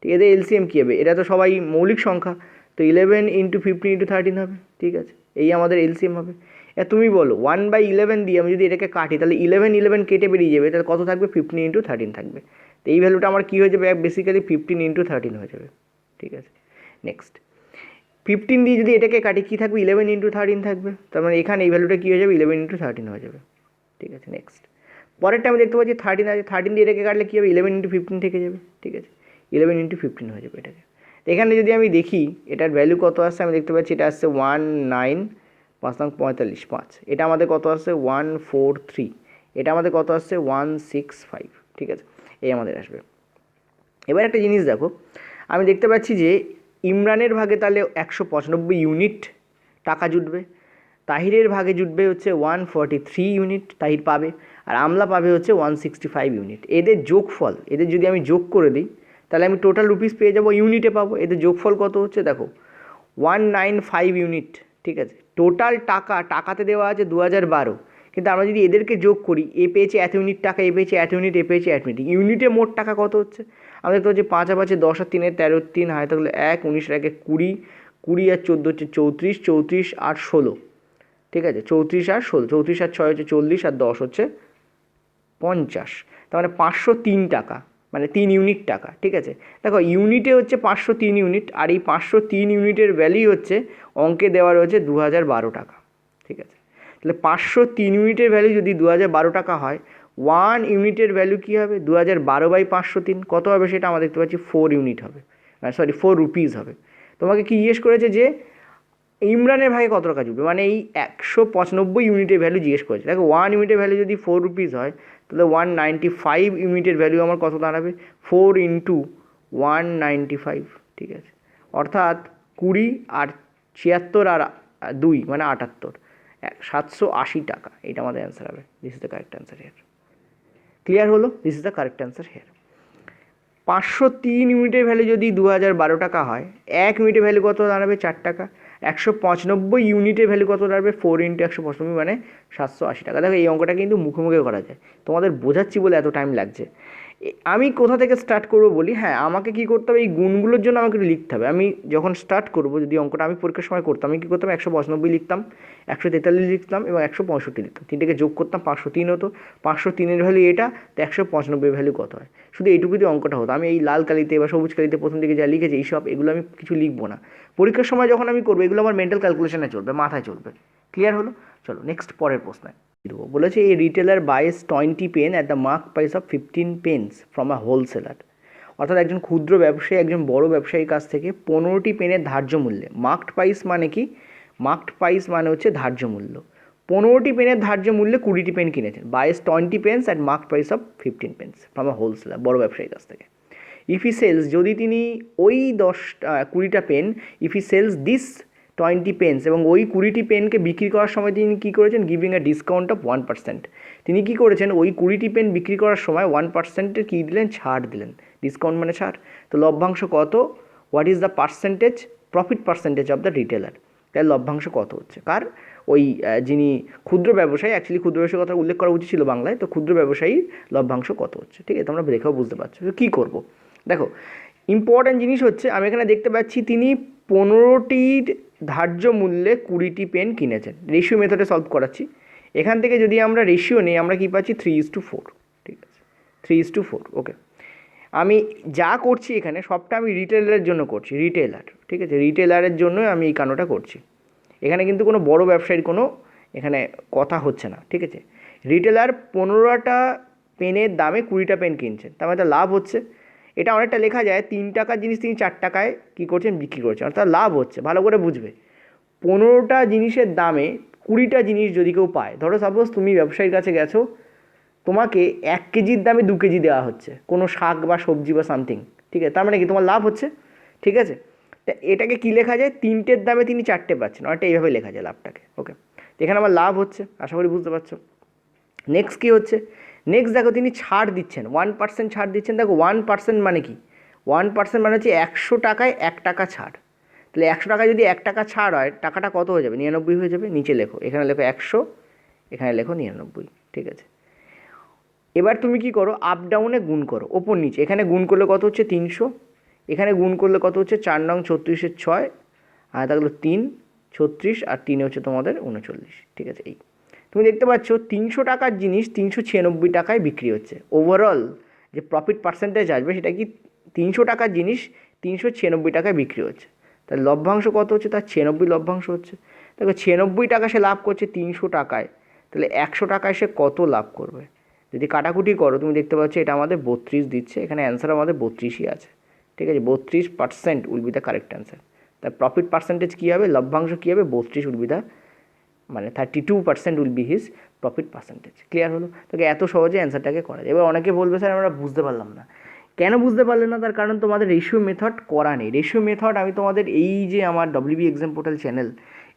এদের এলসিএম কী হবে? এরা তো সবাই মৌলিক সংখ্যা, তো 11 ইন্টু 15 ইন্টু 13 হবে, ঠিক আছে, এই আমাদের এলসিএম হবে। তুমি বলো 1/11 দিয়ে আমি যদি এটাকে কাটি তাহলে 11 কেটে বেরিয়ে যাবে, তাহলে কত থাকবে? 15 ইন্টু 13 থাকবে। তো এই ভ্যালুটা আমার কী হয়ে যাবে? বেসিক্যালি 15 ইন্টু 13 হয়ে যাবে, ঠিক আছে। নেক্সট 15 দিয়ে যদি এটাকে কাটি কী থাকবে? 11 ইন্টু 13 থাকবে। তার মানে এখানে এই ভ্যালুটা কী হয়ে যাবে? 11 ইন্টু 13 হয়ে যাবে, ঠিক আছে। নেক্সট পরেরটা আমি দেখতে পাচ্ছি 13 আছে, 13 দিয়ে এটাকে কাটলে কী হবে? 11 ইন্টু 15 থেকে যাবে, ঠিক আছে, 11 ইন্টু 15 হয়ে যাবে এটাকে। এখানে যদি আমি দেখি এটার ভ্যালু কত আসছে, আমি দেখতে পাচ্ছি এটা আসছে 19, 5 নং 45, 5। এটা আমাদের কত আসছে? 143। এটা আমাদের কত আসছে? 165, ঠিক আছে, এই আমাদের আসবে। এবার একটা জিনিস দেখো, আমি দেখতে পাচ্ছি যে ইমরানের ভাগে তাহলে 195 ইউনিট টাকা জুটবে, তাহিরের ভাগে জুটবে হচ্ছে 143 ইউনিট, তাহির পাবে, আর আমলা পাবে হচ্ছে 165 ইউনিট। এদের যোগফল, এদের যদি আমি যোগ করে দিই তাহলে আমি টোটাল রুপিস পেয়ে যাবো, ইউনিটে পাবো। এদের যোগফল কত হচ্ছে দেখো, 195 ইউনিট, ঠিক আছে। টোটাল টাকাতে দেওয়া আছে 2012, কিন্তু আমরা যদি এদেরকে যোগ করি, এ পেয়েছে এত ইউনিট টাকা, এ পেয়েছে এত ইউনিট, এ পেয়েছে এত ইউনিট, ইউনিটে মোট টাকা কত হচ্ছে? আমরা দেখতে পাচ্ছি 5 আর 5 10 আর 3 13, 3 হাতে থাকলে 1, 19 আর 1 20, 20 আর 14 হচ্ছে 34, 34 আর 16, ঠিক আছে, 34 আর 16, 34 আর 6 হচ্ছে 40, আর 10 হচ্ছে 50। তার মানে 503 টাকা, মানে 3 ইউনিট টাকা, ঠিক আছে। দেখো ইউনিটে হচ্ছে 503 ইউনিট, আর এই 503 ইউনিটের ভ্যালু হচ্ছে অঙ্কে দেওয়া রয়েছে 2012 টাকা, ঠিক আছে। তাহলে 503 ইউনিটের ভ্যালু যদি 2012 টাকা হয়, 1 ইউনিটের ভ্যালু কী হবে? 2012/503 কত হবে? সেটা আমরা দেখতে পাচ্ছি 4 ইউনিট হবে, 4 রুপিস হবে। তোমাকে কি জিজ্ঞেস করেছে যে ইমরানের ভাগে কত টাকা জুটবে, মানে এই 195 ইউনিটের ভ্যালু জিজ্ঞেস করেছে। দেখো 1 ইউনিটের ভ্যালু যদি 4 রুপিস হয় তাহলে 195 ইউনিটের ভ্যালু আমার কত দাঁড়াবে? 4 ইন্টু 195, ঠিক আছে, অর্থাৎ 20 আর 76 আর 2 মানে 78, 780 টাকা। এটা আমাদের অ্যান্সার হবে। This is the correct answer here. Clear হলো? This is the correct answer here. 503 ইউনিটের ভ্যালু যদি 2012 টাকা হয়, 1 ইউনিটের ভ্যালু কত দাঁড়াবে? 4 টাকা। 195 ইউনিটের ভ্যালু কত দাঁড়াবে? 4 ইন্টু 195 মানে 780 টাকা। দেখো এই অঙ্কটা কিন্তু মুখে মুখে করা যায়, তোমাদের বোঝাচ্ছি বলে এত টাইম লাগছে। আমি কোথা থেকে স্টার্ট করবো বলি, হ্যাঁ আমাকে কী করতে হবে? এই গুণগুলোর জন্য আমাকে একটু লিখতে হবে। আমি যখন স্টার্ট করবো, যদি অঙ্কটা আমি পরীক্ষার সময় করতাম, আমি কী করতাম? 195 লিখতাম, 143 লিখতাম এবং 165 লিখতাম, তিনটাকে যোগ করতাম, 503 হতো। 503-এর ভ্যালু এটা, তো 195 ভ্যালু কত হয়? শুধু এইটুকু দিয়ে অঙ্কটা হতো। আমি এই লাল কালিতে বা সবুজ কালিতে প্রথম দিকে যা লিখেছি এইসব, এগুলো আমি কিছু লিখবো না। পরীক্ষার সময় যখন আমি করবো এগুলো আমার মেন্টাল ক্যালকুলেশনে চলবে, মাথায় চলবে। ক্লিয়ার হলো? চলো নেক্সট পরের প্রশ্নে দেবো। বলেছে এই retailer buys 20 pen at the mark price of 15 pens from a wholesaler. অর্থাৎ একজন ক্ষুদ্র ব্যবসায়ী একজন বড় ব্যবসায়ীর কাছ থেকে 15টি পেনের ধার্য মূল্যে, মার্কড প্রাইস মানে কি? মার্কড প্রাইস মানে হচ্ছে ধার্য মূল্য। 15টি পেনের ধার্য মূল্যে 20টি পেন কিনেছেন। Buys 20 pens at marked price of 15 pens from a wholesaler, বড় ব্যবসায়ীর কাছ থেকে। ইফ হি সেলস, যদি তিনি ওই 20টা pen, if he sells this 20 pens, এবং ওই 20টি পেনকে বিক্রি করার সময় তিনি কী করেছেন? Giving a discount of 1%। তিনি কী করেছেন? ওই 20টি পেন বিক্রি করার সময় 1%-এর কী দিলেন? ছাড় দিলেন। ডিসকাউন্ট মানে ছাড়। তো লভ্যাংশ কত? What is the percentage, profit percentage of the retailer? তাই লভ্যাংশ কত হচ্ছে কার? ওই যিনি ক্ষুদ্র ব্যবসায়ী, অ্যাকচুয়ালি ক্ষুদ্র ব্যবসায়ীর কথা উল্লেখ করা উচিত ছিল বাংলায়, তো ক্ষুদ্র ব্যবসায়ীর লভ্যাংশ কত হচ্ছে, ঠিক আছে, তোমরা দেখেও বুঝতে পারছো। তো কী করবো? দেখো ইম্পর্ট্যান্ট জিনিস হচ্ছে, আমি এখানে দেখতে পাচ্ছি তিনি 15টির ধার্য মূল্যে 20টি পেন কিনেছেন। রেশিও মেথডে সলভ করাচ্ছি। এখান থেকে যদি আমরা রেশিও নিই, আমরা কী পাচ্ছি? 3:4, ঠিক আছে, 3:4। ওকে, আমি যা করছি এখানে সবটা আমি রিটেলারের জন্য করছি, রিটেলার, ঠিক আছে, রিটেলারের জন্য আমি এই কাণ্ডটা করছি। এখানে কিন্তু কোনো বড় ব্যবসায়ীর কোনো এখানে কথা হচ্ছে না, ঠিক আছে। রিটেলার 15টা পেনের দামে 20টা পেন কিনছেন, তার মানে লাভ হচ্ছে। এটা অনেকটা লেখা যায় 3 টাকার জিনিস তিনি 4 টাকায় কী করছেন? বিক্রি করছেন, অর্থাৎ লাভ হচ্ছে। ভালো করে বুঝবে, 15টা জিনিসের দামে 20টা জিনিস যদি কেউ পায়, ধরো সাপোজ তুমি ব্যবসায়ীর কাছে গেছো, তোমাকে 1 কেজির দামে 2 কেজি দেওয়া হচ্ছে কোনো শাক বা সবজি বা সামথিং, ঠিক আছে, তার মানে কি তোমার লাভ হচ্ছে, ঠিক আছে। তা এটাকে কী লেখা যায়, 3টের দামে তিনি 4টে পাচ্ছেন, অনেকটা এইভাবে লেখা যায় লাভটাকে। ওকে, এখানে আমার লাভ হচ্ছে, আশা করি বুঝতে পারছো। নেক্সট কী হচ্ছে, নেক্সট দেখো তিনি ছাড় দিচ্ছেন, 1% ছাড় দিচ্ছেন। দেখো 1% মানে কি, 1% মানে হচ্ছে 100 টাকায় 1 টাকা ছাড়। তাহলে 100 টাকায় যদি 1 টাকা ছাড় হয়, টাকাটা কত হয়ে যাবে, 99 হয়ে যাবে। নিচে লেখো, এখানে লেখো 100, এখানে লেখো 99, ঠিক আছে। এবার তুমি কি করো, আপ ডাউনে গুণ করো, ওপর নিচে। এখানে গুণ করলে কত হচ্ছে 300, এখানে গুণ করলে কত হচ্ছে 4 নং 36-এর 6, আর থাকলো 3 36, আর 3 হচ্ছে তোমাদের 39, ঠিক আছে। এই তুমি দেখতে পাচ্ছ 300 টাকার জিনিস 396 টাকায় বিক্রি হচ্ছে। ওভারঅল যে প্রফিট পার্সেন্টেজ আসবে সেটা কি, 300 টাকার জিনিস 396 টাকায় বিক্রি হচ্ছে, তার লভ্যাংশ কত হচ্ছে, তার 96 লভ্যাংশ হচ্ছে। দেখো 96 টাকা সে লাভ করছে 300 টাকায়, তাহলে 100 টাকায় সে কত লাভ করবে। যদি কাটাকুটি করো তুমি দেখতে পাচ্ছ এটা আমাদের 32 দিচ্ছে, এখানে অ্যান্সার আমাদের 32ই আছে, ঠিক আছে। 32% will be the correct answer. তার প্রফিট পার্সেন্টেজ কী হবে, লভ্যাংশ কী হবে, 32 উইল বি দ্য, মানে 32% will B his profit percentage. Clear হলো? তোকে এত সহজে অ্যান্সারটাকে করা যায়। এবার অনেকে বলবে স্যার আমরা বুঝতে পারলাম না। কেন বুঝতে পারলে না, তার কারণ তোমাদের রেশিও মেথড করা নেই। রেশিও মেথড আমি তোমাদের এই যে আমার WB এক্সাম পোর্টাল চ্যানেল,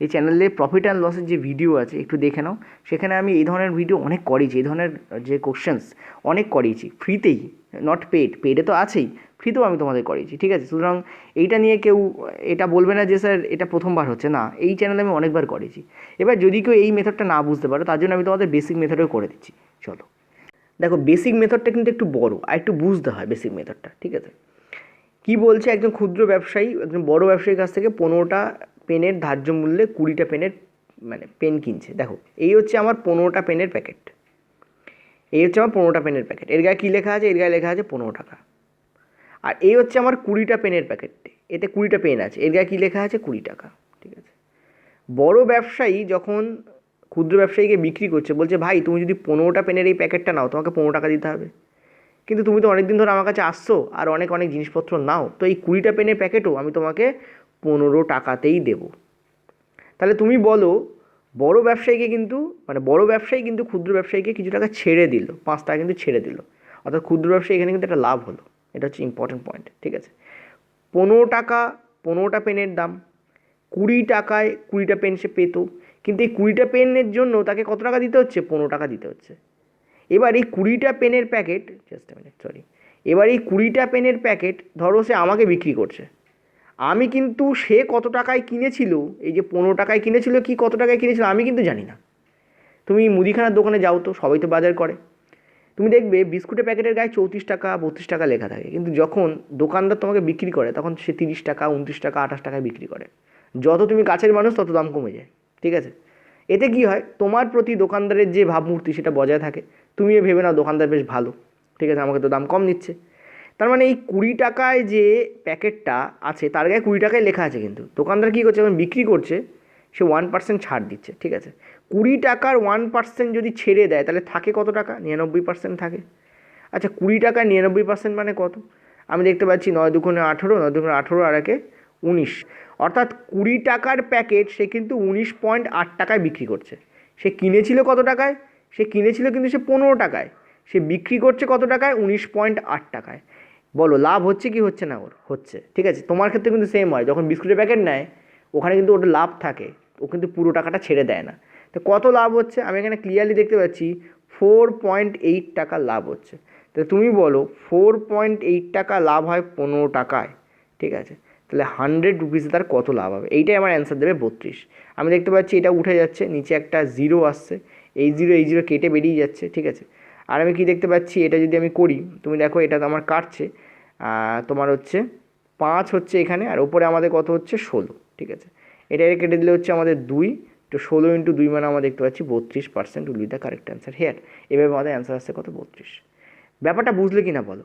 এই চ্যানেলে প্রফিট অ্যান্ড লসের যে ভিডিও আছে একটু দেখে নাও, সেখানে আমি এই ধরনের ভিডিও অনেক করিয়েছি, এই ধরনের যে কোশ্চেন্স অনেক করিয়েছি ফ্রিতেই, নট পেড, পেডে তো আছেই, ফ্রিতেও আমি তোমাদের করিয়েছি, ঠিক আছে। সুতরাং এইটা নিয়ে কেউ এটা বলবে না যে স্যার এটা প্রথমবার হচ্ছে, না, এই চ্যানেলে আমি অনেকবার করেছি। এবার যদি কেউ এই মেথডটা না বুঝতে পারো, তার জন্য আমি তোমাদের বেসিক মেথডেও করে দিচ্ছি। চলো দেখো, বেসিক মেথডটা কিন্তু একটু বড়, আর একটু বুঝতে হয় বেসিক মেথডটা, ঠিক আছে। কি বলছে, একজন ক্ষুদ্র ব্যবসায়ী একজন বড় ব্যবসায়ীর কাছ থেকে 15টা পেনের ধার্য মূল্যে 20টা পেনের মানে পেন কিনছে। দেখো এই হচ্ছে আমার 15টা পেনের প্যাকেট, এই হচ্ছে আমার 15টা পেনের প্যাকেট। এর গায়ে কী লেখা আছে, এর গায়ে লেখা আছে 15 টাকা। আর এই হচ্ছে আমার 20টা পেনের প্যাকেট, এতে 20টা পেন আছে, এর গায়ে কী লেখা আছে 20 টাকা, ঠিক আছে। বড় ব্যবসায়ী যখন ক্ষুদ্র ব্যবসায়ীকে বিক্রি করছে, বলছে ভাই তুমি যদি 15টা পেনের এই প্যাকেটটা নাও তোমাকে 15 টাকা দিতে হবে, কিন্তু তুমি তো অনেক দিন ধরে আমার কাছে আসছো আর অনেক অনেক জিনিসপত্র নাও, তো এই 20টা পেনের প্যাকেটও আমি তোমাকে 15 টাকাতেই দেবো। তাহলে তুমি বলো, বড় ব্যবসায়ীকে কিন্তু মানে বড় ব্যবসায়ী কিন্তু ক্ষুদ্র ব্যবসায়ীকে কিছু টাকা ছেড়ে দিল, 5 টাকা কিন্তু ছেড়ে দিল, অর্থাৎ ক্ষুদ্র ব্যবসায়ী এখানে কিন্তু একটা লাভ হলো। এটা হচ্ছে ইম্পর্টেন্ট পয়েন্ট, ঠিক আছে। 15 টাকা 15টা পেনের দাম, 20 টাকায় 20টা পেন সে পেত, কিন্তু এই 20টা পেনের জন্য তাকে কত টাকা দিতে হচ্ছে, 15 টাকা দিতে হচ্ছে। এবার এই 20টা পেনের packet, just a minute sorry, এবার এই 20টা পেনের প্যাকেট ধরো সে আমাকে বিক্রি করছে, আমি কিন্তু সে কত টাকায় কিনেছিল, এই যে 15 টাকায় কিনেছিল কি কত টাকায় কিনেছিল আমি কিন্তু জানি না। তুমি মুদিখানার দোকানে যাও তো, সবাই তো বাজার করে, তুমি দেখবে বিস্কুটের প্যাকেটের গায়ে 34 টাকা 32 টাকা লেখা থাকে, কিন্তু যখন দোকানদার তোমাকে বিক্রি করে তখন সে 30 টাকা 29 টাকা 28 টাকায় বিক্রি করে। যত তুমি কাছের মানুষ তত দাম কমে যায়, ঠিক আছে। এতে কি হয়, তোমার প্রতি দোকানদারের যে ভাবমূর্তি সেটা বজায় থাকে, তুমিও ভেবে নাও দোকানদার বেশ ভালো, ঠিক আছে, আমাকে তো দাম কম নিচ্ছে। তার মানে এই 20 টাকায় যে প্যাকেটটা আছে তার গায়ে 20 টাকায় লেখা আছে, কিন্তু দোকানদার কী করছে, যখন বিক্রি করছে সে 1% ছাড় দিচ্ছে, ঠিক আছে। 20 টাকার 1% যদি ছেড়ে দেয় তাহলে থাকে কত টাকা, 99% থাকে। আচ্ছা 20 টাকায় 99% মানে কত, আমি দেখতে পাচ্ছি 9 দুগুণে 18, 9 দুগুণে 18 আর একে 19, অর্থাৎ 20 টাকার প্যাকেট সে কিন্তু 19.8 টাকায় বিক্রি করছে। সে কিনেছিল কত টাকায়, সে কিনেছিল কিন্তু সে 15 টাকায়, সে বিক্রি করছে কত টাকায়, 19.8 টাকায়। বলো লাভ হচ্ছে কি হচ্ছে না, ওর হচ্ছে, ঠিক আছে। তোমার ক্ষেত্রে কিন্তু সেম হয়, যখন বিস্কুটের প্যাকেট নেয় ওখানে কিন্তু ওটা লাভ থাকে, ও কিন্তু পুরো টাকাটা ছেড়ে দেয় না। তো কত লাভ হচ্ছে, আমি এখানে ক্লিয়ারলি দেখতে পাচ্ছি 4.8 টাকা লাভ হচ্ছে। তো তুমি বলো 4.8 টাকা লাভ হয় 15 টাকায়, ঠিক আছে, তাহলে 100 রুপিসে তার কত লাভ হবে, এইটাই আমার অ্যান্সার দেবে 32। আমি দেখতে পাচ্ছি এটা উঠে যাচ্ছে, নিচে একটা 0 আসছে, এই 0 কেটে বেরিয়ে যাচ্ছে, ঠিক আছে। আর আমি কি দেখতে পাচ্ছি, এটা যদি আমি করি, তুমি দেখো এটা তো আমার কাটছে, তোমার হচ্ছে 5 হচ্ছে এখানে, আর ওপরে আমাদের কত হচ্ছে 16, ঠিক আছে। এটা কেটে দিলে হচ্ছে আমাদের 2, তো 16 × 2 মানে আমরা দেখতে পাচ্ছি 32% will be the correct answer here. এভাবে আমাদের অ্যান্সার আসছে কত, 32। ব্যাপারটা বুঝলে কি না বলো।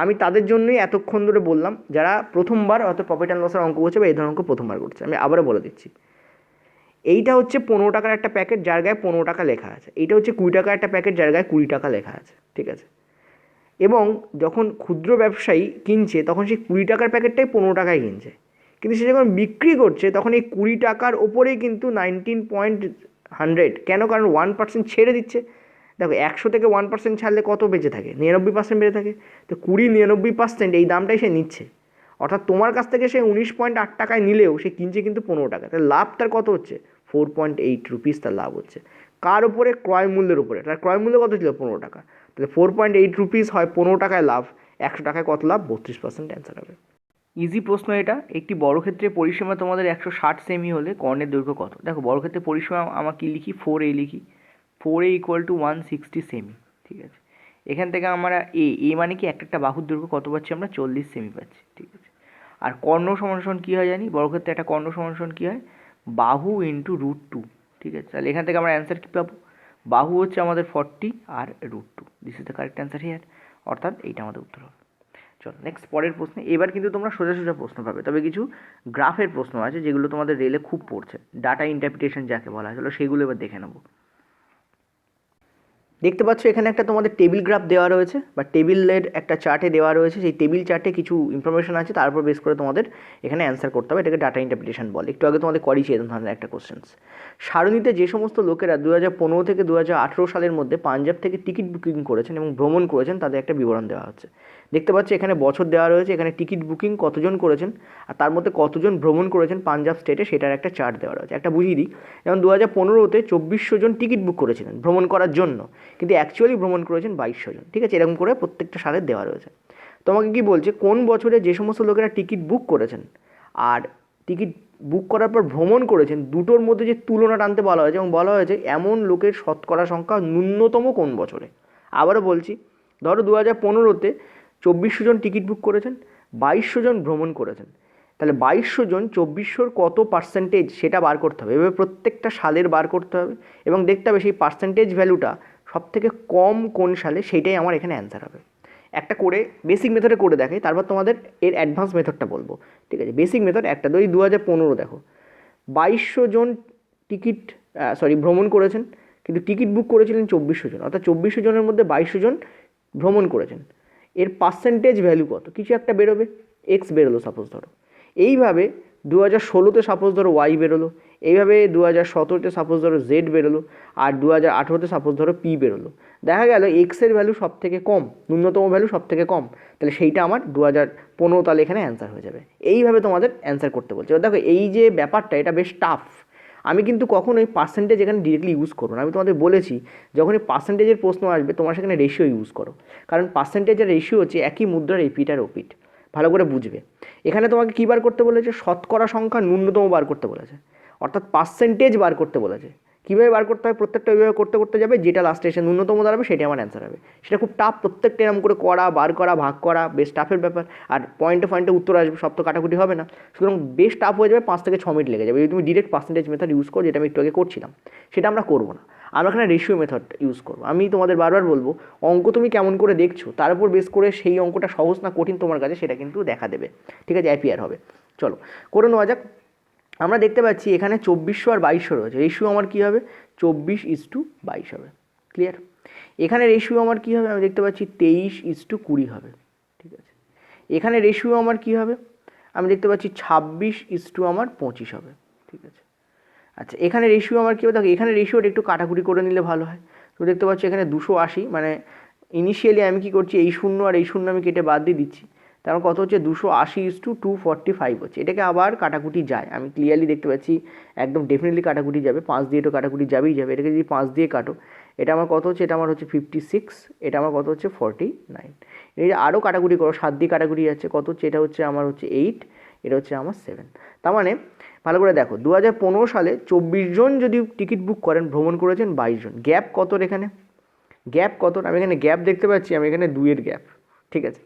আমি তাদের জন্যই এতক্ষণ ধরে বললাম যারা প্রথমবার হয়তো প্রফিট অ্যান্ড লসের অঙ্ক করছে বা এই ধরনের অঙ্ক প্রথমবার করছে। আমি আবারও বলে দিচ্ছি, এইটা হচ্ছে 15 টাকার একটা প্যাকেট যার গায়ে 15 টাকা লেখা আছে, এইটা হচ্ছে 20 টাকার একটা প্যাকেট যার গায়ে 20 টাকা লেখা আছে, ঠিক আছে। এবং যখন ক্ষুদ্র ব্যবসায়ী কিনছে তখন সেই 20 টাকার প্যাকেটটাই 15 টাকায় কিনছে, কিন্তু সে যখন বিক্রি করছে তখন এই 20 টাকার ওপরেই কিন্তু 19.100, কেন, কারণ 1% ছেড়ে দিচ্ছে। দেখো 100 থেকে 1% ছাড়লে কত বেঁচে থাকে, 99% বেঁচে থাকে। তো 20-99% এই দামটাই সে নিচ্ছে, অর্থাৎ তোমার কাছ থেকে সে 19.8 টাকায় নিলেও সে কিনছে কিন্তু 15 টাকা। তাহলে লাভ তার কত হচ্ছে, 4.8 রুপিস তার লাভ হচ্ছে। কার উপরে, ক্রয় মূল্যের উপরে। তার ক্রয় মূল্য কত ছিল, 15 টাকা। তাহলে 4.8 রুপিস হয় 15 টাকায় লাভ, 100 টাকায় কত লাভ, 32% অ্যান্সার হবে। ইজি প্রশ্ন এটা। একটি বর্গক্ষেত্রের পরিসীমা তোমাদের 160 সেমি হলে কর্ণের দৈর্ঘ্য কত। দেখো বর্গক্ষেত্রের পরিসীমা আমাকে লিখি 4a লিখি, 4a = 160 সেমি, ঠিক আছে। এখান থেকে আমরা এ মানে কি একটা বাহুর দৈর্ঘ্য কত পাচ্ছি আমরা, 40 সেমি পাচ্ছি, ঠিক আছে। আর কর্ণ সমান কী হয় জানি, বর্গক্ষেত্রে একটা কর্ণ সমান কী হয়, বাহু ইন্টু √2, ঠিক আছে। তাহলে এখান থেকে আমরা অ্যান্সার কী পাবো, বাহু হচ্ছে আমাদের 40 আর √2, this is the correct answer here, অর্থাৎ এইটা আমাদের উত্তর হবে। চলো নেক্সট পরের প্রশ্নে। এবার কিন্তু তোমরা সোজা সোজা প্রশ্ন পাবে, তবে কিছু গ্রাফের প্রশ্ন আছে যেগুলো তোমাদের রেলে খুব পড়ছে, ডাটা ইন্টারপ্রিটেশন যাকে বলা হয়। চলো সেগুলো এবার দেখে নেবো। দেখতে পাচ্ছ এখানে একটা তোমাদের টেবিল গ্রাফ দেওয়া রয়েছে, বা টেবিলের একটা চার্টে দেওয়া রয়েছে। সেই টেবিল চার্টে কিছু ইনফরমেশন আছে, তার উপর বেস করে তোমাদের এখানে অ্যান্সার করতে হবে। এটাকে ডাটা ইন্টারপ্রিটেশন বলে। একটু আগে তোমাদের করিয়েছি এরকম ধরনের একটা কোশ্চেন্স। সারণীতে যে সমস্ত লোকেরা 2015 থেকে 2018 সালের মধ্যে পাঞ্জাব থেকে টিকিট বুকিং করেছেন এবং ভ্রমণ করেছেন তাদের একটা বিবরণ দেওয়া হচ্ছে। দেখতে পাচ্ছ এখানে বছর দেওয়া রয়েছে, এখানে টিকিট বুকিং কতজন করেছেন আর তার মধ্যে কতজন ভ্রমণ করেছেন পাঞ্জাব স্টেটে, সেটার একটা চার্ট দেওয়া রয়েছে। একটা বুঝিয়ে দিই, যেমন 2015-তে 2400 জন টিকিট বুক করেছিলেন ভ্রমণ করার জন্য, কিন্তু অ্যাকচুয়ালি ভ্রমণ করেছেন 2200 জন, ঠিক আছে। এরকম করে প্রত্যেকটা সালের দেওয়া রয়েছে। তোমাকে কি বলছে, কোন বছরে যে সমস্ত লোকেরা টিকিট বুক করেছেন আর টিকিট বুক করার পর ভ্রমণ করেছেন, দুটোর মধ্যে যে তুলনা টানতে বলা হয়েছে, এবং বলা হয়েছে এমন লোকের শতকরা সংখ্যা ন্যূনতম কোন বছরে। আবারও বলছি, ধরো 2015-তে 2400 জন টিকিট বুক করেছেন, 2200 জন ভ্রমণ করেছেন, তাহলে 2200 জন 2400-র কত পার্সেন্টেজ সেটা বার করতে হবে। এভাবে প্রত্যেকটা সালের বার করতে হবে এবং দেখতে হবে সেই পার্সেন্টেজ ভ্যালুটা সবথেকে কম কোন সালে, সেইটাই আমার এখানে অ্যান্সার হবে। একটা করে বেসিক মেথডে করে দেখাই, তারপর তোমাদের এর অ্যাডভান্স মেথডটা বলবো, ঠিক আছে। বেসিক মেথড একটা, ওই 2015 দেখো 2200 জন টিকিট ভ্রমণ করেছেন, কিন্তু টিকিট বুক করেছিলেন 2400 জন, অর্থাৎ 2400 জনের মধ্যে 2200 জন ভ্রমণ করেছেন। এর পার্সেন্টেজ ভ্যালু কত, কিছু একটা বেরোবে, এক্স বেরোলো সাপোজ ধরো। এইভাবে 2016-তে সাপোজ ধরো ওয়াই বেরোলো, এইভাবে 2017-তে সাপোজ ধরো জেড বেরোলো, আর 2018-তে সাপোজ ধরো পি বেরোলো। দেখা গেল এক্সের ভ্যালু সব থেকে কম, ন্যূনতম ভ্যালু সব থেকে কম, তাহলে সেইটা আমার 2015, তাহলে এখানে অ্যান্সার হয়ে যাবে। এইভাবে তোমাদের অ্যান্সার করতে বলছে। এবার দেখো এই যে ব্যাপারটা, এটা বেশ টাফ। আমি কিন্তু কখনোই পার্সেন্টেজ এখানে ডিরেক্টলি ইউজ করবো না। আমি তোমাদের বলেছি যখনই পার্সেন্টেজের প্রশ্ন আসবে তোমার সেখানে রেশিও ইউজ করো, কারণ পার্সেন্টেজের রেশিও হচ্ছে একই মুদ্রার এপিট আর ওপিট, ভালো করে বুঝবে। এখানে তোমাকে কী বার করতে বলেছে, শতকরা সংখ্যা ন্যূনতম বার করতে বলেছে, অর্থাৎ পার্সেন্টেজ বার করতে বলেছে। কীভাবে বার করতে হয়, প্রত্যেকটা ওইভাবে করতে করতে যাবে, যেটা লাস্টে এসে ন্যূনতম দাঁড়াবে সেটাই আমার অ্যান্সার হবে। সেটা খুব টাফ, প্রত্যেকটা এরকম করে করা, বার করা, ভাগ করা বেশ টাফের ব্যাপার। আর পয়েন্টে পয়েন্টে উত্তর আসবে, সব তো কাটাকুটি হবে না, সুতরাং বেশ টাফ হয়ে যাবে। 5 থেকে 6 মিনিট লেগে যাবে যদি তুমি ডিরেক্ট পার্সেন্টেজ মেথড ইউজ করো, যেটা আমি একটু আগে করছিলাম। সেটা আমরা করবো না, আমরা এখানে রেশিও মেথড ইউজ করবো। আমি তোমাদের বারবার বলবো, অঙ্ক তুমি কেমন করে দেখছো তার উপর বেস করে সেই অঙ্কটা সহজ না কঠিন তোমার কাছে সেটা কিন্তু দেখা দেবে, ঠিক আছে, অ্যাপিয়ার হবে। চলো করে নেওয়া যাক। আমরা দেখতে পাচ্ছি এখানে 2400 আর 2200 রয়েছে, রেশিও আমার কী হবে, 24:22 হবে, ক্লিয়ার। এখানে রেশিও আমার কী হবে, আমি দেখতে পাচ্ছি 23:20 হবে, ঠিক আছে। এখানে রেশিও আমার কী হবে, আমি দেখতে পাচ্ছি 26:25 হবে, ঠিক আছে। আচ্ছা এখানে রেশিও আমার কী হবে, দেখো এখানে রেশিওটা একটু কাটাকুটি করে নিলে ভালো হয়। তো দেখতে পাচ্ছি এখানে 280, মানে ইনিশিয়ালি আমি কী করছি, এই শূন্য আর এই শূন্য আমি কেটে বাদ দিয়ে দিচ্ছি, তার কত হচ্ছে 280:245 হচ্ছে। এটাকে আবার কাটাকুটি যায়, আমি ক্লিয়ারলি দেখতে পাচ্ছি একদম ডেফিনেটলি কাটাকুটি যাবে, 5 দিয়ে তো কাটাকুটি যাবেই যাবে। এটাকে যদি 5 দিয়ে কাটো, এটা আমার কত হচ্ছে, এটা আমার হচ্ছে 56, এটা আমার কত হচ্ছে 49। এই যে আরও কাটাকুটি করো, 7 দিয়ে কাটাকুটি যাচ্ছে, কত হচ্ছে, এটা হচ্ছে আমার হচ্ছে 8, এটা হচ্ছে আমার 7। তার মানে ভালো করে দেখো, 2015 সালে 24 জন যদি টিকিট বুক করেন, ভ্রমণ করেছেন 22 জন। গ্যাপ কত এখানে, গ্যাপ কত, আমি এখানে গ্যাপ দেখতে পাচ্ছি, আমি এখানে 2-এর গ্যাপ, ঠিক আছে,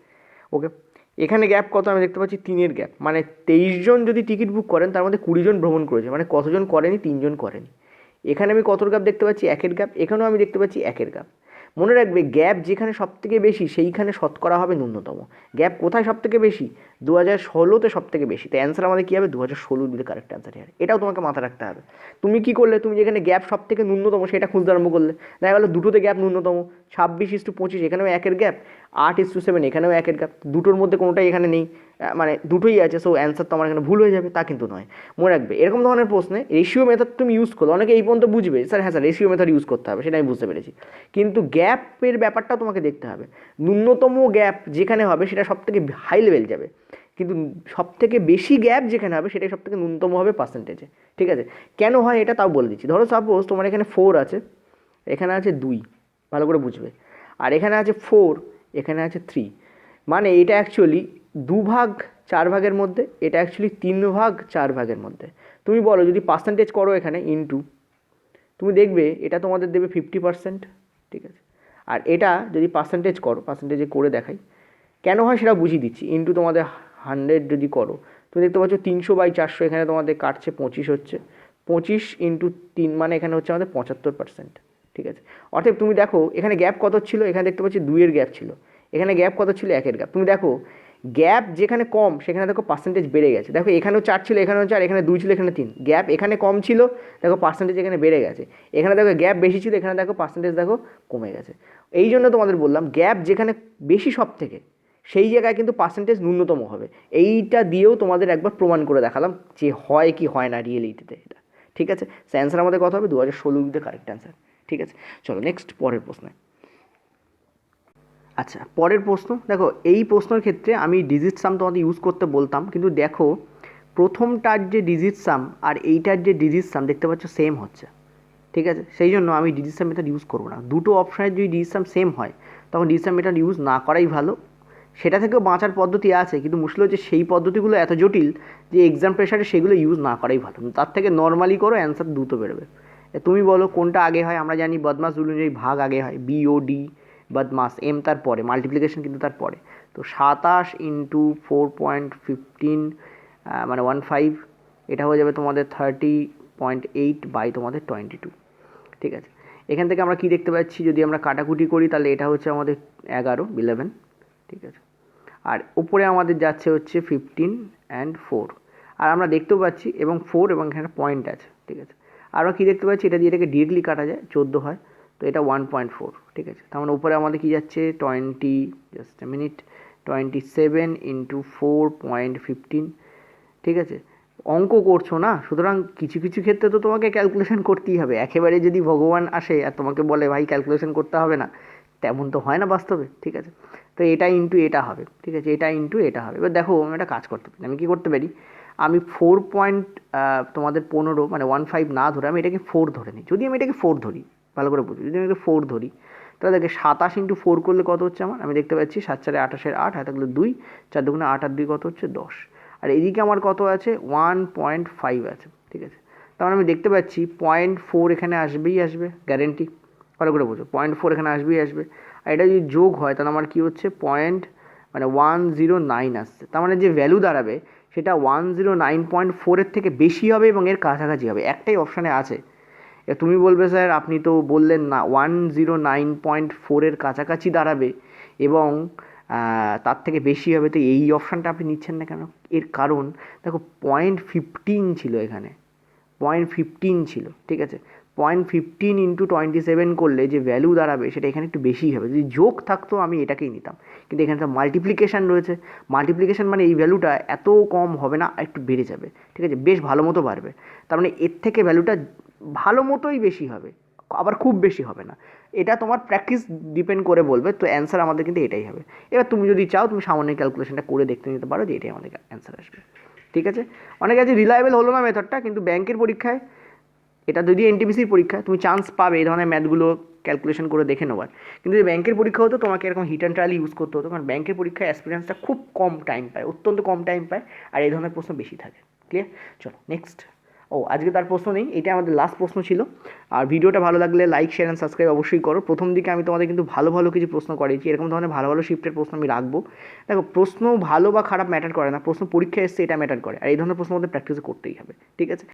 ওকে। এখানে গ্যাপ কত, আমি দেখতে পাচ্ছি 3-এর গ্যাপ, মানে 23 জন যদি টিকিট বুক করেন তার মধ্যে 20 জন ভ্রমণ করেছে, মানে কতজন করেনি, 3 জন করেনি। এখানে আমি কতর গ্যাপ দেখতে পাচ্ছি, 1-এর গ্যাপ, এখানেও আমি দেখতে পাচ্ছি 1-এর গ্যাপ। মনে রাখবে গ্যাপ যেখানে সবথেকে বেশি সেইখানে শতকরা হবে ন্যূনতম। গ্যাপ কোথায় সবথেকে বেশি, 2016-তে সবথেকে বেশি, তো অ্যান্সার আমাদের কী হবে, 2016 দিলে কারেক্ট অ্যান্সার হবে। এটাও তোমাকে মাথায় রাখতে হবে। তুমি কী করলে, তুমি যেখানে গ্যাপ সবথেকে ন্যূনতম সেটা খুঁজতে আরম্ভ করলে, দেখা গেলো দুটোতে গ্যাপ ন্যূনতম, 26:25 এখানেও 1-এর গ্যাপ, 8:7 এখানেও 1-এর গ্যাপ, দুটোর মধ্যে কোনোটাই এখানে নেই, মানে দুটোই আছে, সো অ্যান্সার তো আমার এখানে ভুল হয়ে যাবে, তা কিন্তু নয়। মনে রাখবে এরকম ধরনের প্রশ্নে রেশিও মেথড তুমি ইউজ করো, অনেকে এই পর্যন্ত বুঝবে স্যার হ্যাঁ স্যার রেশিও মেথড ইউজ করতে হবে, সেটা আমি বুঝতে পেরেছি, কিন্তু গ্যাপের ব্যাপারটাও তোমাকে দেখতে হবে। ন্যূনতম গ্যাপ যেখানে হবে সেটা সব থেকে হাই লেভেল যাবে, কিন্তু সব থেকে বেশি গ্যাপ যেখানে হবে সেটাই সব থেকে ন্যূনতম হবে পার্সেন্টেজে। ঠিক আছে, কেন হয় এটা তাও বলে দিচ্ছি। ধরো সাপোজ তোমার এখানে 4 আছে, এখানে আছে 2, ভালো করে বুঝবে, আর এখানে আছে 4, এখানে আছে 3, মানে এটা অ্যাকচুয়ালি 2/4 মধ্যে, এটা অ্যাকচুয়ালি 3/4 মধ্যে। তুমি বলো যদি পার্সেন্টেজ করো এখানে ইনটু, তুমি দেখবে এটা তোমাদের দেবে 50%। ঠিক আছে, আর এটা যদি পার্সেন্টেজ করো, পার্সেন্টেজে করে দেখাই কেন হয় সেটা বুঝিয়ে দিচ্ছি। ইনটু তোমাদের 100 যদি করো, তুমি দেখতে পাচ্ছ 300/400 এখানে তোমাদের কাটছে 25 হচ্ছে, 25 ইন্টু 3 মানে এখানে হচ্ছে আমাদের 75%। ঠিক আছে, অর্থাৎ তুমি দেখো এখানে গ্যাপ কত ছিল, এখানে দেখতে পাচ্ছি 2-এর গ্যাপ ছিল, এখানে গ্যাপ কত ছিল, 1-এর গ্যাপ। তুমি দেখো গ্যাপ যেখানে কম সেখানে দেখো পার্সেন্টেজ বেড়ে গেছে, দেখো এখানেও 4 ছিল, এখানেও 4, এখানে 2 ছিল, এখানে 3, গ্যাপ এখানে কম ছিল, দেখো পার্সেন্টেজ এখানে বেড়ে গেছে। এখানে দেখো গ্যাপ বেশি ছিল, এখানে দেখো পার্সেন্টেজ দেখো কমে গেছে। এই জন্য তোমাদের বললাম গ্যাপ যেখানে বেশি সব থেকে, সেই জায়গায় কিন্তু পার্সেন্টেজ ন্যূনতম হবে। এইটা দিয়েও তোমাদের একবার প্রমাণ করে দেখালাম যে হয় কি হয় না রিয়েলিটিতে এটা। ঠিক আছে, সে অ্যান্সার আমাদের কথা হবে 2016 কারেক্ট অ্যান্সার। ঠিক আছে, চলো নেক্সট পরের প্রশ্নে। আচ্ছা, পরের প্রশ্ন দেখো, এই প্রশ্নের ক্ষেত্রে আমি ডিজিট সাম তোমাদের ইউজ করতে বলতাম, কিন্তু দেখো প্রথমটার যে ডিজিট সাম আর এইটার যে ডিজিট সাম দেখতে পাচ্ছ সেম হচ্ছে। ঠিক আছে, সেই জন্য আমি ডিজিট সাম মেথড ইউজ করবো না। দুটো অপশানের যদি ডিজিট সাম সেম হয় তখন ডিজিট সাম মেথড ইউজ না করাই ভালো। সেটা থেকেও বাঁচার পদ্ধতি আছে, কিন্তু মুশকিল হচ্ছে সেই পদ্ধতিগুলো এত জটিল যে এক্সাম প্রেশারে সেগুলো ইউজ না করাই ভালো। তার থেকে নর্মালি করো, অ্যান্সার দ্রুত বেরোবে। তুমি বলো কোনটা আগে হয়, আমরা জানি বদমাস রুল অনুযায়ী ভাগ আগে হয়, BOD বদমাস, M তার পরে, মাল্টিপ্লিকেশন কিন্তু তার পরে। তো 27 ইন্টু 4.15 মানে 15, এটা হয়ে যাবে তোমাদের 30.8 বাই তোমাদের 22। ঠিক আছে, এখান থেকে আমরা কি দেখতে পাচ্ছি, যদি আমরা কাটাকুটি করি তাহলে এটা হচ্ছে আমাদের 11। ঠিক আছে, আর উপরে আমাদের যাচ্ছে হচ্ছে 15 অ্যান্ড 4, আর আমরা দেখতেও পাচ্ছি এবং 4 এবং এখানে পয়েন্ট আছে। ঠিক আছে, আমরা কী দেখতে পাচ্ছি, এটা দিয়ে এটাকে ডিরেক্টলি কাটা যায়, 14 হয়, তো এটা 1.4। ঠিক আছে, তার মানে উপরে আমাদের কী যাচ্ছে 27 ইন্টু 4.15। ঠিক আছে, অঙ্ক করছো না, সুতরাং কিছু কিছু ক্ষেত্রে তো তোমাকে ক্যালকুলেশন করতেই হবে। একেবারে যদি ভগবান আসে আর তোমাকে বলে ভাই ক্যালকুলেশন করতে হবে না, তেমন তো হয় না বাস্তবে। ঠিক আছে, তো এটা ইন্টু এটা হবে। ঠিক আছে, এটা ইন্টু এটা হবে। এবার দেখো আমি একটা কাজ করতে পারি, আমি কী করতে পারি, আমি 4 পয়েন্ট তোমাদের 15 মানে 15 না ধরে আমি এটাকে 4 ধরে নিই। যদি আমি এটাকে 4 ধরি, ভালো করে বুঝি, যদি আমি এটাকে 4 ধরি তাহলে দেখে 27 ইন্টু 4 করলে কত হচ্ছে আমার, আমি দেখতে পাচ্ছি 7 4 28 8, হাতে থাকলে 2, 4 2 8 আর 2 কত হচ্ছে 10, আর এদিকে আমার কত আছে 1.5 আছে। ঠিক আছে, তার মানে আমি দেখতে পাচ্ছি 0.4 এখানে আসবেই আসবে, গ্যারেন্টি। ভালো করে বোঝো, 0.4 এখানে আসবেই আসবে, আর এটা যদি যোগ হয় তাহলে আমার কী হচ্ছে মানে 109 আসছে। তার মানে যে ভ্যালু দাঁড়াবে সেটা 109.4-এর থেকে বেশি হবে এবং এর কাছাকাছি হবে। একটাই অপশানে আছে। তুমি বলবে স্যার আপনি তো বললেন না 109.4-এর কাছাকাছি দাঁড়াবে এবং তার থেকে বেশি হবে, তো এই অপশানটা আপনি নিচ্ছেন না কেন? এর কারণ দেখো 0.15 ছিল এখানে, 0.15 ছিল। ঠিক আছে, 0.15 ইন্টু 27 করলে যে ভ্যালু দাঁড়াবে সেটা এখানে একটু বেশিই হবে। যদি যোগ থাকতো আমি এটাকেই নিতাম, কিন্তু এখানে তো মাল্টিপ্লিকেশান রয়েছে। মাল্টিপ্লিকেশান মানে এই ভ্যালুটা এত কম হবে না, একটু বেড়ে যাবে। ঠিক আছে, বেশ ভালো মতো বাড়বে, তার মানে এর থেকে ভ্যালুটা ভালো মতোই বেশি হবে, আবার খুব বেশি হবে না। এটা তোমার প্র্যাকটিস ডিপেন্ড করে বলবে। তো অ্যান্সার আমাদের কিন্তু এটাই হবে। এবার তুমি যদি চাও তুমি সামান্য ক্যালকুলেশনটা করে দেখতে নিতে পারো যে এটাই আমাদের অ্যান্সার আসবে। ঠিক আছে, অনেক আছে রিলায়েবল হলো না মেথডটা, কিন্তু ব্যাংকের পরীক্ষায়, এটা যদি এনটিপিসির পরীক্ষা, তুমি চান্স পাবে এই ধরনের ম্যাথগুলো ক্যালকুলেশন করে দেখে নেওয়ার। কিন্তু যদি ব্যাংকের পরীক্ষা হতো তোমাকে এরকম হিট অ্যান্ড ট্রায়াল ইউজ করতে হতো, কারণ ব্যাংকের পরীক্ষায় অ্যাসপিরেন্সটা খুব কম টাইম পায়, অত্যন্ত কম টাইম পায়, আর এই ধরনের প্রশ্ন বেশি থাকে। ক্লিয়ার? চলো নেক্সট। আজকে তার প্রশ্ন নেই, এটা আমাদের লাস্ট প্রশ্ন ছিল। আর ভিডিওটা ভালো লাগলে লাইক শেয়ার অ্যান্ড সাবস্ক্রাইব অবশ্যই করো। প্রথম দিকে আমি তোমাদের কিন্তু ভালো ভালো কিছু প্রশ্ন করেছি, এরকম ধরনের ভালো ভালো শিফটের প্রশ্ন আমি রাখবো। দেখো প্রশ্ন ভালো বা খারাপ ম্যাটার করে না, প্রশ্ন পরীক্ষায় এসছে এটা ম্যাটার করে, আর এই ধরনের প্রশ্ন আমাদের প্র্যাকটিস করতেই হবে। ঠিক আছে।